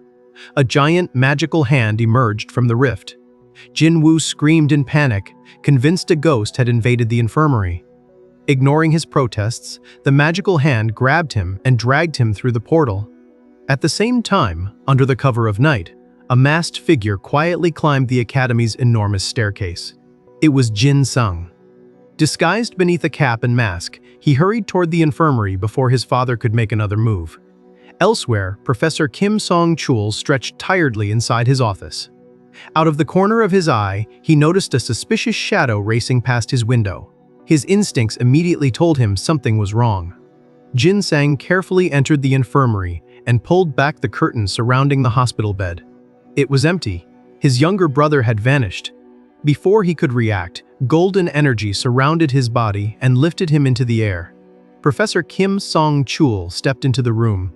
A giant magical hand emerged from the rift. Jinwoo screamed in panic, convinced a ghost had invaded the infirmary. Ignoring his protests, the magical hand grabbed him and dragged him through the portal. At the same time, under the cover of night, a masked figure quietly climbed the academy's enormous staircase. It was Jin Sang. Disguised beneath a cap and mask, he hurried toward the infirmary before his father could make another move. Elsewhere, Professor Kim Song-chul stretched tiredly inside his office. Out of the corner of his eye, he noticed a suspicious shadow racing past his window. His instincts immediately told him something was wrong. Jin Sang carefully entered the infirmary and pulled back the curtain surrounding the hospital bed. It was empty. His younger brother had vanished. Before he could react, golden energy surrounded his body and lifted him into the air. Professor Kim Song-chul stepped into the room.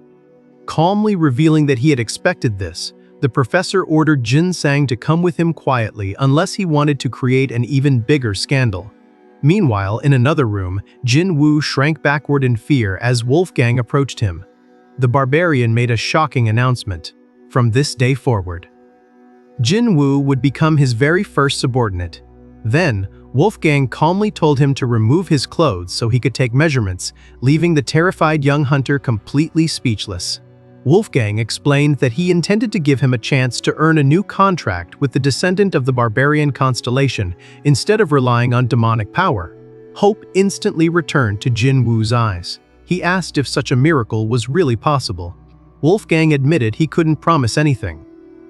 Calmly revealing that he had expected this, the professor ordered Jin Sang to come with him quietly unless he wanted to create an even bigger scandal. Meanwhile, in another room, Jinwoo shrank backward in fear as Wolfgang approached him. The barbarian made a shocking announcement. from this day forward. Jin Woo would become his very first subordinate. Then, Wolfgang calmly told him to remove his clothes so he could take measurements, leaving the terrified young hunter completely speechless. Wolfgang explained that he intended to give him a chance to earn a new contract with the descendant of the Barbarian constellation instead of relying on demonic power. Hope instantly returned to Jin Woo's eyes. He asked if such a miracle was really possible. Wolfgang admitted he couldn't promise anything.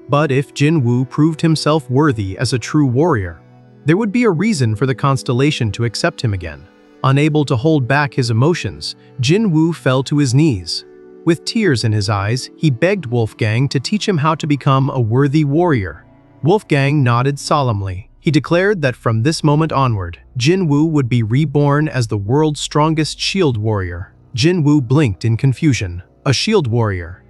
But if Jin Woo proved himself worthy as a true warrior, there would be a reason for the constellation to accept him again. Unable to hold back his emotions, Jin Woo fell to his knees. With tears in his eyes, he begged Wolfgang to teach him how to become a worthy warrior. Wolfgang nodded solemnly. He declared that from this moment onward, Jin Woo would be reborn as the world's strongest shield warrior. Jin Woo blinked in confusion. A shield warrior?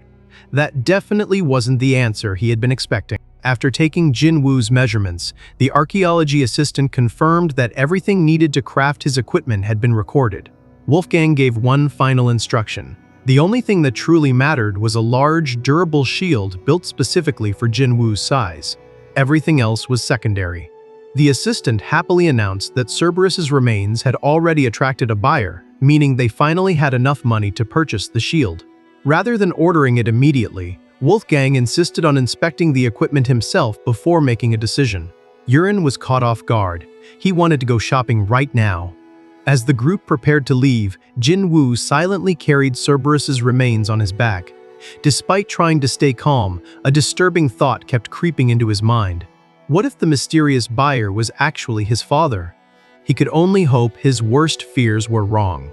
That definitely wasn't the answer he had been expecting. After taking Jin Woo's measurements, the archaeology assistant confirmed that everything needed to craft his equipment had been recorded. Wolfgang gave one final instruction. The only thing that truly mattered was a large, durable shield built specifically for Jin Woo's size. Everything else was secondary. The assistant happily announced that Cerberus's remains had already attracted a buyer, meaning they finally had enough money to purchase the shield. Rather than ordering it immediately, Wolfgang insisted on inspecting the equipment himself before making a decision. Yurin was caught off guard. He wanted to go shopping right now. As the group prepared to leave, Jin Woo silently carried Cerberus's remains on his back. Despite trying to stay calm, a disturbing thought kept creeping into his mind. What if the mysterious buyer was actually his father? He could only hope his worst fears were wrong.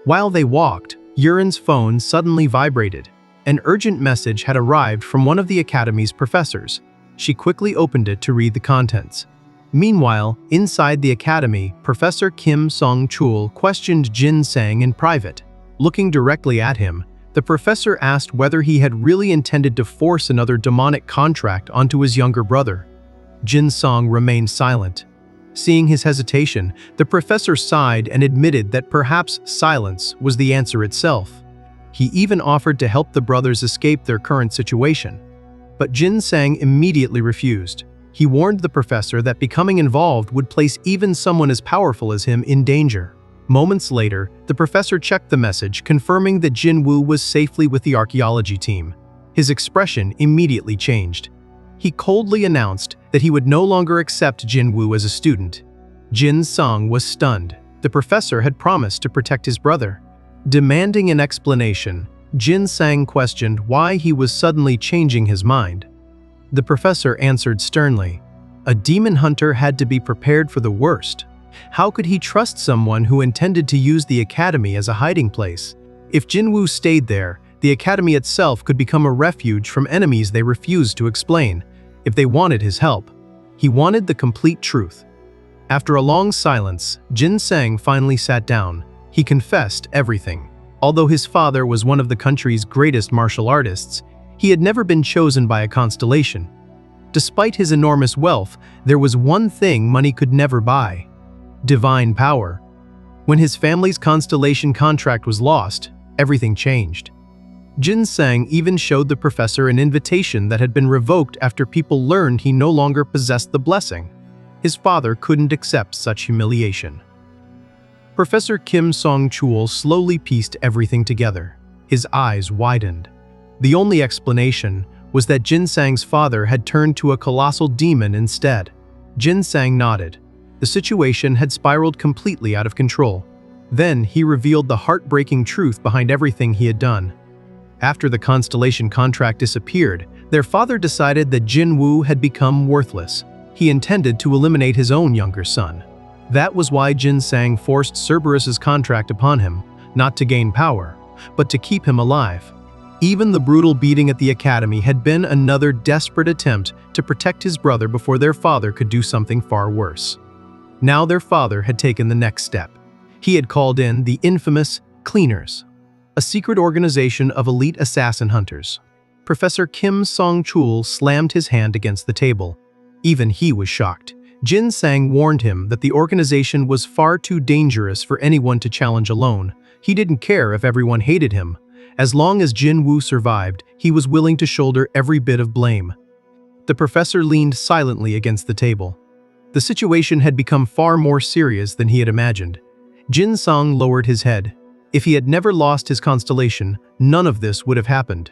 While they walked, Yurin's phone suddenly vibrated. An urgent message had arrived from one of the academy's professors. She quickly opened it to read the contents. Meanwhile, inside the academy, Professor Kim Song-chul questioned Jin Sang in private. Looking directly at him, the professor asked whether he had really intended to force another demonic contract onto his younger brother. Jin Sang remained silent. Seeing his hesitation, the professor sighed and admitted that perhaps silence was the answer itself. He even offered to help the brothers escape their current situation. But Jin Sang immediately refused. He warned the professor that becoming involved would place even someone as powerful as him in danger. Moments later, the professor checked the message, confirming that Jin Woo was safely with the archaeology team. His expression immediately changed. He coldly announced that he would no longer accept Jin Woo as a student. Jin Sang was stunned. The professor had promised to protect his brother. Demanding an explanation, Jin Sang questioned why he was suddenly changing his mind. The professor answered sternly. A demon hunter had to be prepared for the worst. How could he trust someone who intended to use the academy as a hiding place? If Jin Woo stayed there, the academy itself could become a refuge from enemies they refused to explain. If they wanted his help, he wanted the complete truth. After a long silence, Jin Sang finally sat down. He confessed everything. Although his father was one of the country's greatest martial artists, he had never been chosen by a constellation. Despite his enormous wealth, there was one thing money could never buy: divine power. When his family's constellation contract was lost, everything changed. Jin Sang even showed the professor an invitation that had been revoked after people learned he no longer possessed the blessing. His father couldn't accept such humiliation. Professor Kim Song-chul slowly pieced everything together. His eyes widened. The only explanation was that Jin Sang's father had turned to a colossal demon instead. Jin Sang nodded. The situation had spiraled completely out of control. Then he revealed the heartbreaking truth behind everything he had done. After the constellation contract disappeared, their father decided that Jin Woo had become worthless. He intended to eliminate his own younger son. That was why Jin Sang forced Cerberus's contract upon him, not to gain power, but to keep him alive. Even the brutal beating at the academy had been another desperate attempt to protect his brother before their father could do something far worse. Now their father had taken the next step. He had called in the infamous Cleaners, a secret organization of elite assassin hunters. Professor Kim Song-chul slammed his hand against the table. Even he was shocked. Jin Sang warned him that the organization was far too dangerous for anyone to challenge alone. He didn't care if everyone hated him. As long as Jin Woo survived, he was willing to shoulder every bit of blame. The professor leaned silently against the table. The situation had become far more serious than he had imagined. Jin Song lowered his head. If he had never lost his constellation, none of this would have happened.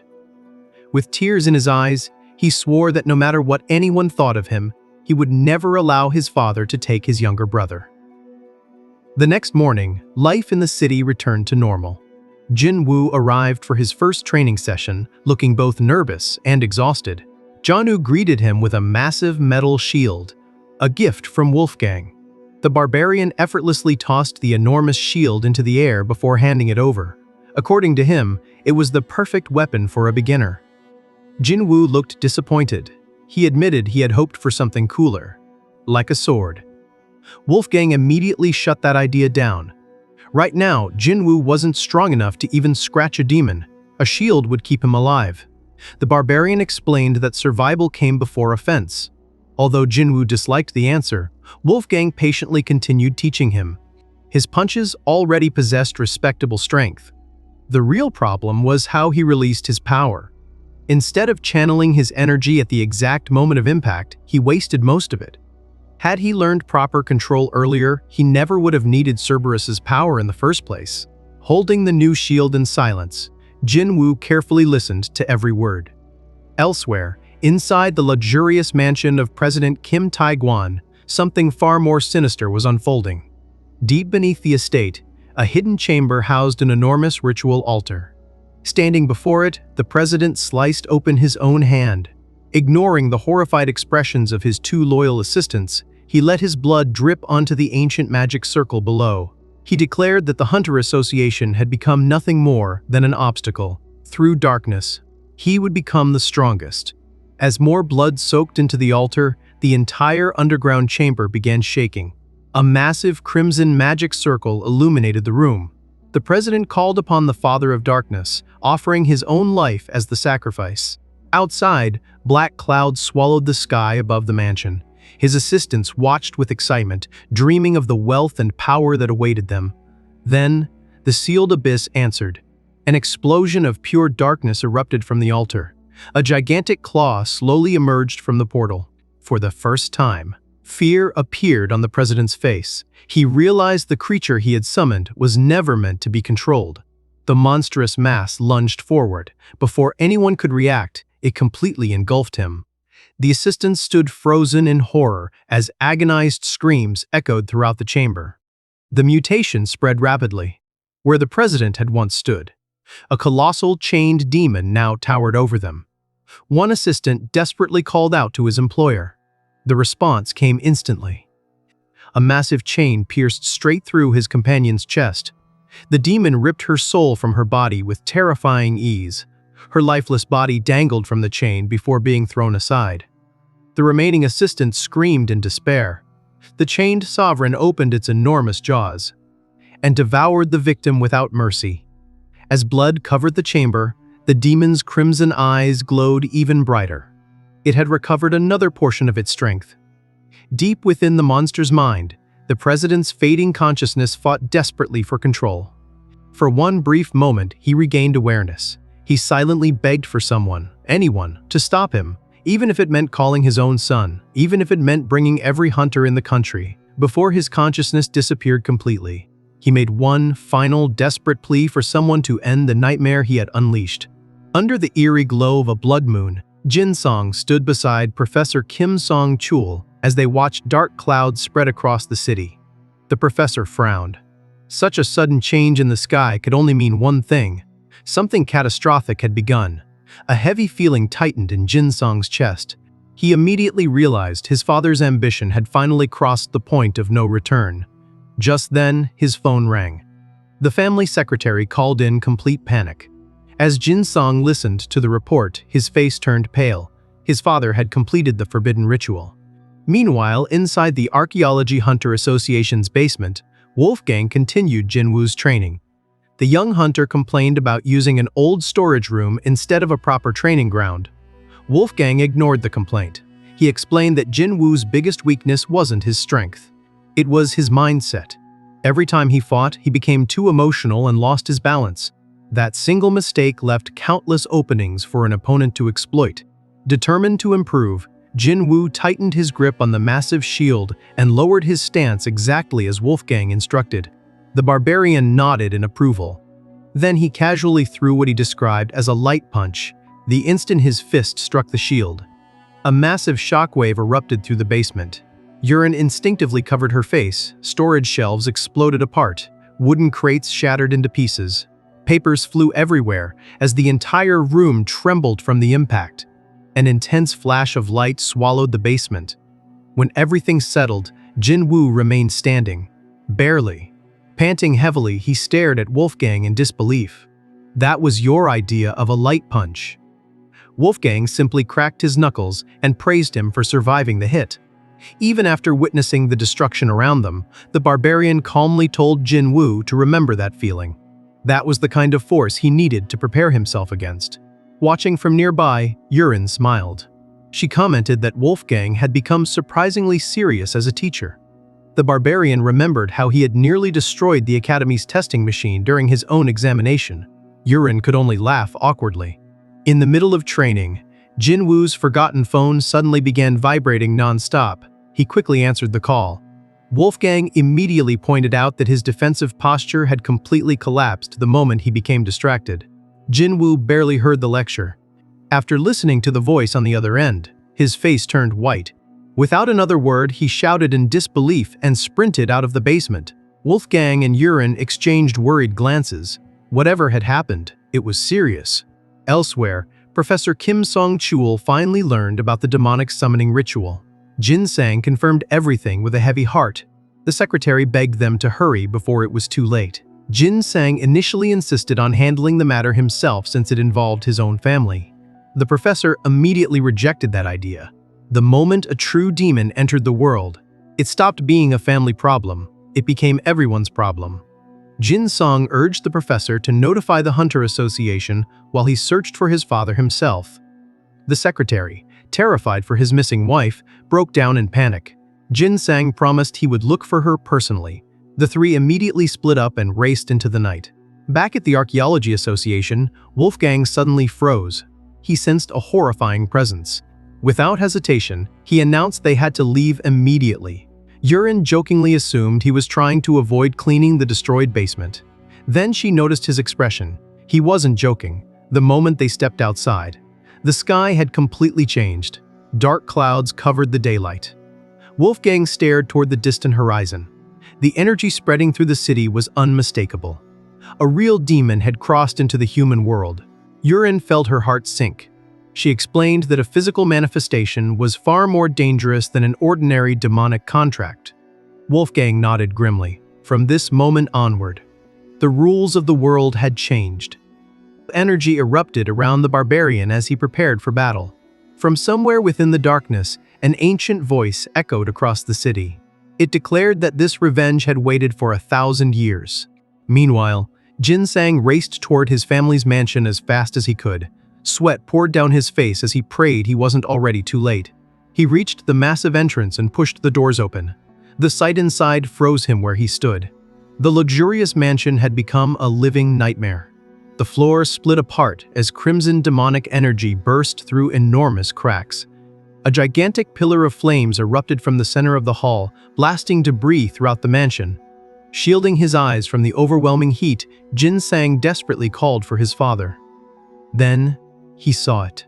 With tears in his eyes, he swore that no matter what anyone thought of him, he would never allow his father to take his younger brother. The next morning, life in the city returned to normal. Jin Woo arrived for his first training session, looking both nervous and exhausted. Janu greeted him with a massive metal shield, a gift from Wolfgang. The barbarian effortlessly tossed the enormous shield into the air before handing it over. According to him, it was the perfect weapon for a beginner. Jin Woo looked disappointed. He admitted he had hoped for something cooler, like a sword. Wolfgang immediately shut that idea down. Right now, Jin Woo wasn't strong enough to even scratch a demon. A shield would keep him alive. The barbarian explained that survival came before offense. Although Jin Woo disliked the answer, Wolfgang patiently continued teaching him. His punches already possessed respectable strength. The real problem was how he released his power. Instead of channeling his energy at the exact moment of impact, he wasted most of it. Had he learned proper control earlier, he never would have needed Cerberus's power in the first place. Holding the new shield in silence, Jin Woo carefully listened to every word. Elsewhere, inside the luxurious mansion of President Kim Tae-gwan, something far more sinister was unfolding. Deep beneath the estate, a hidden chamber housed an enormous ritual altar. Standing before it, the president sliced open his own hand. Ignoring the horrified expressions of his two loyal assistants, he let his blood drip onto the ancient magic circle below. He declared that the Hunter Association had become nothing more than an obstacle. Through darkness, he would become the strongest. As more blood soaked into the altar, the entire underground chamber began shaking. A massive crimson magic circle illuminated the room. The president called upon the Father of Darkness, offering his own life as the sacrifice. Outside, black clouds swallowed the sky above the mansion. His assistants watched with excitement, dreaming of the wealth and power that awaited them. Then, the sealed abyss answered. An explosion of pure darkness erupted from the altar. A gigantic claw slowly emerged from the portal. For the first time, fear appeared on the president's face. He realized the creature he had summoned was never meant to be controlled. The monstrous mass lunged forward. Before anyone could react, it completely engulfed him. The assistants stood frozen in horror as agonized screams echoed throughout the chamber. The mutation spread rapidly. Where the president had once stood, a colossal chained demon now towered over them. One assistant desperately called out to his employer. The response came instantly. A massive chain pierced straight through his companion's chest. The demon ripped her soul from her body with terrifying ease. Her lifeless body dangled from the chain before being thrown aside. The remaining assistant screamed in despair. The chained sovereign opened its enormous jaws and devoured the victim without mercy. As blood covered the chamber, the demon's crimson eyes glowed even brighter. It had recovered another portion of its strength. Deep within the monster's mind, the president's fading consciousness fought desperately for control. For one brief moment, he regained awareness. He silently begged for someone, anyone, to stop him, even if it meant calling his own son, even if it meant bringing every hunter in the country. Before his consciousness disappeared completely, he made one final desperate plea for someone to end the nightmare he had unleashed. Under the eerie glow of a blood moon, Jin Song stood beside Professor Kim Song-chul as they watched dark clouds spread across the city. The professor frowned. Such a sudden change in the sky could only mean one thing. Something catastrophic had begun. A heavy feeling tightened in Jin Song's chest. He immediately realized his father's ambition had finally crossed the point of no return. Just then, his phone rang. The family secretary called in complete panic. As Jin Song listened to the report, his face turned pale. His father had completed the forbidden ritual. Meanwhile, inside the Archaeology Hunter Association's basement, Wolfgang continued Jin Woo's training. The young hunter complained about using an old storage room instead of a proper training ground. Wolfgang ignored the complaint. He explained that Jin Woo's biggest weakness wasn't his strength. It was his mindset. Every time he fought, he became too emotional and lost his balance. That single mistake left countless openings for an opponent to exploit. Determined to improve, Jin Woo tightened his grip on the massive shield and lowered his stance exactly as Wolfgang instructed. The barbarian nodded in approval. Then he casually threw what he described as a light punch, the instant his fist struck the shield. A massive shockwave erupted through the basement. Urine instinctively covered her face, storage shelves exploded apart, wooden crates shattered into pieces. Papers flew everywhere as the entire room trembled from the impact. An intense flash of light swallowed the basement. When everything settled, Jin Woo remained standing. Barely. Panting heavily, he stared at Wolfgang in disbelief. "That was your idea of a light punch." Wolfgang simply cracked his knuckles and praised him for surviving the hit. Even after witnessing the destruction around them, the barbarian calmly told Jin Woo to remember that feeling. That was the kind of force he needed to prepare himself against. Watching from nearby, Yurin smiled. She commented that Wolfgang had become surprisingly serious as a teacher. The barbarian remembered how he had nearly destroyed the academy's testing machine during his own examination. Yurin could only laugh awkwardly. In the middle of training, Jin Woo's forgotten phone suddenly began vibrating non-stop. He quickly answered the call. Wolfgang immediately pointed out that his defensive posture had completely collapsed the moment he became distracted. Jin Woo barely heard the lecture. After listening to the voice on the other end, his face turned white. Without another word, he shouted in disbelief and sprinted out of the basement. Wolfgang and Yurin exchanged worried glances. Whatever had happened, it was serious. Elsewhere, Professor Kim Song-chul finally learned about the demonic summoning ritual. Jin Sang confirmed everything with a heavy heart. The secretary begged them to hurry before it was too late. Jin Sang initially insisted on handling the matter himself since it involved his own family. The professor immediately rejected that idea. The moment a true demon entered the world, it stopped being a family problem. It became everyone's problem. Jin Song urged the professor to notify the Hunter Association while he searched for his father himself. The secretary, terrified for his missing wife, broke down in panic. Jin Sang promised he would look for her personally. The three immediately split up and raced into the night. Back at the Archaeology Association, Wolfgang suddenly froze. He sensed a horrifying presence. Without hesitation, he announced they had to leave immediately. Yurin jokingly assumed he was trying to avoid cleaning the destroyed basement. Then she noticed his expression. He wasn't joking. The moment they stepped outside, the sky had completely changed. Dark clouds covered the daylight. Wolfgang stared toward the distant horizon. The energy spreading through the city was unmistakable. A real demon had crossed into the human world. Yurin felt her heart sink. She explained that a physical manifestation was far more dangerous than an ordinary demonic contract. Wolfgang nodded grimly. From this moment onward, the rules of the world had changed. Energy erupted around the barbarian as he prepared for battle. From somewhere within the darkness, an ancient voice echoed across the city. It declared that this revenge had waited for 1,000 years. Meanwhile, Jin Sang raced toward his family's mansion as fast as he could. Sweat poured down his face as he prayed he wasn't already too late. He reached the massive entrance and pushed the doors open. The sight inside froze him where he stood. The luxurious mansion had become a living nightmare. The floor split apart as crimson demonic energy burst through enormous cracks. A gigantic pillar of flames erupted from the center of the hall, blasting debris throughout the mansion. Shielding his eyes from the overwhelming heat, Jin Sang desperately called for his father. Then, he saw it.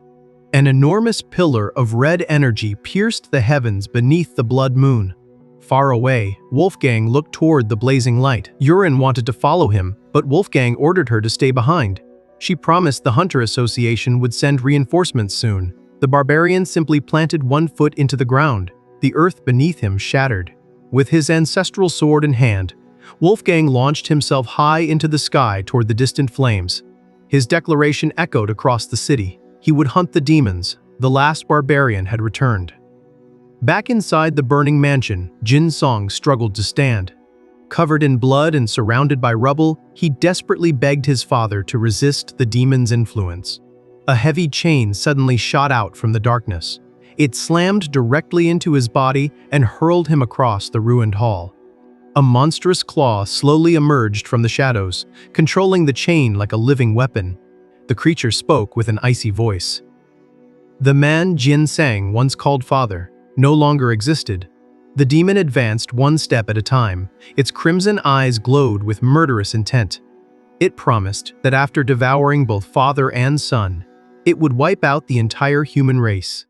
An enormous pillar of red energy pierced the heavens beneath the blood moon. Far away, Wolfgang looked toward the blazing light. Yurin wanted to follow him, but Wolfgang ordered her to stay behind. She promised the Hunter Association would send reinforcements soon. The barbarian simply planted one foot into the ground. The earth beneath him shattered. With his ancestral sword in hand, Wolfgang launched himself high into the sky toward the distant flames. His declaration echoed across the city. He would hunt the demons. The last barbarian had returned. Back inside the burning mansion, Jin Song struggled to stand. Covered in blood and surrounded by rubble, he desperately begged his father to resist the demon's influence. A heavy chain suddenly shot out from the darkness. It slammed directly into his body and hurled him across the ruined hall. A monstrous claw slowly emerged from the shadows, controlling the chain like a living weapon. The creature spoke with an icy voice. The man Jin Sang once called father no longer existed. The demon advanced one step at a time. Its crimson eyes glowed with murderous intent. It promised that after devouring both father and son, it would wipe out the entire human race.